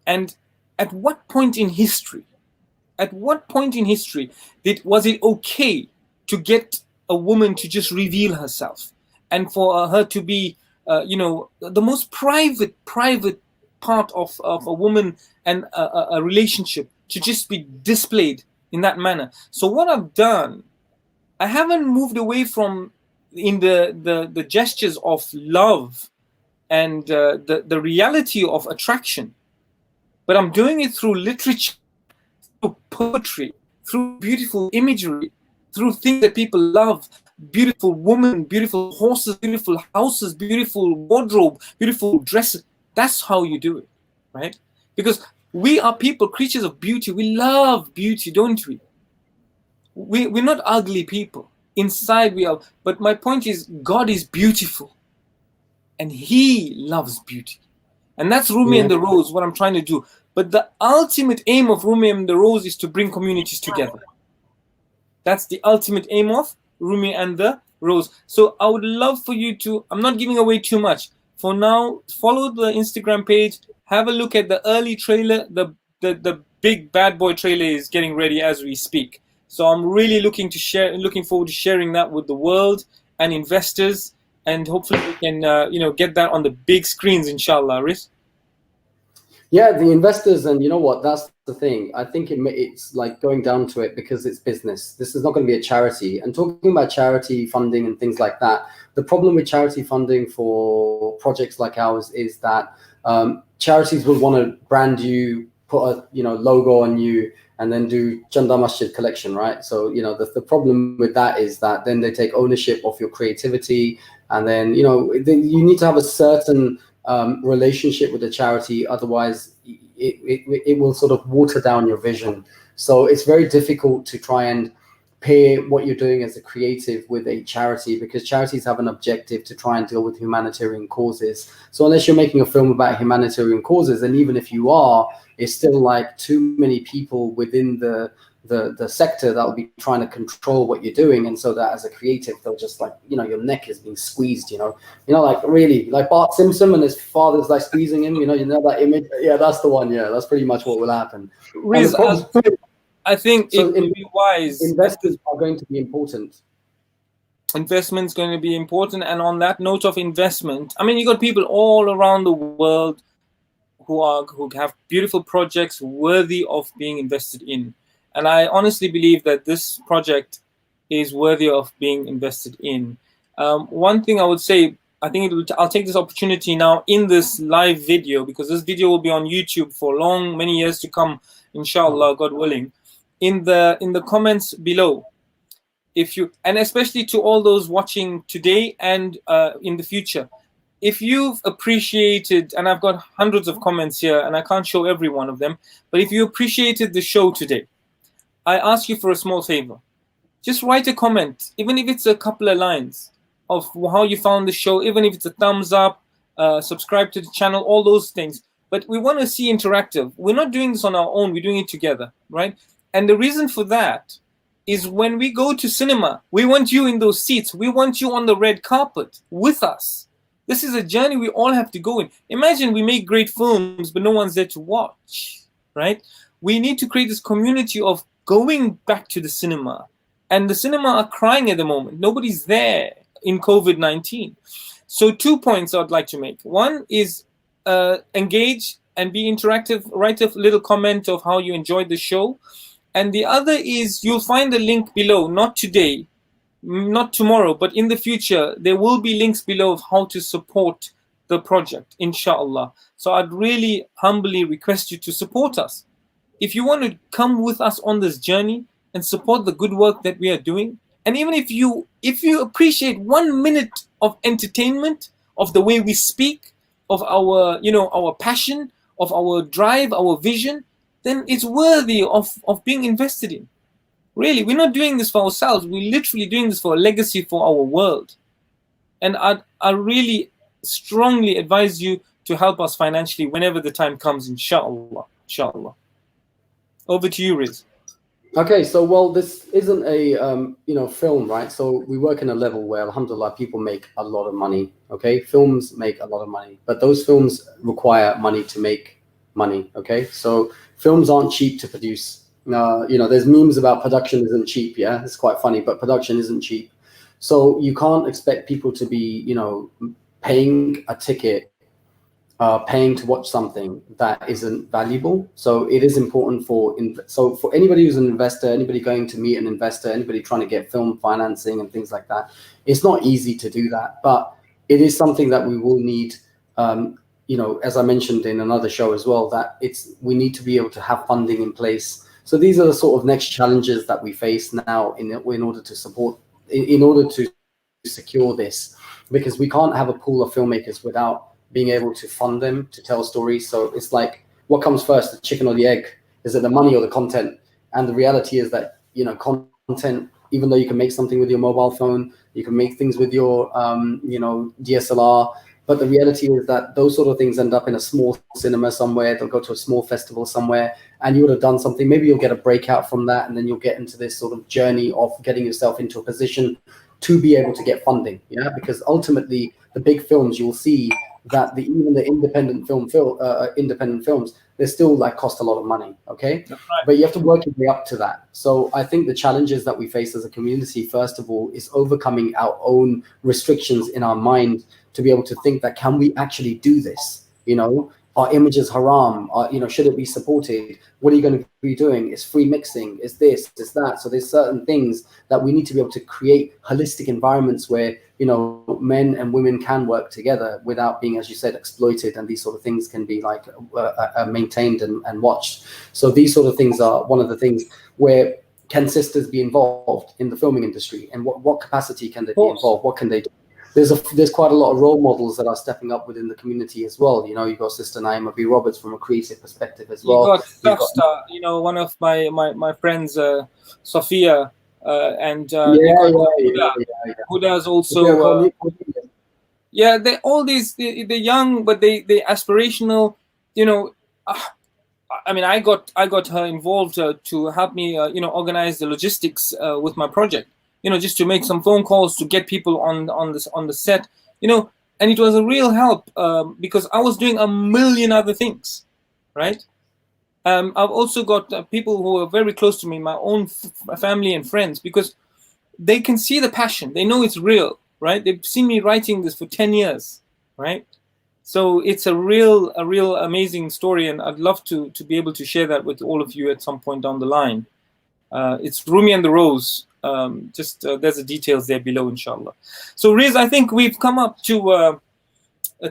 And at what point in history was it okay to get a woman to just reveal herself and for her to be, the most private part of a woman and a relationship to just be displayed in that manner? So what I've done, I haven't moved away from in the gestures of love and the reality of attraction, but I'm doing it through literature, through poetry, through beautiful imagery, through things that people love. Beautiful women, beautiful horses, beautiful houses, beautiful wardrobe, beautiful dresses. That's how you do it, right? Because we are people, creatures of beauty. We love beauty, don't we? We're not ugly people. Inside we are. But my point is, God is beautiful. And He loves beauty. And that's Rumi and the Rose, what I'm trying to do. But the ultimate aim of Rumi and the Rose is to bring communities together. That's the ultimate aim of Rumi and the Rose. So I would love for you to, I'm not giving away too much. For now, follow the Instagram page, have a look at the early trailer. The big bad boy trailer is getting ready as we speak. So I'm really looking forward to sharing that with the world and investors, and hopefully we can get that on the big screens, inshallah, Riz. Yeah, the investors, and you know what, that's the thing. I think it's like going down to it because it's business. This is not going to be a charity. And talking about charity funding and things like that, the problem with charity funding for projects like ours is that charities will want to brand you, put a logo on you, and then do Chanda Masjid collection, right? So the problem with that is that then they take ownership of your creativity, and then you need to have a certain relationship with the charity, otherwise it will sort of water down your vision. So it's very difficult to try and pair what you're doing as a creative with a charity, because charities have an objective to try and deal with humanitarian causes. So unless you're making a film about humanitarian causes, and even if you are, it's still like too many people within the sector that will be trying to control what you're doing, and so that as a creative they'll just like your neck is being squeezed, like really like Bart Simpson and his father's like squeezing him, that image. Yeah, that's the one. Yeah, that's pretty much what will happen. Riz, I think so. It would be wise. Investors are going to be important. Investment's going to be important, and on that note of investment, I mean, you got people all around the world who have beautiful projects worthy of being invested in. And I honestly believe that this project is worthy of being invested in. One thing I would say, I think I'll take this opportunity now in this live video, because this video will be on YouTube for many years to come, inshallah, God willing. In the comments below, and especially to all those watching today and in the future, if you've appreciated, and I've got hundreds of comments here and I can't show every one of them, but if you appreciated the show today, I ask you for a small favor. Just write a comment, even if it's a couple of lines of how you found the show, even if it's a thumbs up, subscribe to the channel, all those things. But we want to see interactive. We're not doing this on our own, we're doing it together, right? And the reason for that is when we go to cinema, we want you in those seats. We want you on the red carpet with us. This is a journey we all have to go in. Imagine we make great films, but no one's there to watch, right? We need to create this community of going back to the cinema. And the cinema are crying at the moment. Nobody's there in COVID-19. So 2 points I'd like to make. One is engage and be interactive. Write a little comment of how you enjoyed the show. And the other is you'll find the link below, not today, not tomorrow, but in the future, there will be links below of how to support the project, inshallah. So I'd really humbly request you to support us. If you want to come with us on this journey and support the good work that we are doing, and even if you appreciate 1 minute of entertainment, of the way we speak, of our our passion, of our drive, our vision, then it's worthy of being invested in. Really, we're not doing this for ourselves. We're literally doing this for a legacy for our world. And I really strongly advise you to help us financially whenever the time comes, inshallah. Inshallah. Over to you, Riz. Okay, so well, this isn't a film, right? So we work in a level where, alhamdulillah, people make a lot of money. Okay, films make a lot of money, but those films require money to make money. Okay, so films aren't cheap to produce. There's memes about production isn't cheap. Yeah, it's quite funny, but production isn't cheap. So you can't expect people to be, paying a ticket, paying to watch something that isn't valuable. So it is important for anybody who's an investor, anybody going to meet an investor, anybody trying to get film financing and things like that. It's not easy to do that, but it is something that we will need. As I mentioned in another show as well, that we need to be able to have funding in place. So these are the sort of next challenges that we face now in order to support, in order to secure this, because we can't have a pool of filmmakers without being able to fund them to tell stories. So it's like, what comes first, the chicken or the egg? Is it the money or the content? And the reality is that, content, even though you can make something with your mobile phone, you can make things with your, DSLR, but the reality is that those sort of things end up in a small cinema somewhere. They'll go to a small festival somewhere, and you would have done something. Maybe you'll get a breakout from that, and then you'll get into this sort of journey of getting yourself into a position to be able to get funding. Yeah, because ultimately the big films, you'll see that even the independent films, they still cost a lot of money. Okay, right. But you have to work your way up to that. So I think the challenges that we face as a community, first of all, is overcoming our own restrictions in our mind to be able to think that, can we actually do this? Are images haram? Should it be supported? What are you going to be doing? Is free mixing? Is this? Is that? So there's certain things that we need to be able to create holistic environments where, men and women can work together without being, as you said, exploited, and these sort of things can be maintained and watched. So these sort of things are one of the things where, can sisters be involved in the filming industry, and what capacity can they be involved? What can they do? There's quite a lot of role models that are stepping up within the community as well. You've got Sister Naima B. Roberts from a creative perspective as well. You've got one of my friends, Sophia, and Huda's also. They're all these. They're young, but they aspirational. I got her involved to help me, organize the logistics with my project. Just to make some phone calls to get people on the set, and it was a real help because I was doing a million other things, right? I've also got people who are very close to me, my own family and friends, because they can see the passion. They know it's real, right? They've seen me writing this for 10 years, right? So it's a real amazing story, and I'd love to be able to share that with all of you at some point down the line. It's Rumi and the Rose. There's the details there below, inshallah. So Riz, I think we've come up to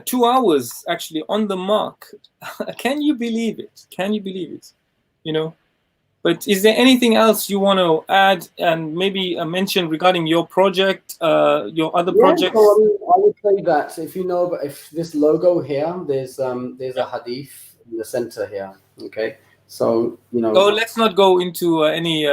2 hours actually on the mark. Can you believe it? But is there anything else you want to add and maybe mention regarding your project, your other projects? So I would say that if this logo here, there's a hadith in the center here. Okay, so Oh, let's not go into any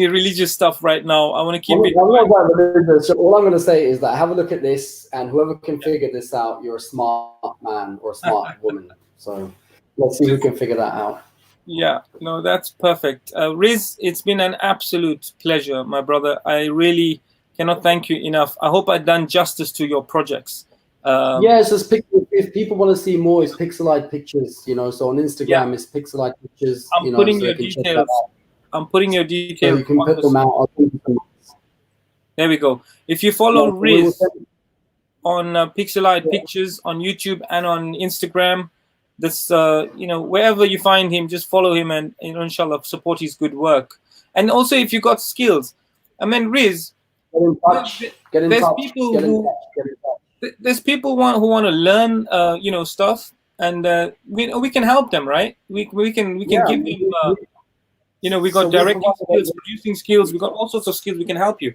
religious stuff right now. I want to keep it. I'm not about religious. So all I'm going to say is that have a look at this, and whoever can figure this out, you're a smart man or a smart woman. So let's see who can figure that out. Yeah, no, that's perfect. Riz, it's been an absolute pleasure, my brother. I really cannot thank you enough. I hope I've done justice to your projects. Yes, if people want to see more, it's Pixelite Pictures. So on Instagram, it's Pixelite Pictures. I'm putting your details. I'm putting your details. So you can put them out. There we go. If you follow Riz on Pixelite Pictures on YouTube and on Instagram, this wherever you find him, just follow him and inshallah support his good work. And also, if you got skills, Riz, get in touch. There's people who want to learn stuff, and we can help them, right? We can give them we got directing skills, producing skills, we got all sorts of skills. We can help you.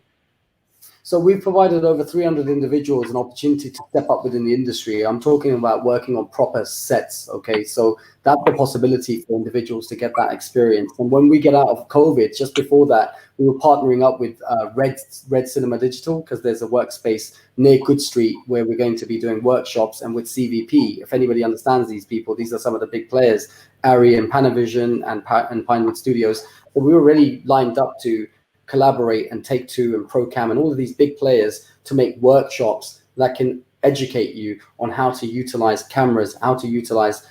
So we've provided over 300 individuals an opportunity to step up within the industry. I'm talking about working on proper sets, okay? So that's the possibility for individuals to get that experience. And when we get out of COVID, just before that, we were partnering up with Red Cinema Digital, because there's a workspace near Good Street where we're going to be doing workshops, and with CVP. If anybody understands these people, these are some of the big players, Ari and Panavision and Pinewood Studios. So we were already lined up to collaborate and Take Two and Procam and all of these big players to make workshops that can educate you on how to utilize cameras, how to utilize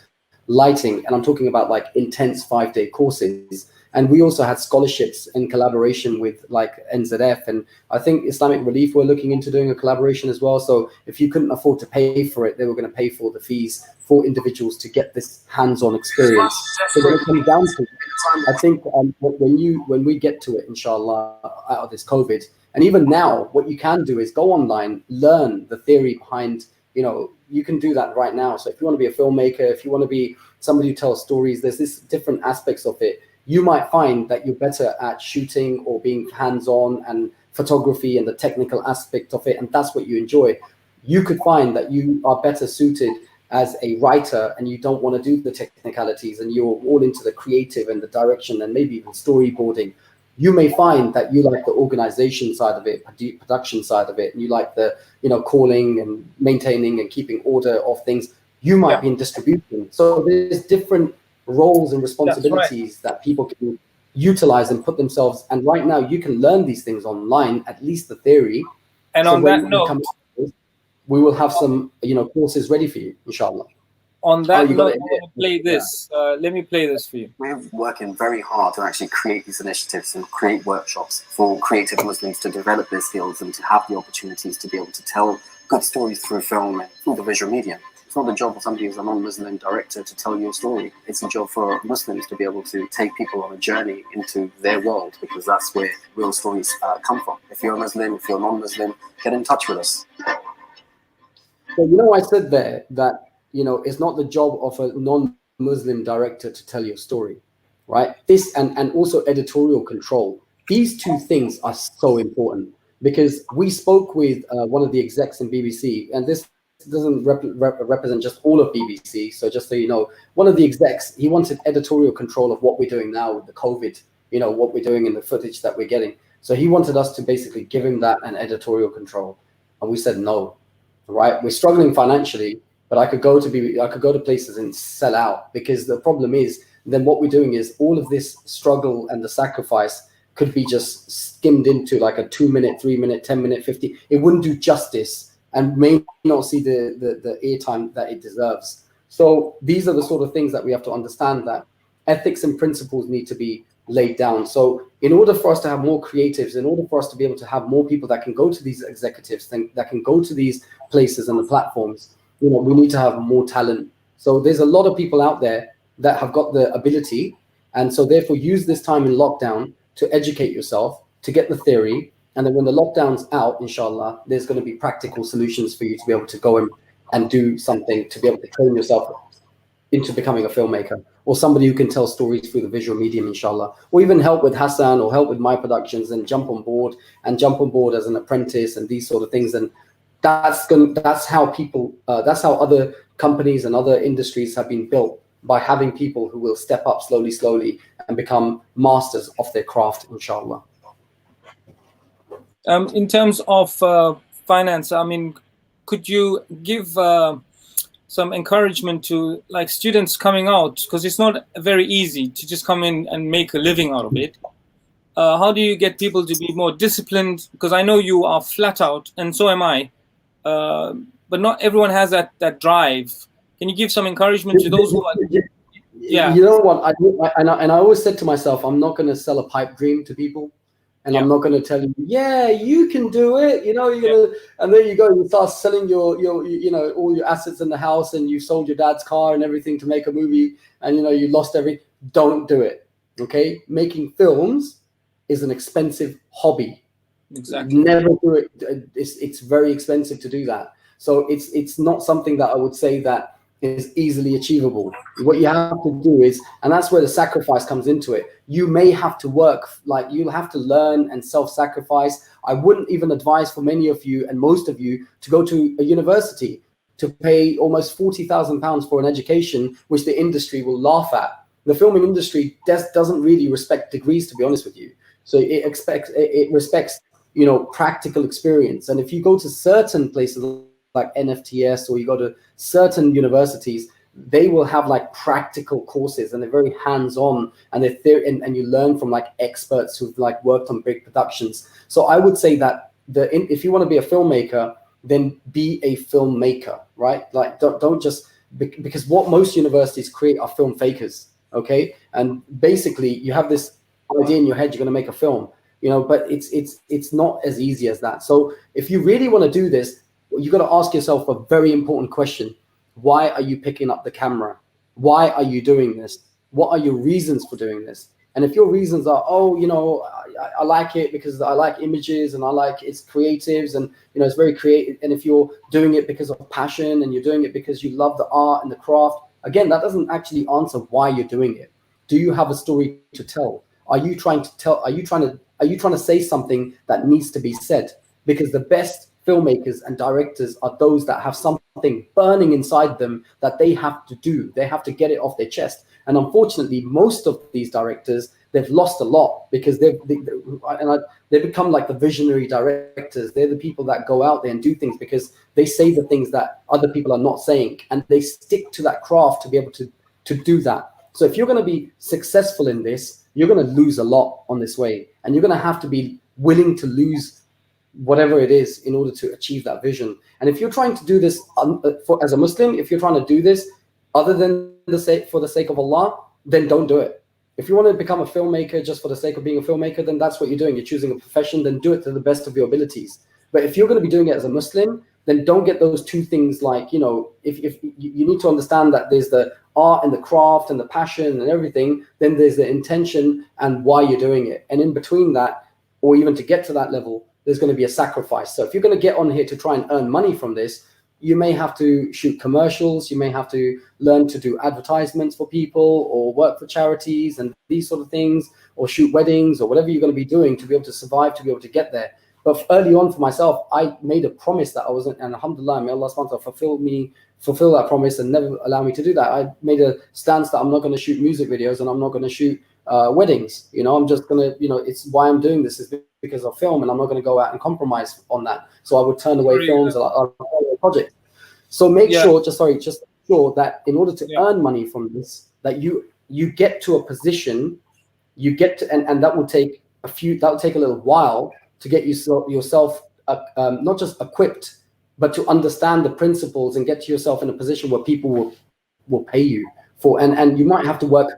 lighting. And I'm talking about like intense 5-day courses. And we also had scholarships in collaboration with like NZF, and I think Islamic Relief were looking into doing a collaboration as well. So if you couldn't afford to pay for it, they were going to pay for the fees for individuals to get this hands-on experience. So when it comes down to it, I think when we get to it, inshallah, out of this COVID, and even now, what you can do is go online, learn the theory behind, you can do that right now. So if you want to be a filmmaker, if you want to be somebody who tells stories, there's this different aspects of it. You might find that you're better at shooting or being hands-on and photography and the technical aspect of it, and that's what you enjoy. You could find that you are better suited as a writer and you don't want to do the technicalities and you're all into the creative and the direction and maybe even storyboarding. You may find that you like the organization side of it, production side of it, and you like the, calling and maintaining and keeping order of things. You might be in distribution. So there's different roles and responsibilities that people can utilize and put themselves. And right now you can learn these things online, at least the theory. And so on that note, we will have some, courses ready for you, inshallah. On that note, I'm going to play this. Let me play this for you. We're working very hard to actually create these initiatives and create workshops for creative Muslims to develop their skills and to have the opportunities to be able to tell good stories through film and through the visual medium. It's not the job of somebody who's a non-Muslim director to tell your story. It's a job for Muslims to be able to take people on a journey into their world, because that's where real stories come from. If you're a Muslim, if you're non-Muslim, get in touch with us. So, I said there that, it's not the job of a non-Muslim director to tell your story, right? This and also editorial control. These two things are so important, because we spoke with one of the execs in BBC, and this doesn't represent just all of BBC. So just so you know, one of the execs, he wanted editorial control of what we're doing now with the COVID, what we're doing in the footage that we're getting. So he wanted us to basically give him that and editorial control. And we said, no, right? We're struggling financially, but I could go to places and sell out, because the problem is then what we're doing is all of this struggle and the sacrifice could be just skimmed into like a 2-minute, 3-minute, 10-minute, 50. It wouldn't do justice and may not see the airtime that it deserves. So these are the sort of things that we have to understand, that ethics and principles need to be laid down. So in order for us to have more creatives, in order for us to be able to have more people that can go to these executives, that can go to these places and the platforms, we need to have more talent. So there's a lot of people out there that have got the ability. And so therefore use this time in lockdown to educate yourself, to get the theory. And then when the lockdown's out, inshallah, there's going to be practical solutions for you to be able to go and do something, to be able to train yourself into becoming a filmmaker, or somebody who can tell stories through the visual medium, inshallah, or even help with Hassan or help with my productions and jump on board as an apprentice and these sort of things. And that's how people, that's how other companies and other industries have been built, by having people who will step up slowly and become masters of their craft, inshallah. In terms of finance, could you give some encouragement to like students coming out, because it's not very easy to just come in and make a living out of it? How do you get people to be more disciplined? Because I know you are flat out, and so am I, but not everyone has that drive. Can you give some encouragement to those who are? Yeah. You know what? I always said to myself, I'm not going to sell a pipe dream to people. And I'm not going to tell you, yeah, you can do it. And there you go. You start selling your all your assets in the house, and you sold your dad's car and everything to make a movie, and you lost everything. Don't do it. Okay, making films is an expensive hobby. Exactly. Never do it. It's very expensive to do that. So it's not something that I would say that is easily achievable. What you have to do is, and that's where the sacrifice comes into it, you may have to work, like you'll have to learn and self-sacrifice. I wouldn't even advise for many of you and most of you to go to a university to pay almost £40,000 for an education, which the industry will laugh at. The filming industry doesn't really respect degrees, to be honest with you. So it respects practical experience. And if you go to certain places like NFTS, or you go to certain universities, they will have like practical courses, and they're very hands-on, and and you learn from like experts who've like worked on big productions. So I would say that if you want to be a filmmaker, then be a filmmaker, right? Like don't just, because what most universities create are film fakers, okay? And basically you have this idea in your head, you're going to make a film, you know, but it's not as easy as that. So if you really want to do this, you got to ask yourself a very important question. Why are you picking up the camera? Why are you doing this? What are your reasons for doing this? And if your reasons are, oh, you know, I like it because I like images and I like it's creatives and, you know, it's very creative. And if you're doing it because of passion and you're doing it because you love the art and the craft, again, that doesn't actually answer why you're doing it. Do you have a story to tell? Are you trying to say something that needs to be said? Because the best filmmakers and directors are those that have something burning inside them that they have to do. They have to get it off their chest. And unfortunately, most of these directors, they've lost a lot because they've become like the visionary directors. They're the people that go out there and do things because they say the things that other people are not saying, and they stick to that craft to be able to do that. So if you're going to be successful in this, you're going to lose a lot on this way, and you're going to have to be willing to lose whatever it is in order to achieve that vision. And if you're trying to do this as a Muslim, if you're trying to do this other than for the sake of Allah, then don't do it. If you want to become a filmmaker just for the sake of being a filmmaker, then that's what you're doing. You're choosing a profession, then do it to the best of your abilities. But if you're going to be doing it as a Muslim, then don't get those two things, like, you know, if you need to understand that there's the art and the craft and the passion and everything, then there's the intention and why you're doing it. And in between that, or even to get to that level, there's going to be a sacrifice. So if you're going to get on here to try and earn money from this, you may have to shoot commercials, you may have to learn to do advertisements for people or work for charities and these sort of things, or shoot weddings or whatever you're going to be doing to be able to survive, to be able to get there. But early on for myself, I made a promise that I wasn't, and alhamdulillah, may Allah subhanahu wa ta'ala fulfill that promise and never allow me to do that. I made a stance that I'm not going to shoot music videos and I'm not going to shoot weddings. You know, I'm just going to, you know, it's why I'm doing this is because of film, and I'm not going to go out and compromise on that. So I would turn away films or projects. So make sure, just sure that in order to earn money from this, that you get to a position, you get to, and that will take a little while to get yourself not just equipped, but to understand the principles and get yourself in a position where people will pay you for, and you might have to work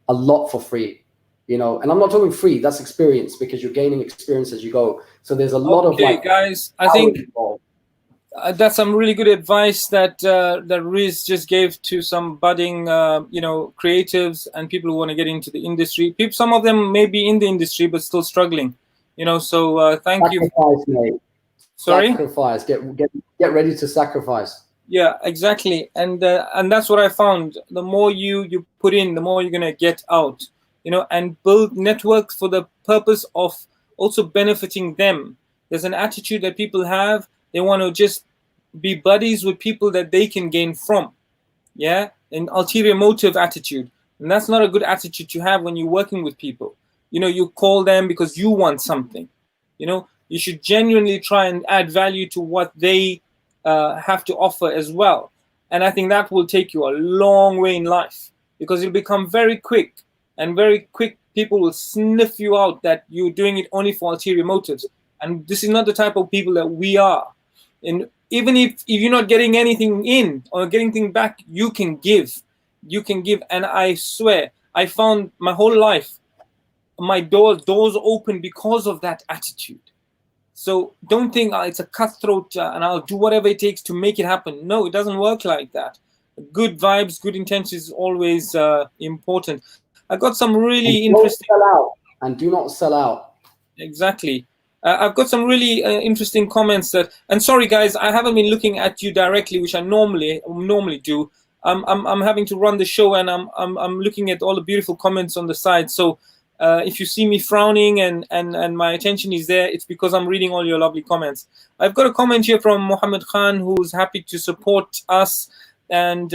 a lot for free, you know. And I'm not talking free, that's experience, because you're gaining experience as you go. So there's a lot of like, guys, I think that's some really good advice that that Riz just gave to some budding you know, creatives and people who want to get into the industry. Some of them may be in the industry but still struggling, you know. So thank you. Mate. Sorry? Sacrifice. Get ready to sacrifice. Yeah, exactly. And that's what I found. The more you put in, the more you're gonna get out, you know, and build networks for the purpose of also benefiting them. There's an attitude that people have. They want to just be buddies with people that they can gain from. Yeah, an ulterior motive attitude. And that's not a good attitude to have when you're working with people. You know, you call them because you want something. You know, you should genuinely try and add value to what they have to offer as well. And I think that will take you a long way in life, because you'll become very quick, and very quick people will sniff you out that you're doing it only for ulterior motives. And this is not the type of people that we are. And even if you're not getting anything in or getting anything back, you can give. You can give. And I swear, I found my whole life, my doors open because of that attitude. So don't think it's a cutthroat and I'll do whatever it takes to make it happen. No, it doesn't work like that. Good vibes, good intentions is always important. I got some really interesting. Don't sell out, and do not sell out. Exactly. I've got some really interesting comments that, and sorry guys, I haven't been looking at you directly, which I normally do. I'm having to run the show, and I'm looking at all the beautiful comments on the side. So if you see me frowning and my attention is there, it's because I'm reading all your lovely comments. I've got a comment here from Mohammed Khan, who's happy to support us, and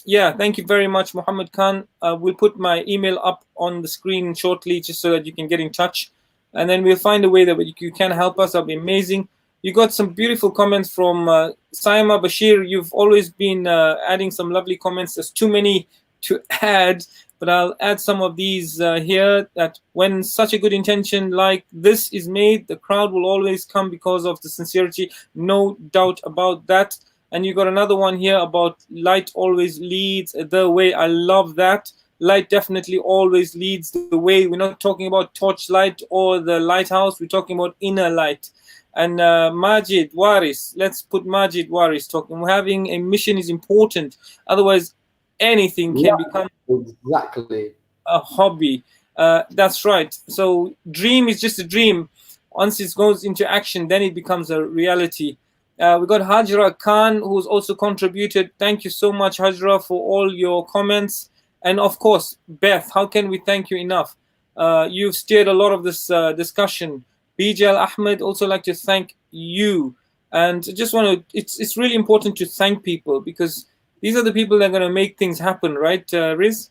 yeah, thank you very much, Mohammed Khan. We'll put my email up on the screen shortly, just so that you can get in touch. And then we'll find a way that you can help us. That'll be amazing. You got some beautiful comments from Saima Bashir, you've always been adding some lovely comments. There's too many to add, but I'll add some of these here. That when such a good intention like this is made, the crowd will always come because of the sincerity. No doubt about that. And you got another one here about light always leads the way. I love that. Light definitely always leads the way. We're not talking about torchlight or the lighthouse. We're talking about inner light. And Majid Waris, let's put Majid Waris talking. Having a mission is important. Otherwise, anything can become exactly a hobby. That's right. So dream is just a dream. Once it goes into action, then it becomes a reality. We got Hajra Khan, who's also contributed. Thank you so much, Hajra, for all your comments. And of course, Beth, how can we thank you enough? You've steered a lot of this discussion. Bijal Ahmed, also like to thank you. And just want to, it's really important to thank people, because these are the people that are going to make things happen, right, Riz?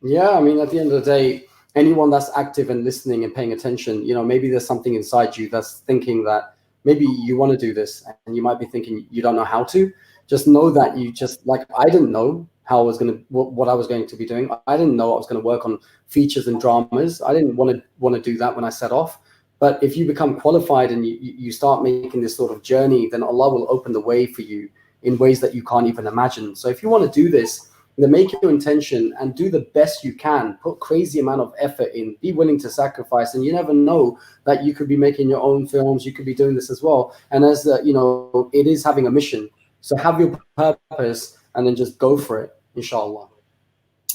Yeah, I mean, at the end of the day, anyone that's active and listening and paying attention, maybe there's something inside you that's thinking that maybe you want to do this, and you might be thinking you don't know how to. Just know that you just, like, I didn't know how I was going to, what I was going to be doing. I didn't know I was going to work on features and dramas. I didn't want to do that when I set off. But if you become qualified and you start making this sort of journey, then Allah will open the way for you in ways that you can't even imagine. So if you want to do this, then make your intention and do the best you can. Put crazy amount of effort in. Be willing to sacrifice, and you never know that you could be making your own films. You could be doing this as well. And as it is having a mission. So have your purpose and then just go for it, inshallah.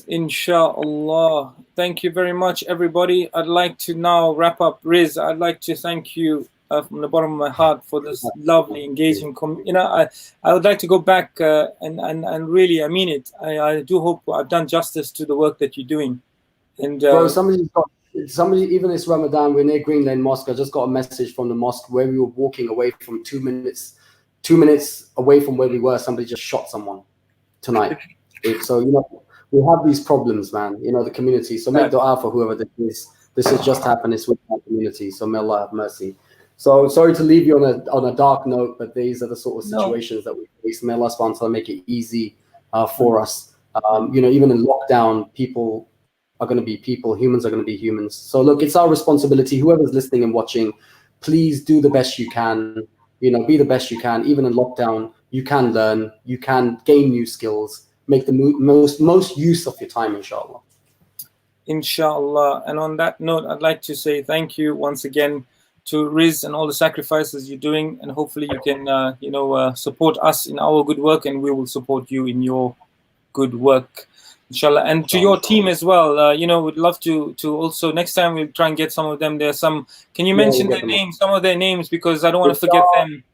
Inshallah. Thank you very much, everybody. I'd like to now wrap up. Riz, I'd like to thank you from the bottom of my heart for this lovely, engaging. I would like to go back and really, I mean it. I do hope I've done justice to the work that you're doing. And bro, somebody, even this Ramadan, we're near Green Lane Mosque. I just got a message from the mosque where we were walking away from 2 minutes. 2 minutes away from where we were, somebody just shot someone tonight. So we have these problems, man. The community. So make dua for whoever this is. This has just happened. It's with our community. So may Allah have mercy. So sorry to leave you on a dark note, but these are the sort of situations that we face. May Allah subhanahu wa ta'ala make it easy for us. Even in lockdown, people are going to be people. Humans are going to be humans. So look, it's our responsibility. Whoever's listening and watching, please do the best you can. Be the best you can. Even in lockdown, you can learn. You can gain new skills. Make the most use of your time, inshallah. Inshallah. And on that note, I'd like to say thank you once again to Riz and all the sacrifices you're doing, and hopefully you can support us in our good work, and we will support you in your good work, inshallah. And to your team as well, we'd love to also next time we'll try and get some of them. There's some, can you mention their names, some of their names, because I don't want to forget them.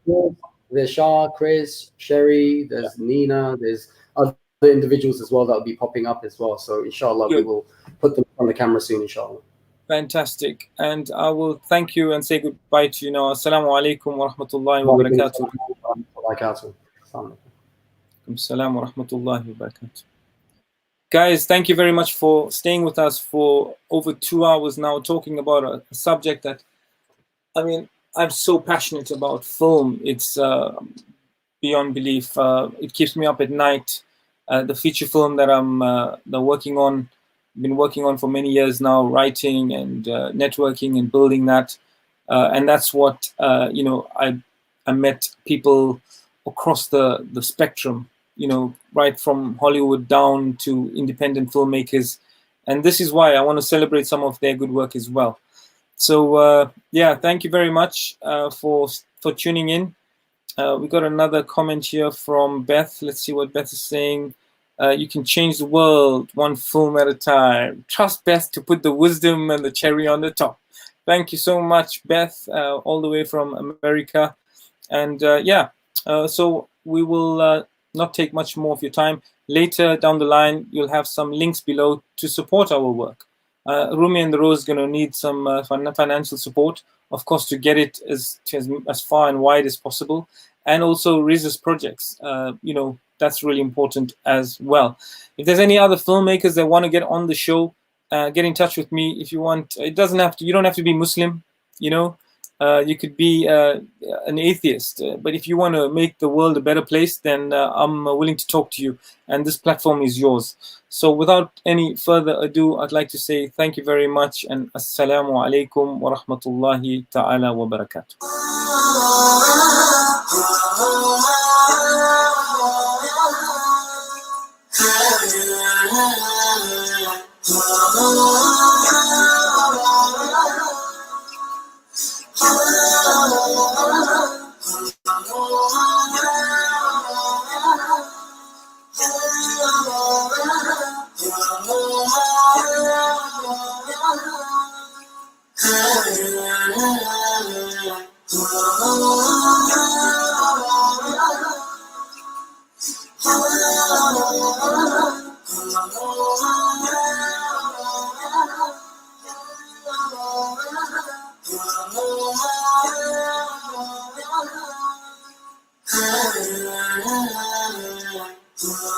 There's Shah, Chris, Sherry, there's Nina, there's other individuals as well that will be popping up as well. So inshallah, we will put them on the camera soon, inshallah. Fantastic. And I will thank you and say goodbye to you now. Assalamu alaikum wa rahmatullahi wa barakatuh. Assalamu wa rahmatullahi wa barakatuh. Guys, thank you very much for staying with us for over 2 hours now, talking about a subject that, I'm so passionate about. Film. It's beyond belief. It keeps me up at night. The feature film that I'm working on, been working on for many years now, writing and networking and building that. And that's what, I met people across the spectrum, right from Hollywood down to independent filmmakers. And this is why I want to celebrate some of their good work as well. So, thank you very much for tuning in. We got another comment here from Beth. Let's see what Beth is saying. You can change the world one film at a time. Trust Beth to put the wisdom and the cherry on the top. Thank you so much, Beth, all the way from America. And so we will not take much more of your time. Later down the line, you'll have some links below to support our work. Rumi and the Rose is going to need some financial support, of course, to get it as far and wide as possible. And also Riz's projects, that's really important as well. If there's any other filmmakers that want to get on the show, get in touch with me if you want. You don't have to be Muslim, You could be an atheist, but if you want to make the world a better place, then I'm willing to talk to you, and this platform is yours. So without any further ado, I'd like to say thank you very much, and assalamu alaikum wa rahmatullahi ta'ala wa barakatuh. Oh